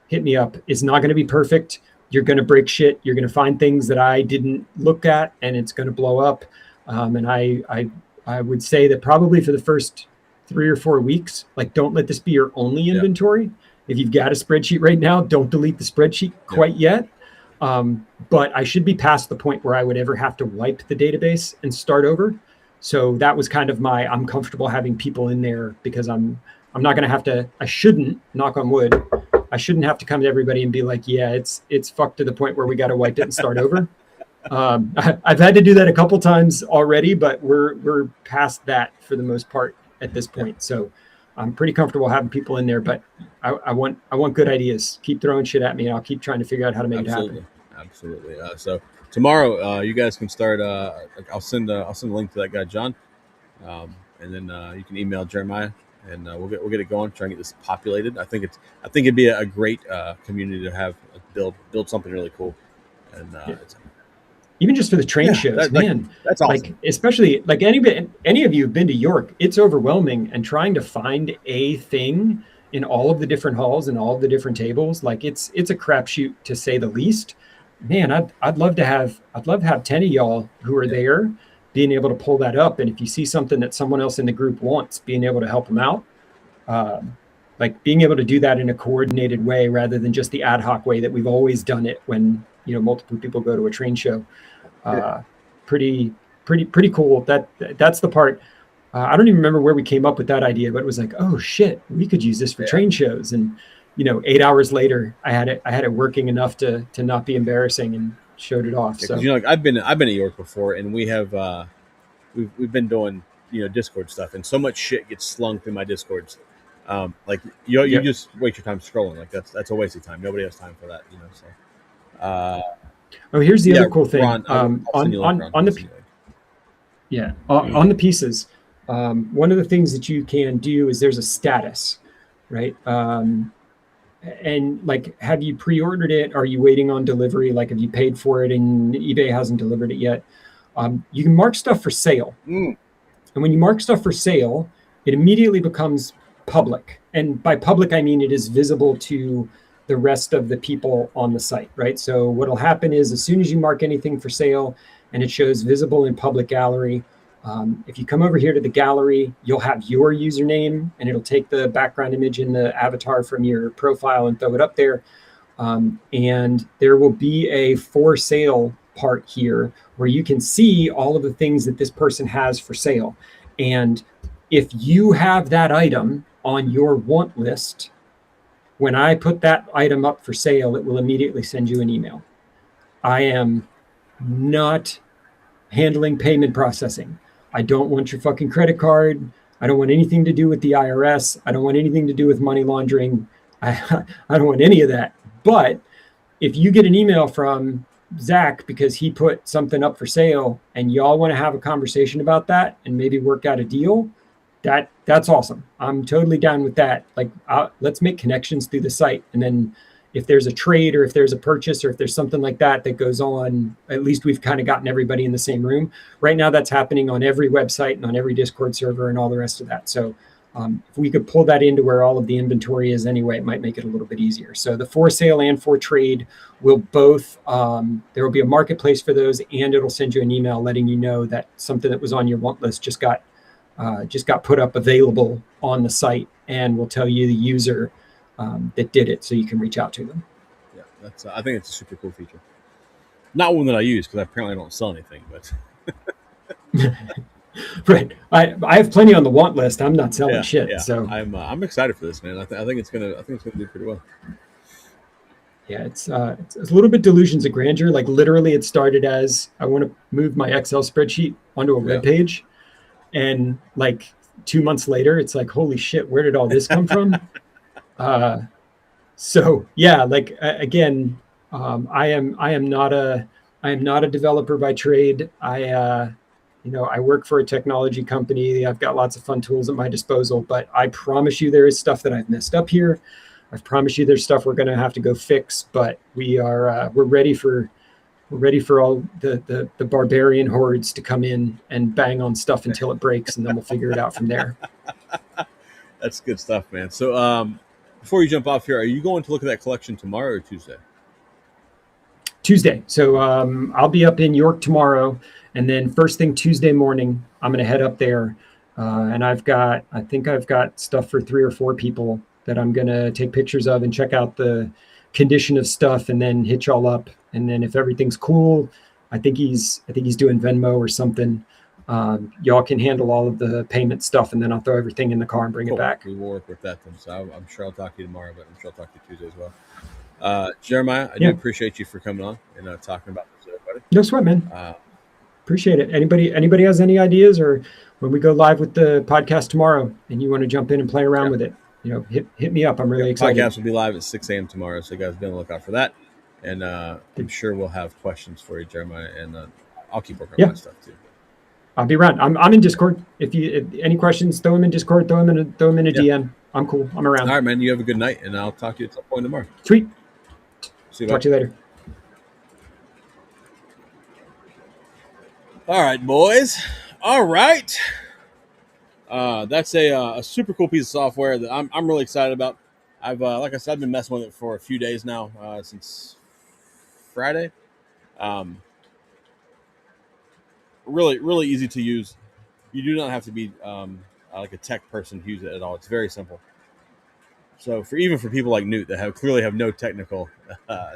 hit me up. It's not going to be perfect. You're going to break shit. You're going to find things that I didn't look at, and it's going to blow up. And I would say that probably for the first 3 or 4 weeks, like, don't let this be your only inventory. If you've got a spreadsheet right now, don't delete the spreadsheet quite yet. But I should be past the point where I would ever have to wipe the database and start over. So that was kind of I'm comfortable having people in there, because I'm not going to have to, I shouldn't, knock on wood, I shouldn't have to come to everybody and be like, yeah, it's fucked to the point where we got to wipe it and start over. I've had to do that a couple times already, but we're past that for the most part at this point. So I'm pretty comfortable having people in there, but I want good ideas. Keep throwing shit at me, and I'll keep trying to figure out how to make it happen. Absolutely. So tomorrow, you guys can start. I'll send a link to that guy John, and then you can email Jeremiah, and we'll get it going. Try and get this populated. I think it'd be a great community to have build something really cool, and even just for the train shows, man, that's awesome. Like, especially like any of you have been to York, it's overwhelming, and trying to find a thing in all of the different halls and all of the different tables, like it's a crapshoot to say the least. Man, I'd love to have 10 of y'all who are there being able to pull that up, and if you see something that someone else in the group wants, being able to help them out, like being able to do that in a coordinated way rather than just the ad hoc way that we've always done it when multiple people go to a train show. Pretty cool. That's the part. I don't even remember where we came up with that idea, but it was like, oh shit, we could use this for train shows. And 8 hours later, I had it working enough to not be embarrassing, and showed it off. So like I've been at York before, and we have we've been doing Discord stuff, and so much shit gets slung through my Discords. Like you just waste your time scrolling. Like that's a waste of time. Nobody has time for that. So. Here's the other cool thing. Ron, on the pieces. One of the things that you can do is there's a status, right? And like, have you pre-ordered it? Are you waiting on delivery? Like, have you paid for it and eBay hasn't delivered it yet? You can mark stuff for sale. And when you mark stuff for sale, it immediately becomes public. And by public, I mean it is visible to the rest of the people on the site, right? So what'll happen is, as soon as you mark anything for sale and it shows visible in public gallery, if you come over here to the gallery, you'll have your username, and it'll take the background image in the avatar from your profile and throw it up there. And there will be a for sale part here where you can see all of the things that this person has for sale. And if you have that item on your want list, when I put that item up for sale, it will immediately send you an email. I am not handling payment processing. I don't want your fucking credit card. I don't want anything to do with the IRS. I don't want anything to do with money laundering. I don't want any of that. But if you get an email from Zach because he put something up for sale and y'all want to have a conversation about that and maybe work out a deal, that's awesome. I'm totally down with that. Like, let's make connections through the site. And then if there's a trade or if there's a purchase or if there's something like that goes on, at least we've kind of gotten everybody in the same room. Right now, that's happening on every website and on every Discord server and all the rest of that. So if we could pull that into where all of the inventory is anyway, it might make it a little bit easier. So the for sale and for trade will both, there will be a marketplace for those, and it'll send you an email letting you know that something that was on your want list just got put up available on the site, and will tell you the user that did it, so you can reach out to them. Yeah, that's. I think it's a super cool feature. Not one that I use because I apparently don't sell anything, but. Right, I have plenty on the want list. I'm not selling shit. Yeah. So I'm excited for this, man. I think it's gonna do pretty well. Yeah, it's a little bit delusions of grandeur. Like, literally, it started as, I want to move my Excel spreadsheet onto a web page, and like 2 months later, it's like, holy shit, where did all this come from? So yeah, like, again, I am not a developer by trade. I work for a technology company. I've got lots of fun tools at my disposal, but I promise you there is stuff that I've messed up here. I promise you there's stuff we're going to have to go fix, but we're ready for all the barbarian hordes to come in and bang on stuff until it breaks, and then we'll figure it out from there. That's good stuff, man. So before you jump off here, are you going to look at that collection tomorrow or Tuesday? Tuesday. So I'll be up in York tomorrow, and then first thing Tuesday morning, I'm going to head up there. And I think I've got stuff for 3 or 4 people that I'm going to take pictures of and check out the condition of stuff, and then hit y'all up. And then if everything's cool, I think he's doing Venmo or something. Y'all can handle all of the payment stuff, and then I'll throw everything in the car and bring it back. We will work with that then. So I'm sure I'll talk to you tomorrow, but I'm sure I'll talk to you Tuesday as well. Jeremiah, I do appreciate you for coming on and talking about this, everybody. No sweat, man. Appreciate it. Anybody has any ideas, or when we go live with the podcast tomorrow and you want to jump in and play around with it, hit me up. I'm really excited. Podcast will be live at 6 a.m. tomorrow, so you guys be on the lookout for that. and I'm sure we'll have questions for you, Jeremiah, and I'll keep working on Yeah. my stuff too. I'll be around. I'm in Discord. If any questions, throw them in Discord. Throw them in a Yeah. DM. I'm cool. I'm around. All right, man. You have a good night, and I'll talk to you at some point tomorrow. Sweet. See you. Talk Bye. to you later. All right, boys. All right. That's a super cool piece of software that I'm really excited about. I've like I said, I've been messing with it for a few days now, since Friday. Really easy to use. You do not have to be like a tech person to use it at all. It's very simple. So even for people like Newt that clearly have no technical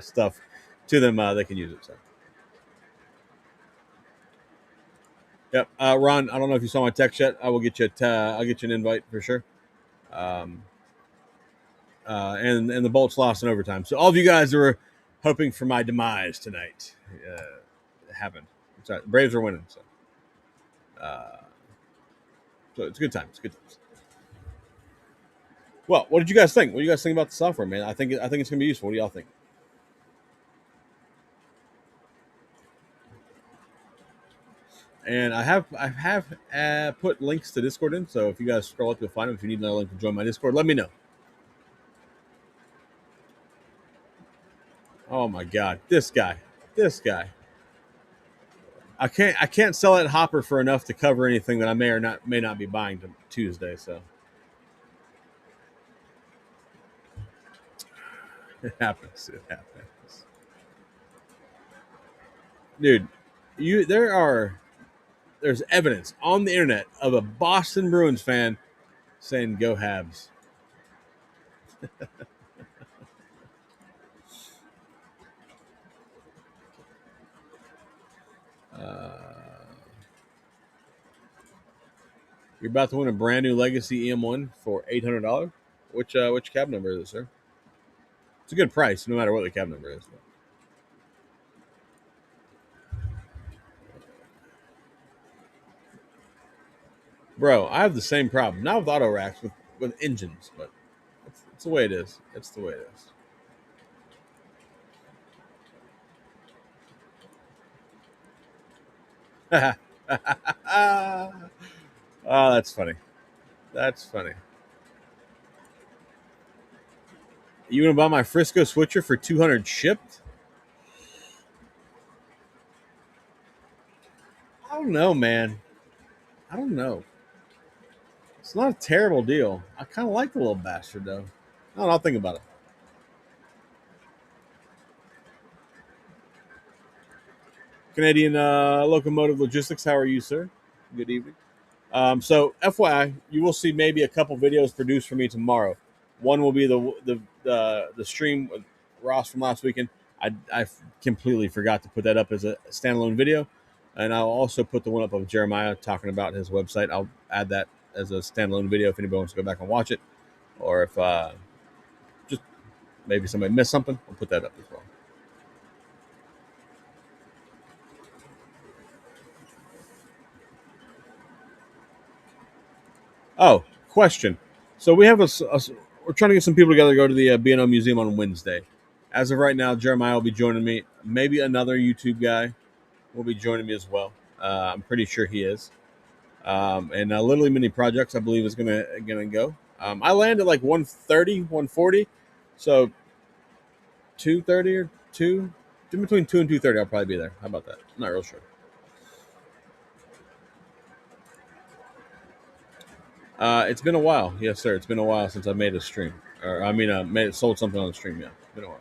stuff to them, they can use it. So. Yep, Ron. I don't know if you saw my text yet. I will get you. I'll get you an invite for sure. And the Bolts lost in overtime. So all of you guys that were hoping for my demise tonight, happened. Sorry, the Braves are winning. So it's a good time. It's a good times. Well, what did you guys think? What do you guys think about the software, man? I think it's gonna be useful. What do y'all think? And I have put links to Discord in, so if you guys scroll up, you'll find them. If you need another link to join my Discord, let me know. Oh my God, this guy. I can't sell that hopper for enough to cover anything that I may not be buying Tuesday. So it happens. Dude. There's evidence on the internet of a Boston Bruins fan saying "Go Habs." You're about to win a brand new Legacy EM1 for $800. Which cab number is it, sir? It's a good price, no matter what the cab number is. Bro, I have the same problem. Not with auto racks, with engines, but it's the way it is. It's the way it is. Oh, that's funny. That's funny. You want to buy my Frisco switcher for $200 shipped? I don't know, man. I don't know. It's not a terrible deal. I kind of like the little bastard, though. I'll think about it. Canadian Locomotive Logistics, how are you, sir? Good evening. So, FYI, you will see maybe a couple videos produced for me tomorrow. One will be the stream with Ross from last weekend. I completely forgot to put that up as a standalone video, and I'll also put the one up of Jeremiah talking about his website. I'll add that as a standalone video if anybody wants to go back and watch it, or if just maybe somebody missed something, I'll put that up as well. Oh, question. So we're trying to get some people together to go to the B&O Museum on Wednesday. As of right now, Jeremiah will be joining me. Maybe another YouTube guy will be joining me as well. I'm pretty sure he is. And Literally Mini Projects, I believe, is gonna go. I landed like 130, 140. So 230 or 2, in between 2 and 230, I'll probably be there. How about that? I'm not real sure. It's been a while. Yes, sir. It's been a while since I made a stream. Or I mean, sold something on the stream. Yeah, it's been a while.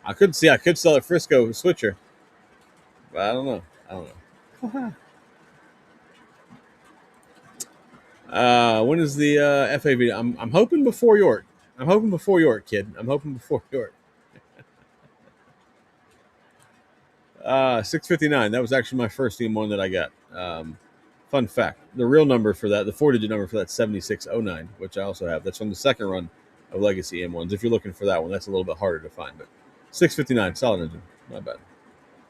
I could sell a Frisco switcher, but I don't know. When is the FA video? I'm hoping before York. I'm hoping before York, kid. I'm hoping before York. 659. That was actually my first EM1 that I got. Fun fact: the real number for that, the 4-digit number for that, 7609, which I also have. That's from the second run of Legacy EM1s. If you're looking for that one, that's a little bit harder to find, but 659, solid engine, not bad.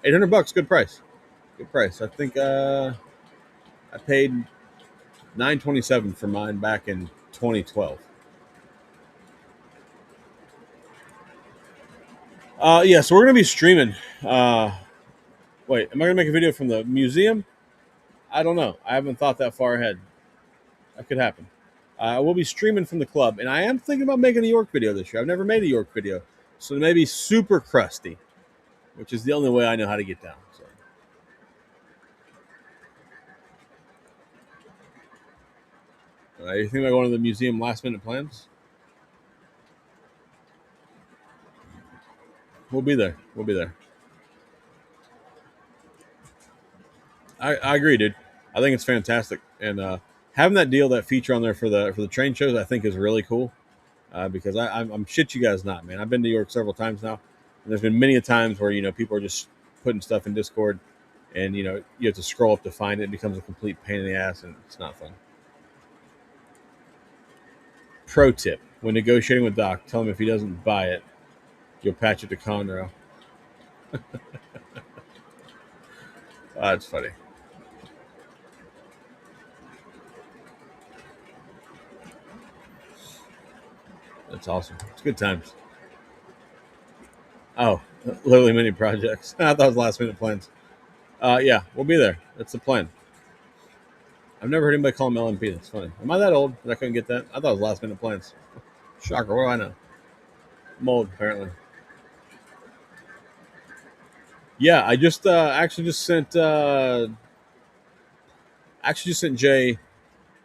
$800, good price. Good price. I think I paid $927 for mine back in 2012. Yeah, so we're gonna be streaming. Wait, am I gonna make a video from the museum? I don't know. I haven't thought that far ahead. That could happen. We'll be streaming from the club, and I am thinking about making a York video this year. I've never made a York video, so maybe super crusty, which is the only way I know how to get down. So. You think about going to the museum last minute plans? We'll be there. We'll be there. I agree, dude. I think it's fantastic, and having that deal, that feature on there for the train shows, I think is really cool. Because I'm shit you guys not, man. I've been to New York several times now, and there's been many a times where people are just putting stuff in Discord, and you have to scroll up to find it. It becomes a complete pain in the ass, and it's not fun. Pro tip: when negotiating with Doc, tell him if he doesn't buy it, you'll patch it to Conroe. That's funny. That's awesome. It's good times. Oh, literally mini projects. I thought it was last minute plans. Yeah, we'll be there. That's the plan. I've never heard anybody call him LMP. That's funny. Am I that old that I couldn't get that? I thought it was last minute plans. Shocker. What do I know? Mold, apparently. Yeah, I just actually just sent Jay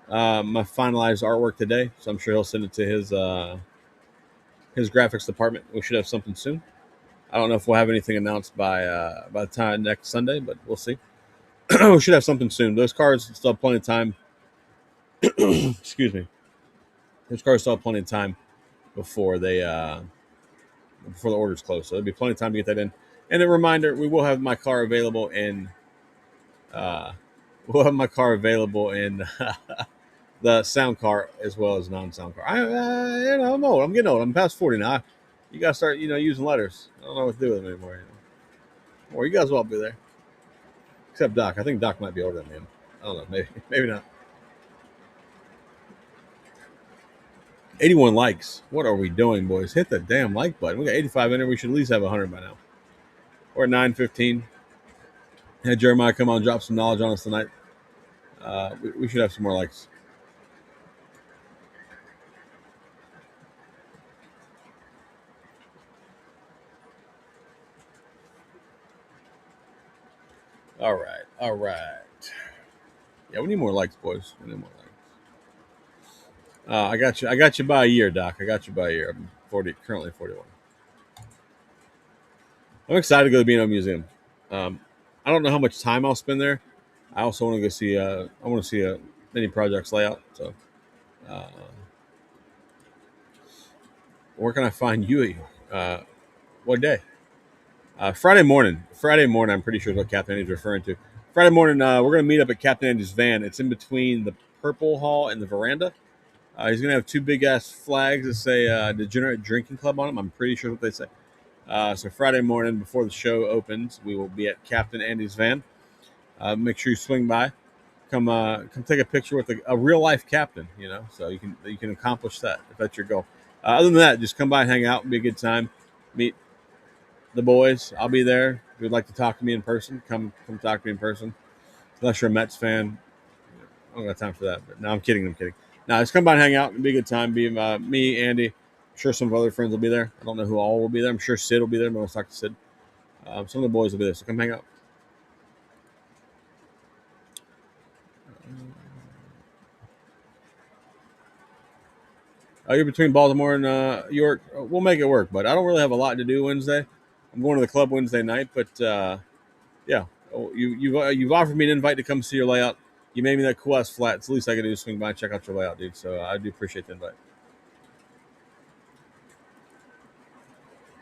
my finalized artwork today, so I'm sure he'll send it to his graphics department. We should have something soon. I don't know if we'll have anything announced by the time next Sunday, but we'll see. We should have something soon. Those cards still have plenty of time. Excuse me. Those cards still have plenty of time before before the orders close. So there'll be plenty of time to get that in. And a reminder: we will have my car available in uh, we'll have my car available in the sound car as well as non-sound car. I'm old. I'm getting old. I'm past 40 now. You gotta start using letters. I don't know what to do with them anymore. Or you guys will all be there, except Doc. I think Doc might be older than me. I don't know. Maybe not. 81 likes. What are we doing, boys? Hit the damn like button. We got 85 in there. We should at least have 100 by now. We're at 9:15. Had Jeremiah come on and drop some knowledge on us tonight. We should have some more likes. All right. All right. Yeah, we need more likes, boys. We need more likes. I got you. I got you by a year, Doc. I got you by a year. I'm 40, currently 41. I'm excited to go to the B&O Museum. I don't know how much time I'll spend there. I also want to go see. I want to see a mini projects layout. So, uh, where can I find you? What day? Friday morning. Friday morning. I'm pretty sure is what Captain Andy's referring to. Friday morning. We're gonna meet up at Captain Andy's van. It's in between the Purple Hall and the veranda. He's gonna have two big ass flags that say "Degenerate Drinking Club" on them. I'm pretty sure what they say. So Friday morning before the show opens, we will be at Captain Andy's van. Make sure you swing by, come take a picture with a real life captain. So you can accomplish that if that's your goal. Other than that, just come by and hang out. It'll be a good time. Meet the boys. I'll be there. If you'd like to talk to me in person, come talk to me in person. Unless you're a Mets fan, I don't got time for that. But no, I'm kidding. I'm kidding. Now, just come by and hang out. It'll be a good time. Be me, Andy. I'm sure some of our other friends will be there. I don't know who all will be there. I'm sure Sid will be there. I'm going to talk to Sid. Some of the boys will be there. So come hang out. You're between Baltimore and York. We'll make it work, but I don't really have a lot to do Wednesday. I'm going to the club Wednesday night, but yeah, you've offered me an invite to come see your layout. You made me that cool ass flat. It's the least I can do is swing by and check out your layout, dude. So I do appreciate the invite.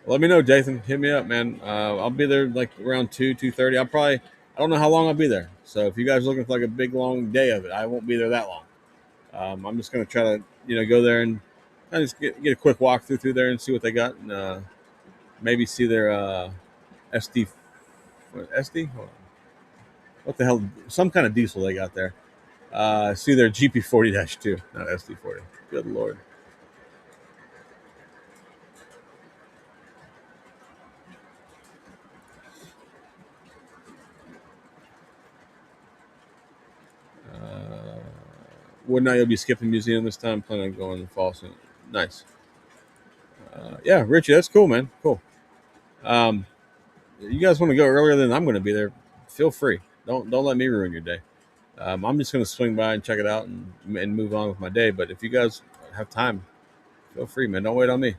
Let me know, Dathan. Hit me up, man. I'll be there like around 2:30. I don't know how long I'll be there. So if you guys are looking for like a big long day of it, I won't be there that long. I'm just gonna try to go there and kind of just get a quick walkthrough through there and see what they got, and maybe see their SD. SD? Hold on. What the hell? Some kind of diesel they got there. See their GP40-2, not SD40. Good lord. Would not you'll be skipping museum this time? Plan on going in the fall soon. Nice. Yeah, Richie, that's cool, man. Cool. Um, you guys want to go earlier than I'm going to be there? Feel free. Don't let me ruin your day. I'm just going to swing by and check it out and move on with my day. But if you guys have time, feel free, man. Don't wait on me.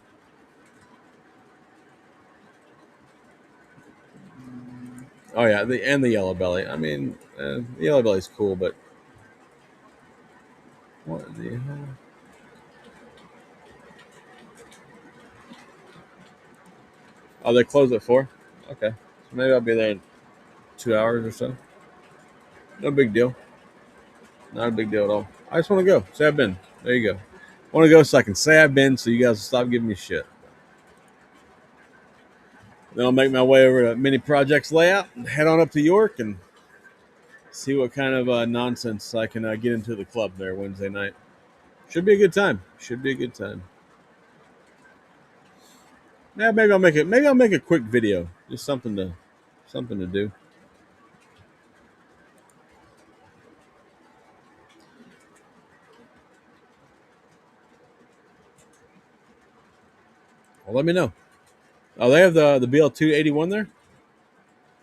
Oh yeah, the yellow belly. I mean, the yellow belly's cool, but what the hell? Oh, they close at 4. Okay, so maybe I'll be there in 2 hours or so. No big deal. Not a big deal at all. I just want to go. Say I've been. There you go. I want to go so I can say I've been, so you guys will stop giving me shit. Then I'll make my way over to Mini Projects Layout and head on up to York and see what kind of nonsense I can get into the club there Wednesday night. Should be a good time. Should be a good time. Yeah, maybe I'll make it. Maybe I'll make a quick video, just something to do. Well, let me know. Oh, they have the BL2 81 there.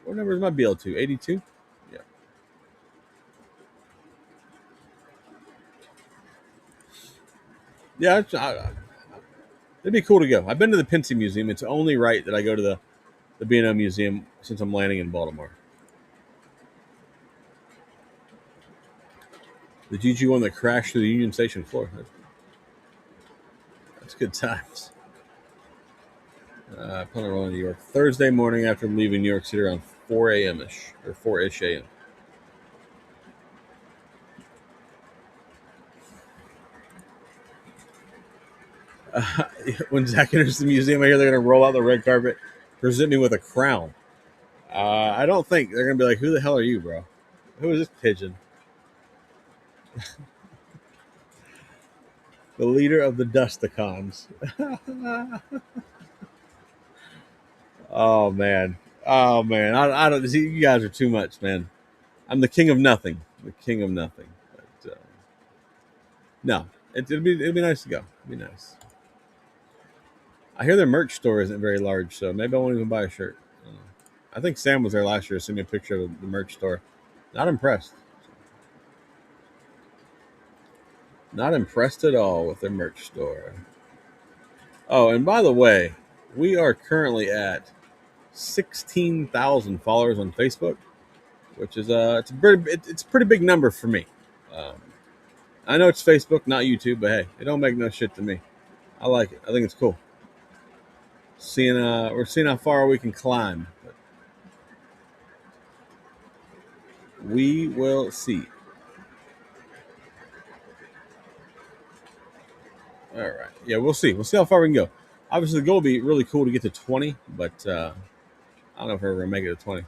What number is my BL2? 82. Yeah. Yeah, it'd be cool to go. I've been to the Pincy Museum. It's only right that I go to the B&O Museum since I'm landing in Baltimore. The GG one that crashed through the Union Station floor. That's good times. Plan on rolling to New York Thursday morning after leaving New York City around 4 a.m. ish or 4-ish a.m. When Zach enters the museum, I hear they're going to roll out the red carpet, present me with a crown. I don't think they're going to be like, "Who the hell are you, bro? Who is this pigeon?" The leader of the Dusticons. Oh man, oh man, I don't see. You guys are too much, man. I'm the king of nothing. The king of nothing. But, no, it'd be nice to go. It'd be nice. I hear their merch store isn't very large, so maybe I won't even buy a shirt. I don't know. I think Sam was there last year. Sent me a picture of the merch store. Not impressed. Not impressed at all with their merch store. Oh, and by the way, we are currently at 16,000 followers on Facebook, which is it's a pretty big number for me. Um, I know it's Facebook, not YouTube, but hey, it don't make no shit to me. I like it. I think it's cool. We're seeing how far we can climb. But we will see. All right. Yeah, we'll see. We'll see how far we can go. Obviously, the goal would be really cool to get to 20, but I don't know if we're going to make it to 20.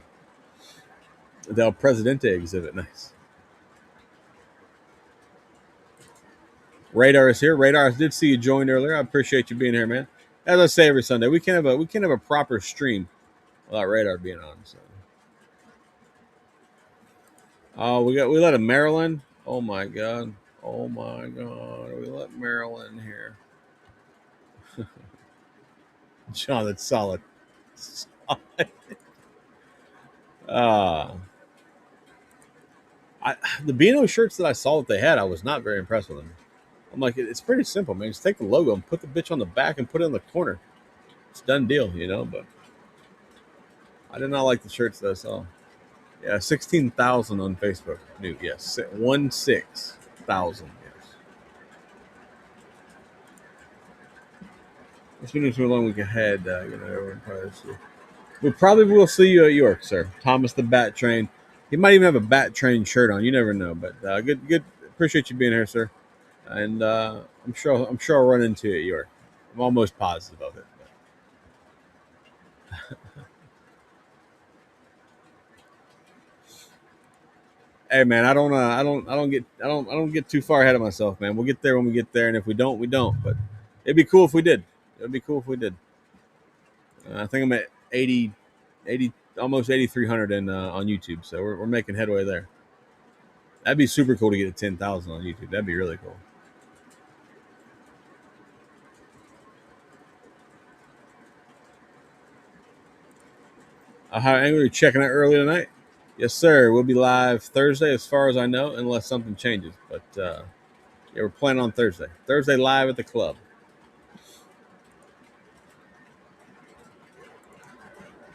The El Presidente exhibit. Nice. Radar is here. Radar, I did see you joined earlier. I appreciate you being here, man. As I say every Sunday, we can't have a proper stream without Radar being on. So, oh, we let a Maryland. Oh my god. Oh my god. We let Maryland here. John, that's solid. Solid. Uh, the Beano shirts that I saw that they had, I was not very impressed with them. I'm like, it's pretty simple, man. Just take the logo and put the bitch on the back and put it in the corner. It's done deal, But I did not like the shirts that I saw. Yeah, 16,000 on Facebook. New, yes, 16,000. Yes. It's been a long week ahead. We probably will see you at York, sir. Thomas the Bat Train. He might even have a Bat Train shirt on. You never know. But good. Appreciate you being here, sir. And I'm sure I'll run into you at York. I'm almost positive of it. Hey man, I don't get too far ahead of myself, man. We'll get there when we get there, and if we don't, we don't. But it'd be cool if we did. It'd be cool if we did. I think I'm at 80, almost 8,300 in on YouTube, so we're making headway there. That'd be super cool to get to 10,000 on YouTube. That'd be really cool. How angry checking out early tonight? Yes, sir. We'll be live Thursday, as far as I know, unless something changes. But yeah, we're planning on Thursday. Thursday live at the club.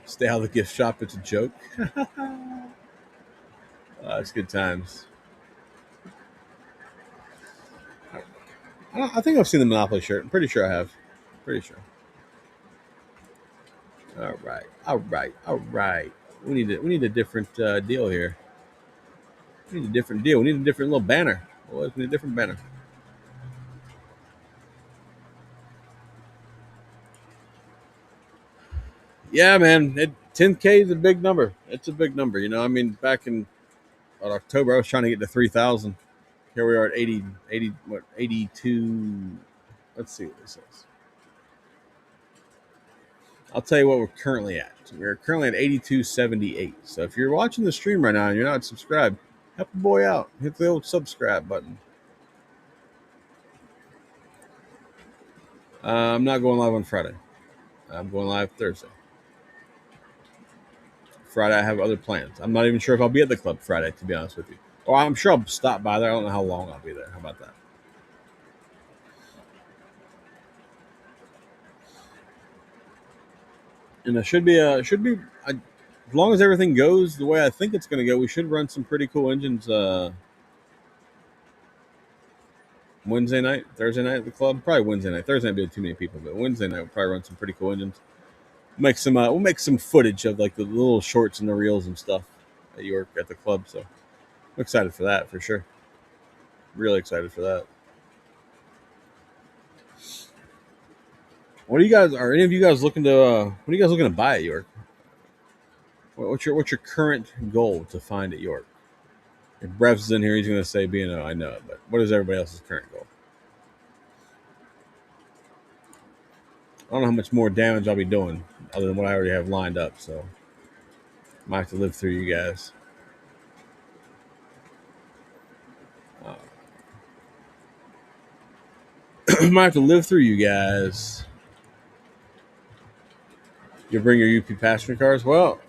Stay out of the gift shop. It's a joke. It's good times. I think I've seen the Monopoly shirt. I'm pretty sure I have. Pretty sure. All right. All right. All right. We need a different deal here. We need a different deal. We need a different little banner. Boys, we need a different banner. Yeah, man. 10K is a big number. It's a big number. You know, I mean, back in October, I was trying to get to 3,000. Here we are at 82. Let's see what this says. I'll tell you what we're currently at. We're currently at 82.78. So if you're watching the stream right now and you're not subscribed, help the boy out. Hit the old subscribe button. I'm not going live on Friday. I'm going live Thursday. Friday, I have other plans. I'm not even sure if I'll be at the club Friday, to be honest with you. Or I'm sure I'll stop by there. I don't know how long I'll be there. How about that? And it should be as long as everything goes the way I think it's going to go, we should run some pretty cool engines Wednesday night, Thursday night at the club. Probably Wednesday night. Thursday night will be too many people, but Wednesday night we'll probably run some pretty cool engines. We'll make some footage of like the little shorts and the reels and stuff at York at the club. So I'm excited for that for sure. Really excited for that. What are you guys? Are any of you guys looking to? What are you guys looking to buy at York? What's your current goal to find at York? If Brevs is in here, he's going to say B&O. I know it, but what is everybody else's current goal? I don't know how much more damage I'll be doing other than what I already have lined up. So I might have to live through you guys. Might have to live through you guys. You bring your UP passenger cars. Well,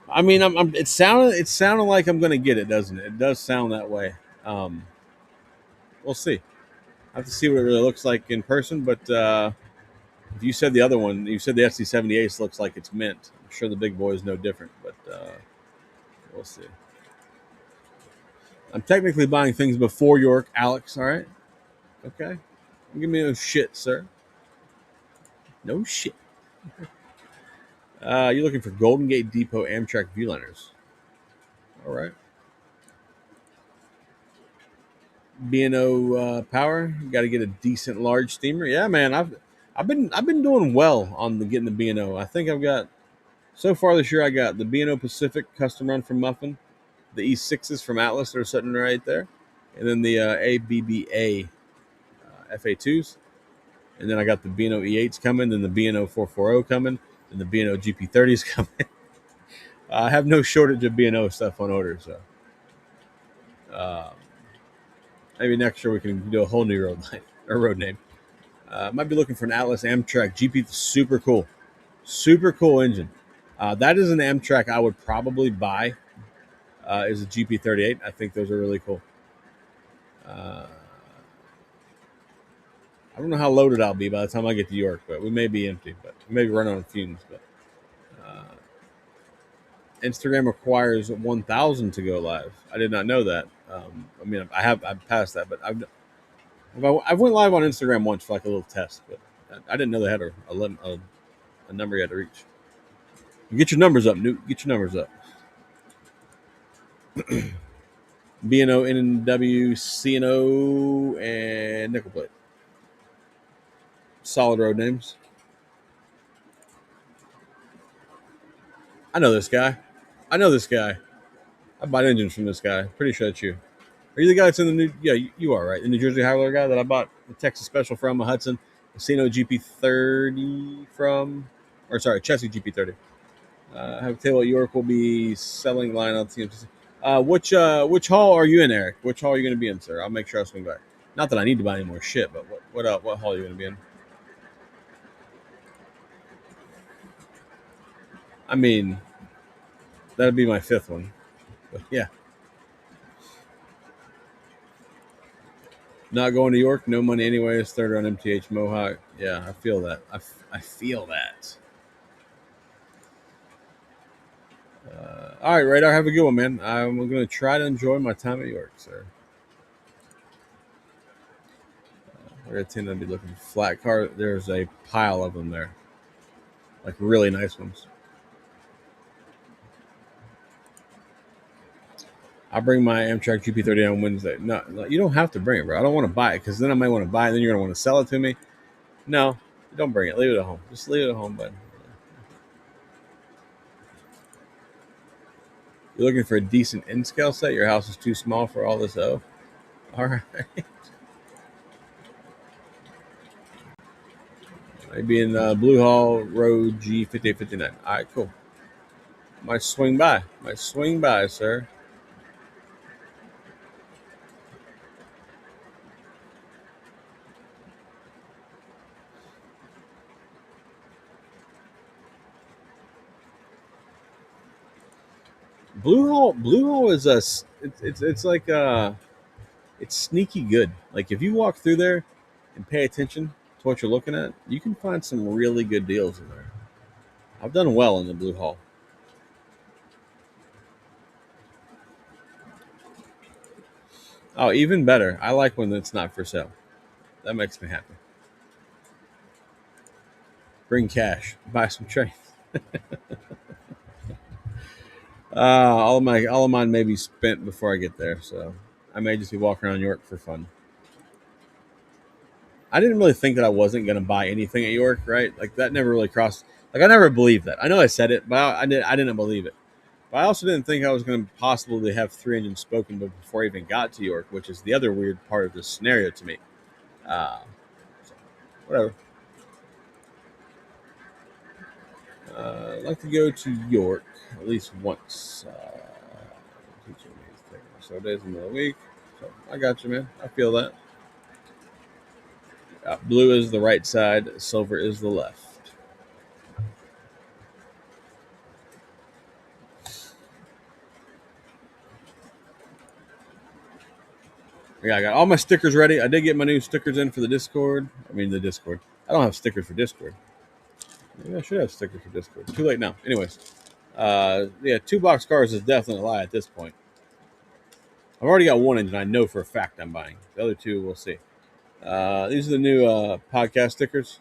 I mean, it sounded like I'm going to get it, doesn't it? It does sound that way. We'll see. I have to see what it really looks like in person. But if you said the other one, you said the SC78 looks like it's mint. I'm sure the big boy is no different, but we'll see. I'm technically buying things before York, Alex. All right, okay. Don't give me no shit, sir. No shit. You're looking for Golden Gate Depot Amtrak Viewliners. All right. B&O power. You got to get a decent large steamer. Yeah, man. I've been doing well on getting the B&O. I think I've got so far this year. I got the B&O Pacific custom run from Muffin, the E6s from Atlas that are sitting right there, and then the ABBA FA2s, and then I got the B&O E8s coming, then the B&O 440 coming, and the B&O GP30s coming. I have no shortage of B&O stuff on order, so maybe next year we can do a whole new road name. Might be looking for an Atlas Amtrak GP. Super cool engine. That is an Amtrak I would probably buy. Is a GP38. I think those are really cool. I don't know how loaded I'll be by the time I get to York, but we may be empty, but we may be running on fumes. But Instagram requires 1,000 to go live. I did not know that. I mean, I've passed that, but I've went live on Instagram once for like a little test, but I didn't know they had a number you had to reach. Get your numbers up, Newt. Get your numbers up. B&O, NW, C&O, and Nickel Plate. Solid road names. I know this guy. I bought engines from this guy. Pretty sure that's you. Are you the guy that's in the new? Yeah, you are, right? The New Jersey Howler guy that I bought the Texas Special from, a Hudson, a C&O GP30 from, or sorry, Chessie GP30. I have to tell you what York will be selling line on TMC. Which hall are you in, Eric? Which hall are you going to be in, sir? I'll make sure I swing by. Not that I need to buy any more shit, but what hall are you going to be in? I mean, that'd be my fifth one. But yeah, not going to York. No money anyways. Third round MTH Mohawk. Yeah, I feel that. I feel that. All right, Radar. Have a good one, man. I'm going to try to enjoy my time at York, sir. We're going to tend to be looking for flat car. There's a pile of them there, like really nice ones. I'll bring my Amtrak GP30 on Wednesday. No, you don't have to bring it, bro. I don't want to buy it because then I might want to buy it. And then you're going to want to sell it to me. No, don't bring it. Leave it at home. Just leave it at home, bud. You're looking for a decent in-scale set? Your house is too small for all this O? All right. Maybe in Blue Hall Road G5859. All right, cool. Might swing by. Sir. Blue Hall is it's like it's sneaky good. Like if you walk through there and pay attention to what you're looking at, you can find some really good deals in there. I've done well in the Blue Hall. Oh, even better. I like when it's not for sale. That makes me happy. Bring cash. Buy some trains. All of mine may be spent before I get there, so I may just be walking around York for fun. I didn't really think that I wasn't going to buy anything at York, right? Like that never really crossed. Like I never believed that. I know I said it, but I didn't believe it. But I also didn't think I was going to possibly have three engines spoken before I even got to York, which is the other weird part of this scenario to me. So, whatever. I'd like to go to York at least once. So days in the middle of the week. So I got you, man. I feel that. Blue is the right side. Silver is the left. Yeah, I got all my stickers ready. I did get my new stickers in for the Discord. The Discord. I don't have stickers for Discord. Maybe I should have stickers for Discord. Too late now. Anyways, yeah, 2 box cars is definitely a lie at this point. I've already got one engine I know for a fact I'm buying. The other two, we'll see. These are the new podcast stickers.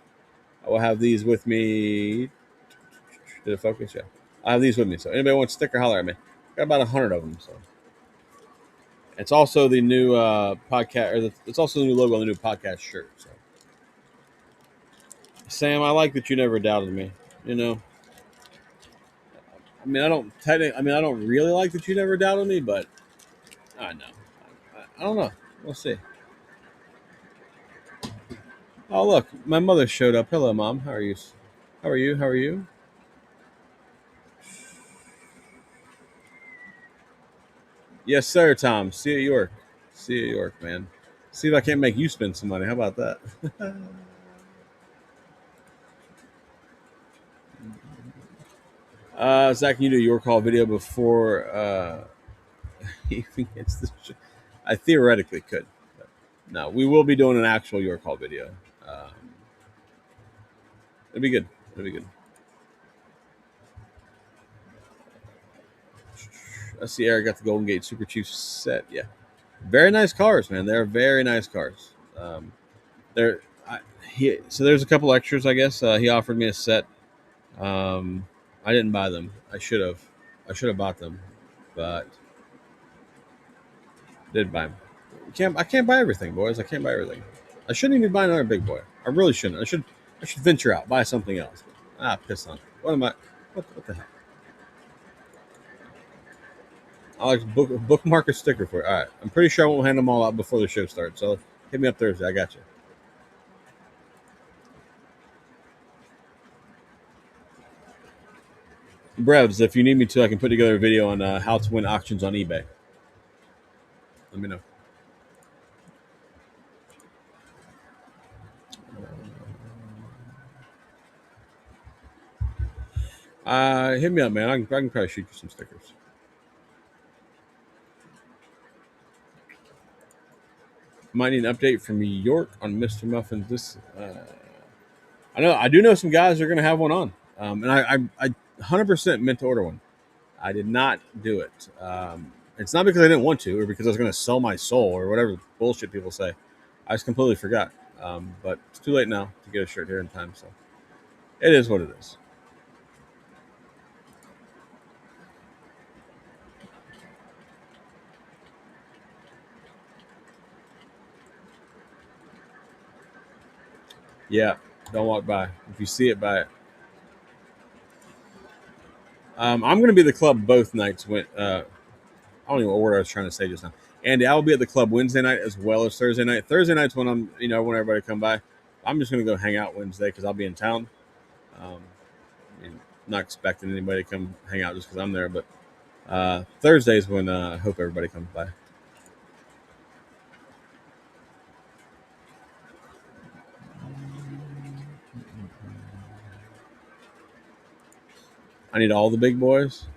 I will have these with me. Did it focus? Yeah. I have these with me. So anybody wants a sticker, holler at me. Got about 100 of them. So it's also the new podcast, or it's also the new logo on the new podcast shirt. So Sam, I like that you never doubted me. You know, I don't really like that you never doubted me, but I know. I don't know. We'll see. Oh, look, my mother showed up. Hello, Mom. How are you? How are you? How are you? Yes, sir, Tom. See you at York. See you at York, man. See if I can't make you spend some money. How about that? Zach, can you do a York Hall video before he even gets the show? I theoretically could. But no, we will be doing an actual York Hall video. It'll be good. It'll be good. I see Eric got the Golden Gate Super Chief set. Yeah, very nice cars, man. They're very nice cars. They're so there's a couple extras. I guess he offered me a set. I didn't buy them. I should have. I should have bought them, but did buy them. I can't buy everything, boys. I can't buy everything. I shouldn't even buy another big boy. I really shouldn't. I should venture out, buy something else. Piss on. What am I? What the hell? I like bookmark a sticker for it. All right. I'm pretty sure I won't hand them all out before the show starts. So hit me up Thursday. I got you. Brevs, if you need me to, I can put together a video on how to win auctions on eBay. Let me know. Hit me up, man. I can probably shoot you some stickers. Might need an update from York on Mr. Muffins. I do know some guys are going to have one on, and I 100% meant to order one. I did not do it. It's not because I didn't want to, or because I was going to sell my soul, or whatever bullshit people say. I just completely forgot. But it's too late now to get a shirt here in time, so it is what it is. Yeah, don't walk by. If you see it, buy it. I'm going to be at the club both nights. I don't even know what I was trying to say just now. Andy, I will be at the club Wednesday night as well as Thursday night. Thursday night's when I want everybody to come by. I'm just going to go hang out Wednesday because I'll be in town. Not expecting anybody to come hang out just because I'm there, but Thursday's when I hope everybody comes by. I need all the big boys.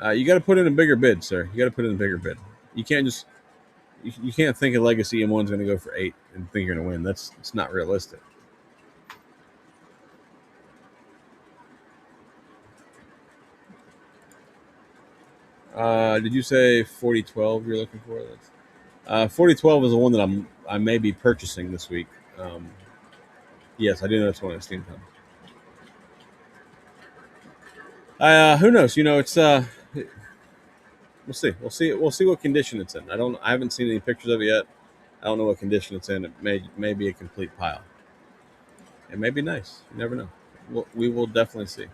You got to put in a bigger bid, sir. You got to put in a bigger bid. You can't just you can't think a Legacy M1's going to go for 8 and think you're going to win. It's not realistic. Did you say 4012 you're looking for? 4012 is the one that I may be purchasing this week. Yes, I do know it's one at Steam Town. Who knows? It's we'll see. We'll see what condition it's in. I haven't seen any pictures of it yet. I don't know what condition it's in. It may be a complete pile. It may be nice. You never know. We will definitely see.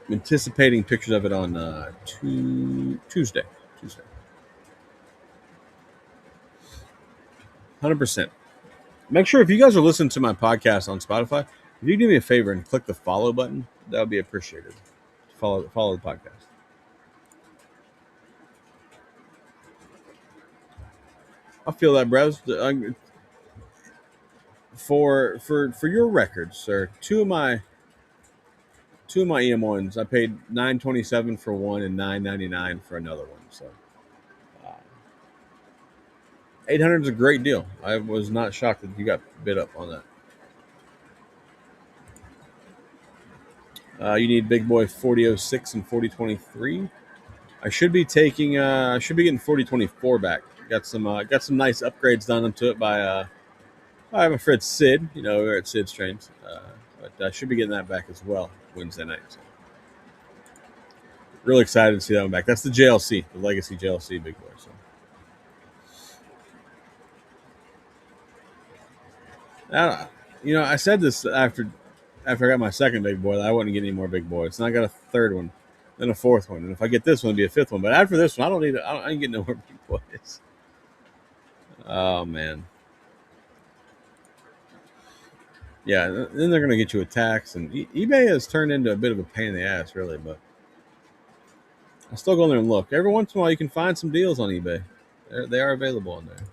I'm anticipating pictures of it on Tuesday. 100%. Make sure if you guys are listening to my podcast on Spotify, if you do me a favor and click the follow button, that would be appreciated. Follow the podcast. I feel that, Brevs. For your records, sir, two of my EM1s, I paid $927 for one and $999 for another one. So, 800 is a great deal. I was not shocked that you got bid up on that. You need big boy 4006 and 4023. I should be getting 4024 back. Got some nice upgrades done into it by my friend Sid. We're at Sid's Trains. But I should be getting that back as well Wednesday night. So. Really excited to see that one back. That's the JLC, the Legacy JLC big boy. So. I said this after I got my second big boy that I wouldn't get any more big boys. And I got a third one, then a fourth one, and if I get this one, it'll be a fifth one. But after this one, I ain't getting no more big boys. Oh man. Yeah, then they're going to get you a tax, and eBay has turned into a bit of a pain in the ass, really. But I still go in there and look. Every once in a while, you can find some deals on eBay. They are available on there.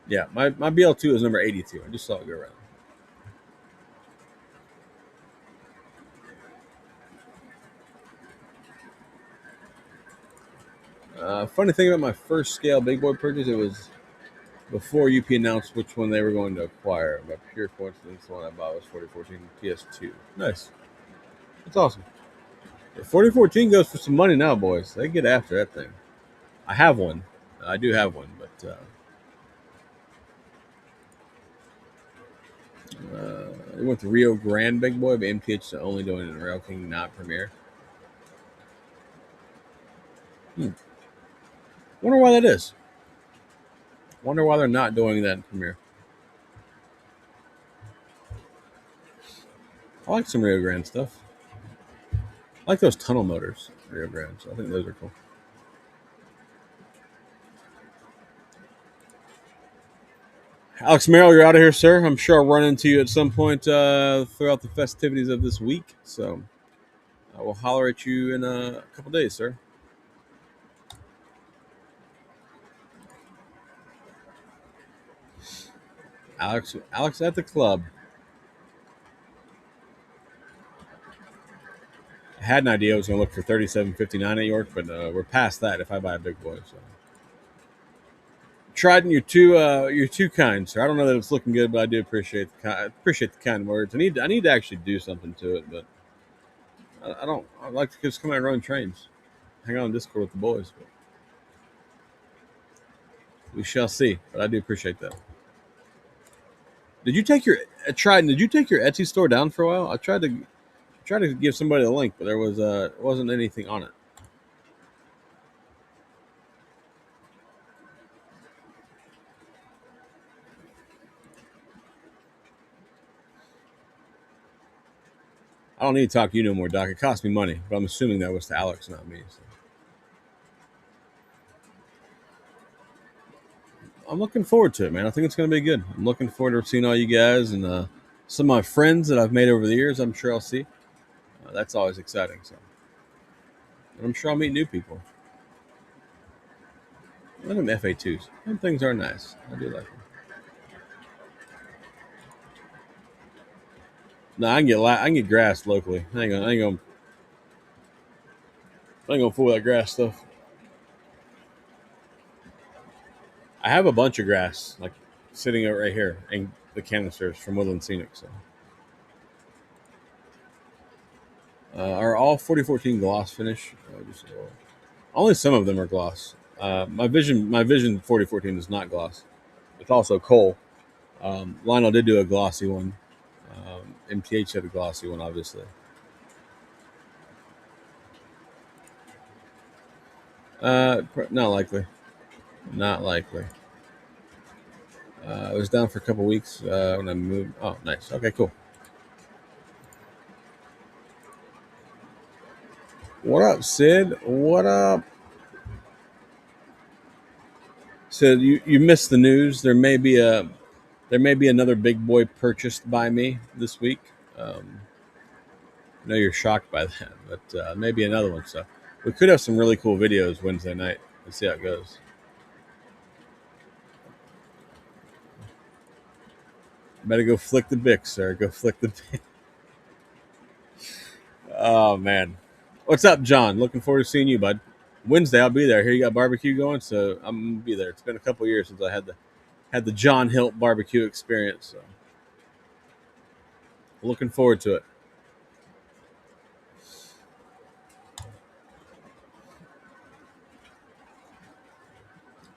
Yeah, my BL2 is number 82. I just saw it go around. Funny thing about my first scale big boy purchase, it was before UP announced which one they were going to acquire. By pure coincidence, the one I bought was 4014 PS2. Nice. That's awesome. Yeah, 4014 goes for some money now, boys. They get after that thing. I have one. I do have one, but they went to Rio Grande big boy, but MTH is only doing it in Rail King, not Premier. Wonder why that is. Wonder why they're not doing that in Premier. I like some Rio Grande stuff. I like those tunnel motors. Rio Grande. So I think those are cool. Alex Merrill, you're out of here, sir. I'm sure I'll run into you at some point throughout the festivities of this week. So I will holler at you in a couple days, sir. Alex at the club. I had an idea I was going to look for 37.59 at York, but we're past that if I buy a big boy. So Trident, you're too kind, sir. I don't know that it's looking good, but I do appreciate the kind words. I need to actually do something to it, but I don't. I'd like to just come out and run trains, hang out on Discord with the boys. But we shall see. But I do appreciate that. Did you take your Trident? Did you take your Etsy store down for a while? I tried to give somebody a link, but there wasn't anything on it. I don't need to talk to you no more, Doc. It cost me money, but I'm assuming that was to Alex, not me. So. I'm looking forward to it, man. I think it's going to be good. I'm looking forward to seeing all you guys and some of my friends that I've made over the years. I'm sure I'll see. That's always exciting. So, and I'm sure I'll meet new people. Let them FA2s. Them things are nice. I do like them. No, I can get grass locally. I ain't gonna fool with that grass stuff. I have a bunch of grass like sitting out right here in the canisters from Woodland Scenic. So, are all 4014 gloss finish? Only some of them are gloss. My Vision 4014 is not gloss. It's also coal. Lionel did do a glossy one. MTH had a glossy one, obviously. Not likely. Not likely. I was down for a couple weeks when I moved. Oh, nice. Okay, cool. What up, Sid? What up? Sid, you missed the news. There may be another big boy purchased by me this week. I know you're shocked by that, but maybe another one. So we could have some really cool videos Wednesday night. Let's see how it goes. Better go flick the bic, sir. Go flick the bic. Oh, man. What's up, John? Looking forward to seeing you, bud. Wednesday, I'll be there. Here you got barbecue going, so I'm going to be there. It's been a couple years since I had the John Hilt barbecue experience. So looking forward to it.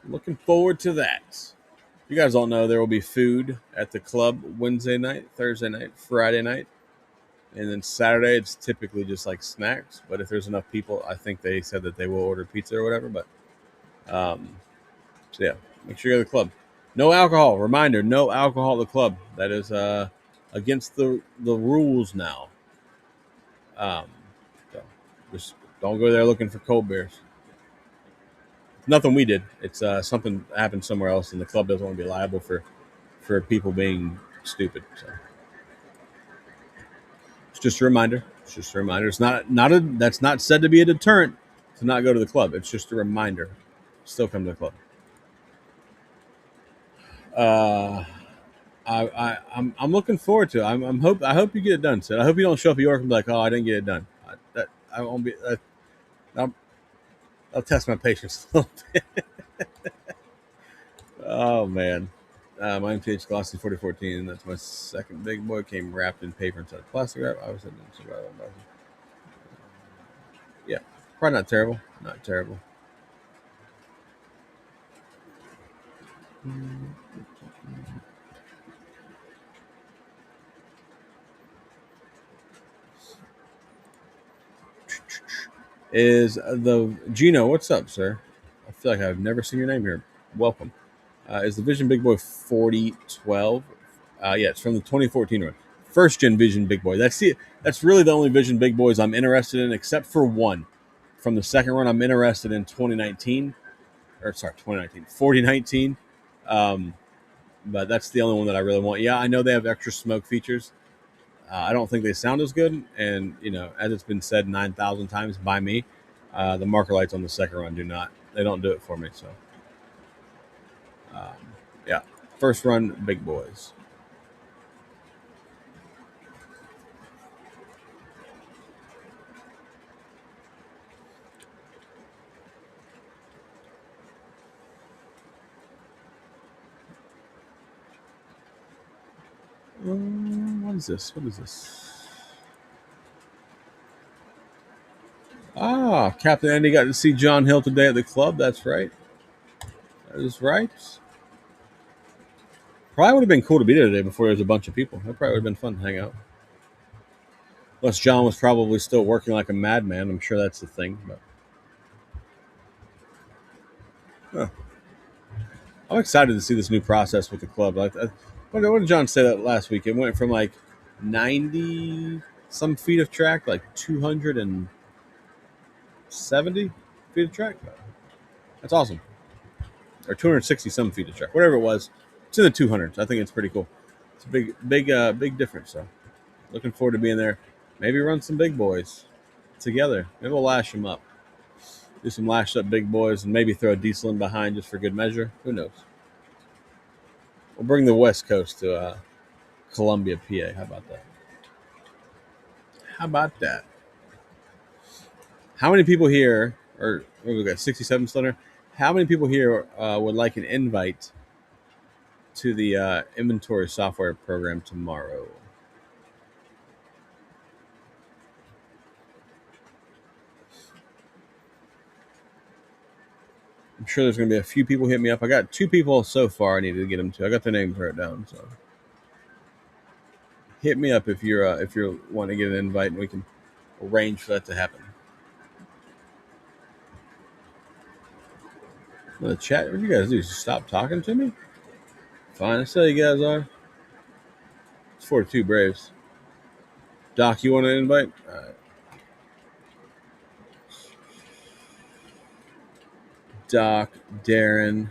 Looking forward to that. You guys all know there will be food at the club Wednesday night, Thursday night, Friday night. And then Saturday, it's typically just like snacks. But if there's enough people, I think they said that they will order pizza or whatever. But so yeah, make sure you go to the club. No alcohol. Reminder: no alcohol at the club. That is against the rules now. So just don't go there looking for cold beers. Nothing we did. It's something happened somewhere else, and the club doesn't want to be liable for people being stupid. So it's just a reminder. It's just a reminder. It's that's not said to be a deterrent to not go to the club. It's just a reminder. Still come to the club. I'm looking forward to it. I hope you get it done, Sid. I hope you don't show up at York and be like, oh, I didn't get it done. I won't be. I'll test my patience a little bit. Oh man, my MTH Glossy 4014. That's my second big boy. Came wrapped in paper instead of plastic wrap. I was yeah, probably not terrible. Not terrible. Is the Gino? What's up, sir? I feel like I've never seen your name here. Welcome. Is the Vision Big Boy 4012? Yeah, it's from the 2014 one. First gen Vision Big Boy. That's really the only Vision Big Boys I'm interested in, except for one. from the second run, I'm interested in 2019, or sorry, 2019, 4019. Um, but that's the only one that I really want. Yeah, I know they have extra smoke features. I don't think they sound as good, and as it's been said 9,000 times by me, the marker lights on the second run do not. They don't do it for me. So, um, yeah, first run, big boys. What is this? What is this? Ah, Captain Andy got to see John Hill today at the club. That's right. That is right. Probably would have been cool to be there today before there was a bunch of people. That probably would have been fun to hang out. Unless John was probably still working like a madman. I'm sure that's the thing. But huh. I'm excited to see this new process with the club. What did John say that last week? It went from like 90 some feet of track, like 270 feet of track. That's awesome. Or 260 some feet of track, whatever it was. It's in the 200s. I think it's pretty cool. It's a big difference. So looking forward to being there. Maybe run some big boys together. Maybe we'll lash them up. Do some lashed up big boys and maybe throw a diesel in behind just for good measure. Who knows? We'll bring the West Coast to Columbia, PA. How about that? How about that? How many people here, or we got 67 Slender? How many people here would like an invite to the inventory software program tomorrow? I'm sure there's going to be a few people hit me up. I got 2 people so far I need to get them to. I got their names wrote down. So hit me up if you're wanting to get an invite, and we can arrange for that to happen. The chat, what do you guys do? Stop talking to me? Fine, that's how you guys are. It's 42 Braves. Doc, you want an invite? All right. Doc, Darren,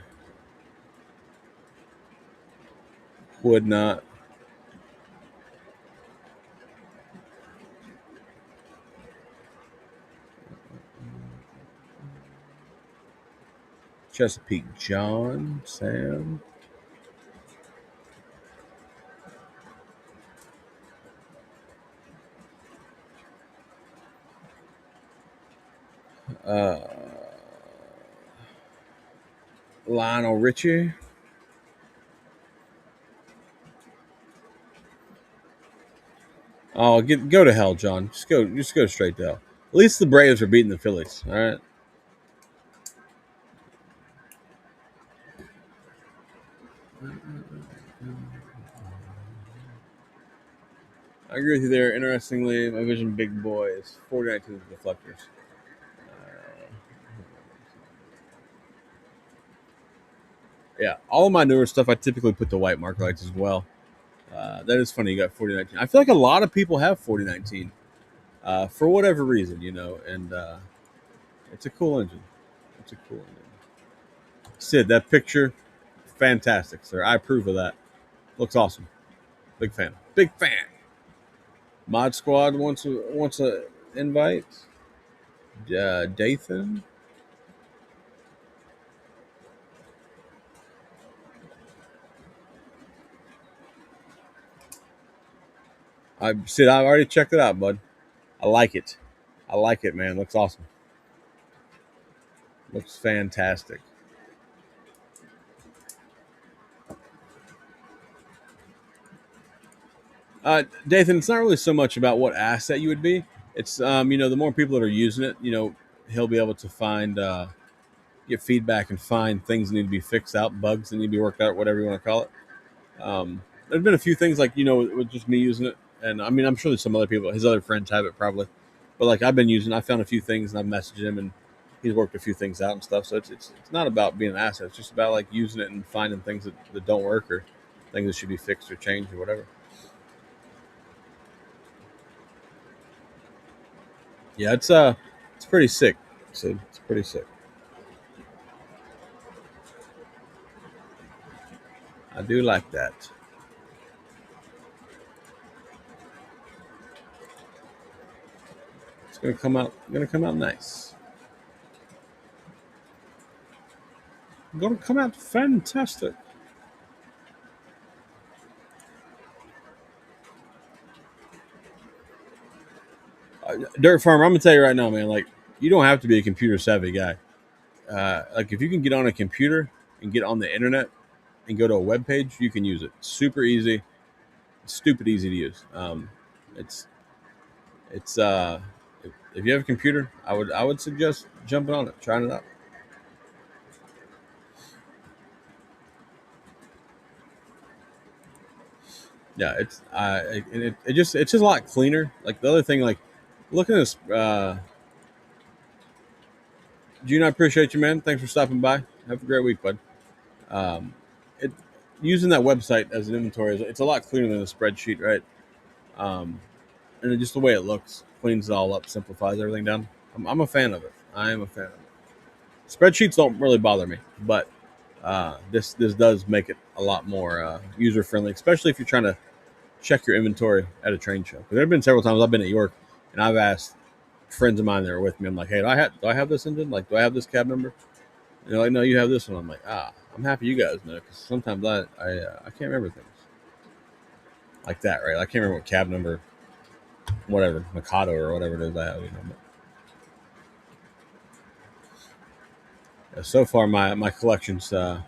would not. Chesapeake, John, Sam. Uh, Lionel Richie. Oh, go to hell, John. Just go straight to hell. At least the Braves are beating the Phillies. All right. I agree with you there. Interestingly, my vision big boy is 49 deflectors. Yeah, all of my newer stuff I typically put the white marker lights as well. That is funny. You got 4019. I feel like a lot of people have 4019 for whatever reason, and it's a cool engine. It's a cool engine. Sid, that picture, fantastic, sir. I approve of that. Looks awesome. Big fan. Big fan. Mod Squad wants a invite. Dathan. Sid, I've already checked it out, bud. I like it. I like it, man. Looks awesome. Looks fantastic. Dathan, it's not really so much about what asset you would be. It's the more people that are using it, he'll be able to find get feedback and find things that need to be fixed out, bugs that need to be worked out, whatever you want to call it. There's been a few things like with just me using it, and I mean I'm sure there's some other people, his other friends have it probably, but like I've been using, I found a few things and I've messaged him and he's worked a few things out and stuff. So it's not about being an asset. It's just about like using it and finding things that don't work or things that should be fixed or changed or whatever. Yeah, it's pretty sick. So it's pretty sick. I do like that. It's gonna come out nice. Gonna come out fantastic. Dirt Farmer, I'm gonna tell you right now, man. Like, you don't have to be a computer savvy guy. Like, if you can get on a computer and get on the internet and go to a web page, you can use it. Super easy, stupid easy to use. It's it's if you have a computer, I would suggest jumping on it, trying it out. Yeah, it's just a lot cleaner. Like the other thing, like looking at this. Gene, I appreciate you, man. Thanks for stopping by. Have a great week, bud. Um, it using that website as an inventory it's a lot cleaner than a spreadsheet, right? Um, and just the way it looks cleans it all up, simplifies everything down. I'm a fan of it. I am a fan of it. Spreadsheets don't really bother me, but this does make it a lot more user friendly, especially if you're trying to check your inventory at a train show. There have been several times I've been at York and I've asked friends of mine that are with me. I'm like, hey, do I have this engine? Like, do I have this cab number? And they're like, no, you have this one. I'm like, I'm happy you guys know because sometimes I can't remember things like that, right? I can't remember what cab number, whatever, Mikado or whatever it is I have. But yeah, so far my collection's I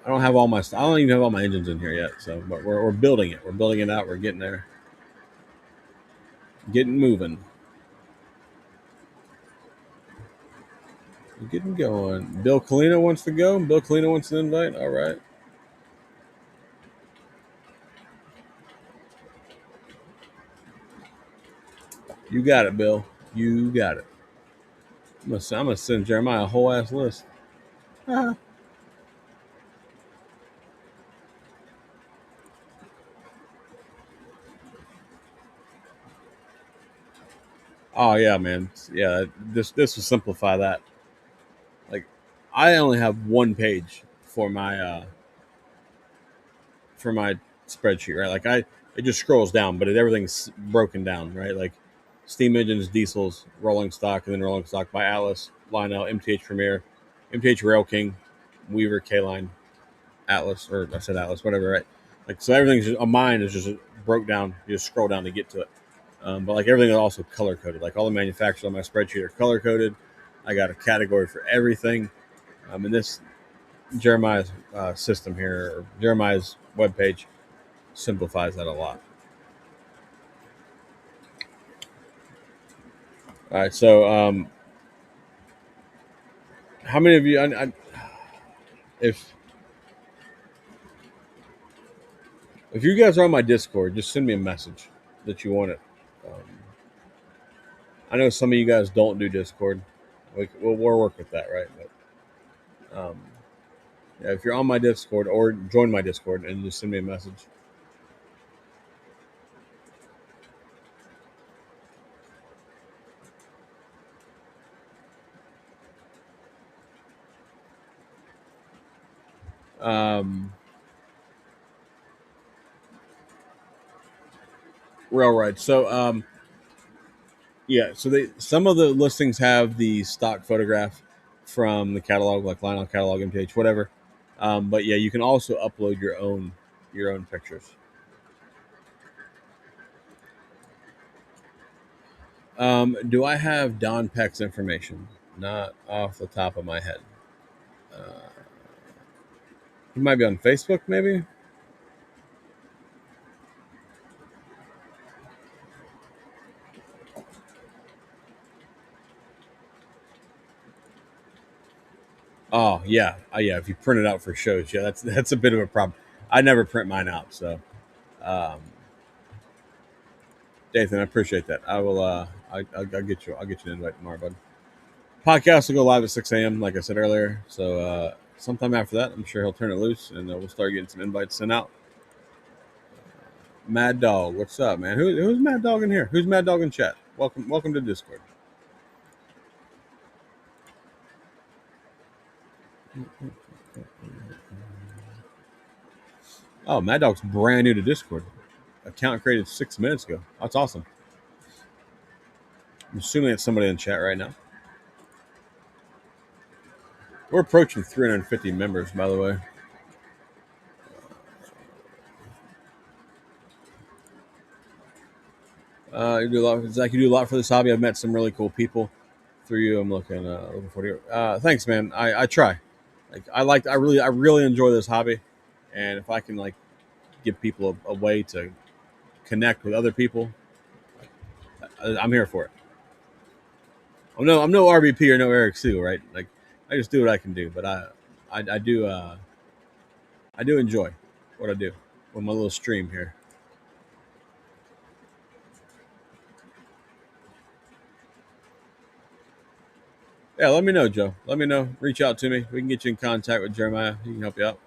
don't have all my I don't even have all my engines in here yet. So, but we're building it. We're building it out. We're getting there, getting moving, getting going. Bill Colina wants to go. Bill Colina wants to invite. All right. You got it, Bill. You got it. I'm gonna send Jeremiah a whole ass list. Oh yeah, man. Yeah, this will simplify that. Like, I only have one page for my spreadsheet, right? Like it just scrolls down, but everything's broken down, right? Like steam engines, diesels, rolling stock, and then rolling stock by Atlas, Lionel, MTH Premier, MTH Rail King, Weaver, K Line, Atlas, or I said Atlas, whatever, right? Like so, everything's just, on mine is just broke down. You just scroll down to get to it. But like everything is also color coded. Like all the manufacturers on my spreadsheet are color coded. I got a category for everything. And this Jeremiah's system here, or Jeremiah's webpage, simplifies that a lot. All right, so how many of you? If if you guys are on my Discord, just send me a message that you want it. Um, I know some of you guys don't do Discord. We'll work with that, right? But yeah, if you're on my Discord or join my Discord and just send me a message. Um, Railroad. So yeah, so some of the listings have the stock photograph from the catalog, like Lionel catalog, MTH, whatever. But yeah, you can also upload your own pictures. Do I have Don Peck's information? Not off the top of my head. Uh, he might be on Facebook, maybe. Oh yeah, yeah. If you print it out for shows, yeah, that's a bit of a problem. I never print mine out, so um, Dathan, I appreciate that. I will. I'll get you. I'll get you an invite tomorrow, bud. Podcast will go live at 6 a.m. Like I said earlier. So sometime after that, I'm sure he'll turn it loose, and we'll start getting some invites sent out. Mad Dog, what's up, man? Who's Mad Dog in here? Who's Mad Dog in chat? Welcome to Discord. Oh, Mad Dog's brand new to Discord. Account created 6 minutes ago. That's awesome. I'm assuming it's somebody in the chat right now. We're approaching 350 members, by the way. You do a lot, Zach. You do a lot for this hobby. I've met some really cool people through you. I'm looking forward to it. Thanks, man. I try. I really enjoy this hobby, and if I can give people a way to connect with other people, I'm here for it. I'm no RBP or no Eric Sue, right? Like I just do what I can do, but I do enjoy what I do with my little stream here. Yeah, let me know, Joe. Let me know. Reach out to me. We can get you in contact with Jeremiah. He can help you out.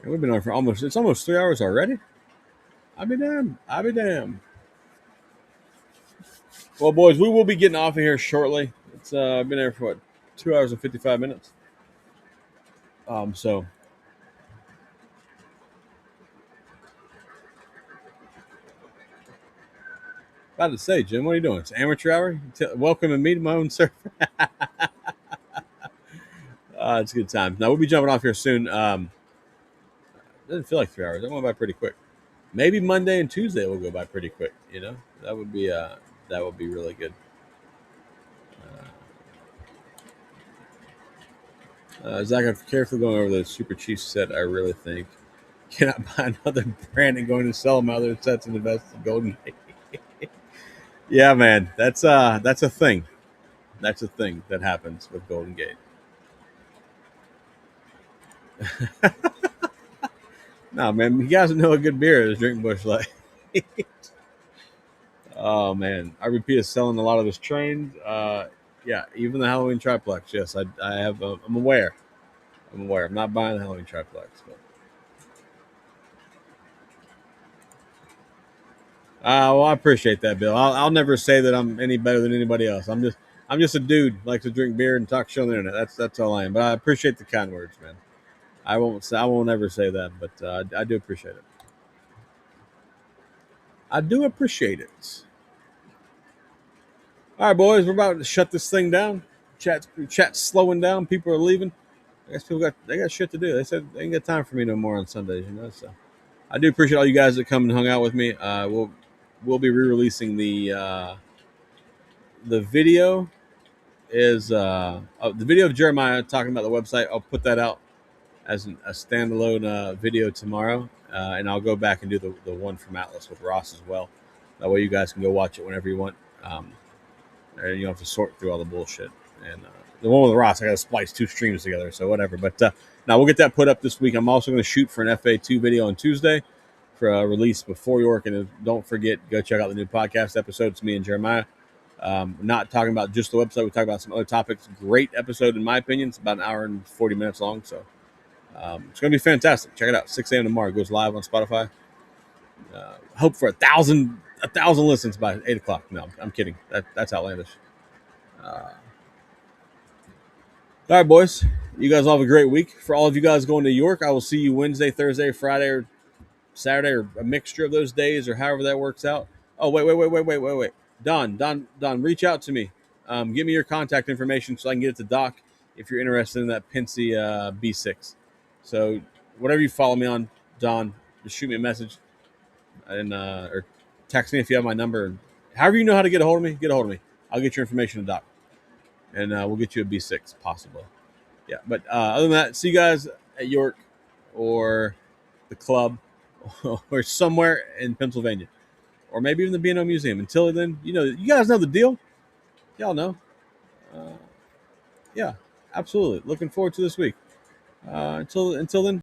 And we've been on for almost 3 hours already. I'll be damned. I'll be damned. Well, boys, we will be getting off of here shortly. It's been there for 2 hours and 55 minutes. So about to say, Jim, what are you doing? It's amateur hour. Welcome me to my own server. It's a good time. Now we'll be jumping off here soon. Doesn't feel like 3 hours. That went by pretty quick. Maybe Monday and Tuesday will go by pretty quick. You know, that would be really good. Zach, I'm carefully going over the Super Chief set. I really think cannot buy another brand and going to sell my other sets and invest in Golden Gate. Yeah, man, that's a thing. That's a thing that happens with Golden Gate. No, man, you guys know a good beer is drink Busch Light. Oh man, RBP is selling a lot of his trains. Yeah, even the Halloween triplex. Yes, I have. I'm aware. I'm aware. I'm not buying the Halloween triplex. But. Well, I appreciate that, Bill. I'll never say that I'm any better than anybody else. I'm just a dude who likes to drink beer and talk shit on the internet. That's all I am. But I appreciate the kind words, man. I won't ever say that, but I do appreciate it. I do appreciate it. All right, boys, we're about to shut this thing down. Chat's slowing down. People are leaving. I guess they got shit to do. They said they ain't got time for me no more on Sundays, you know. So I do appreciate all you guys that come and hung out with me. We'll be re-releasing the video is the video of Jeremiah talking about the website. I'll put that out as a standalone video tomorrow, and I'll go back and do the one from Atlas with Ross as well. That way you guys can go watch it whenever you want, and you don't have to sort through all the bullshit. And the one with Ross, I got to splice 2 streams together, so whatever. But now we'll get that put up this week. I'm also going to shoot for an FA2 video on Tuesday for a release before York. And don't forget, go check out the new podcast episode. It's me and Jeremiah. Not talking about just the website. We talk about some other topics. Great episode, in my opinion. It's about an hour and 40 minutes long. So it's going to be fantastic. Check it out. 6 a.m. tomorrow. It goes live on Spotify. Hope for 1,000 listens by 8 o'clock. No, I'm kidding. That's outlandish. All right, boys. You guys all have a great week. For all of you guys going to York, I will see you Wednesday, Thursday, Friday, or Saturday, or a mixture of those days, or however that works out. Oh, wait. Don, reach out to me. Give me your contact information so I can get it to Doc if you're interested in that Pincy B6. So whatever you follow me on, Don, just shoot me a message and or text me if you have my number. However you know how to get a hold of me, get a hold of me. I'll get your information to Doc. And we'll get you a B6, possibly. Yeah, but other than that, see you guys at York or the club or somewhere in Pennsylvania. Or maybe even the B&O Museum. Until then, you guys know the deal. Y'all know. Yeah, absolutely. Looking forward to this week. Until then,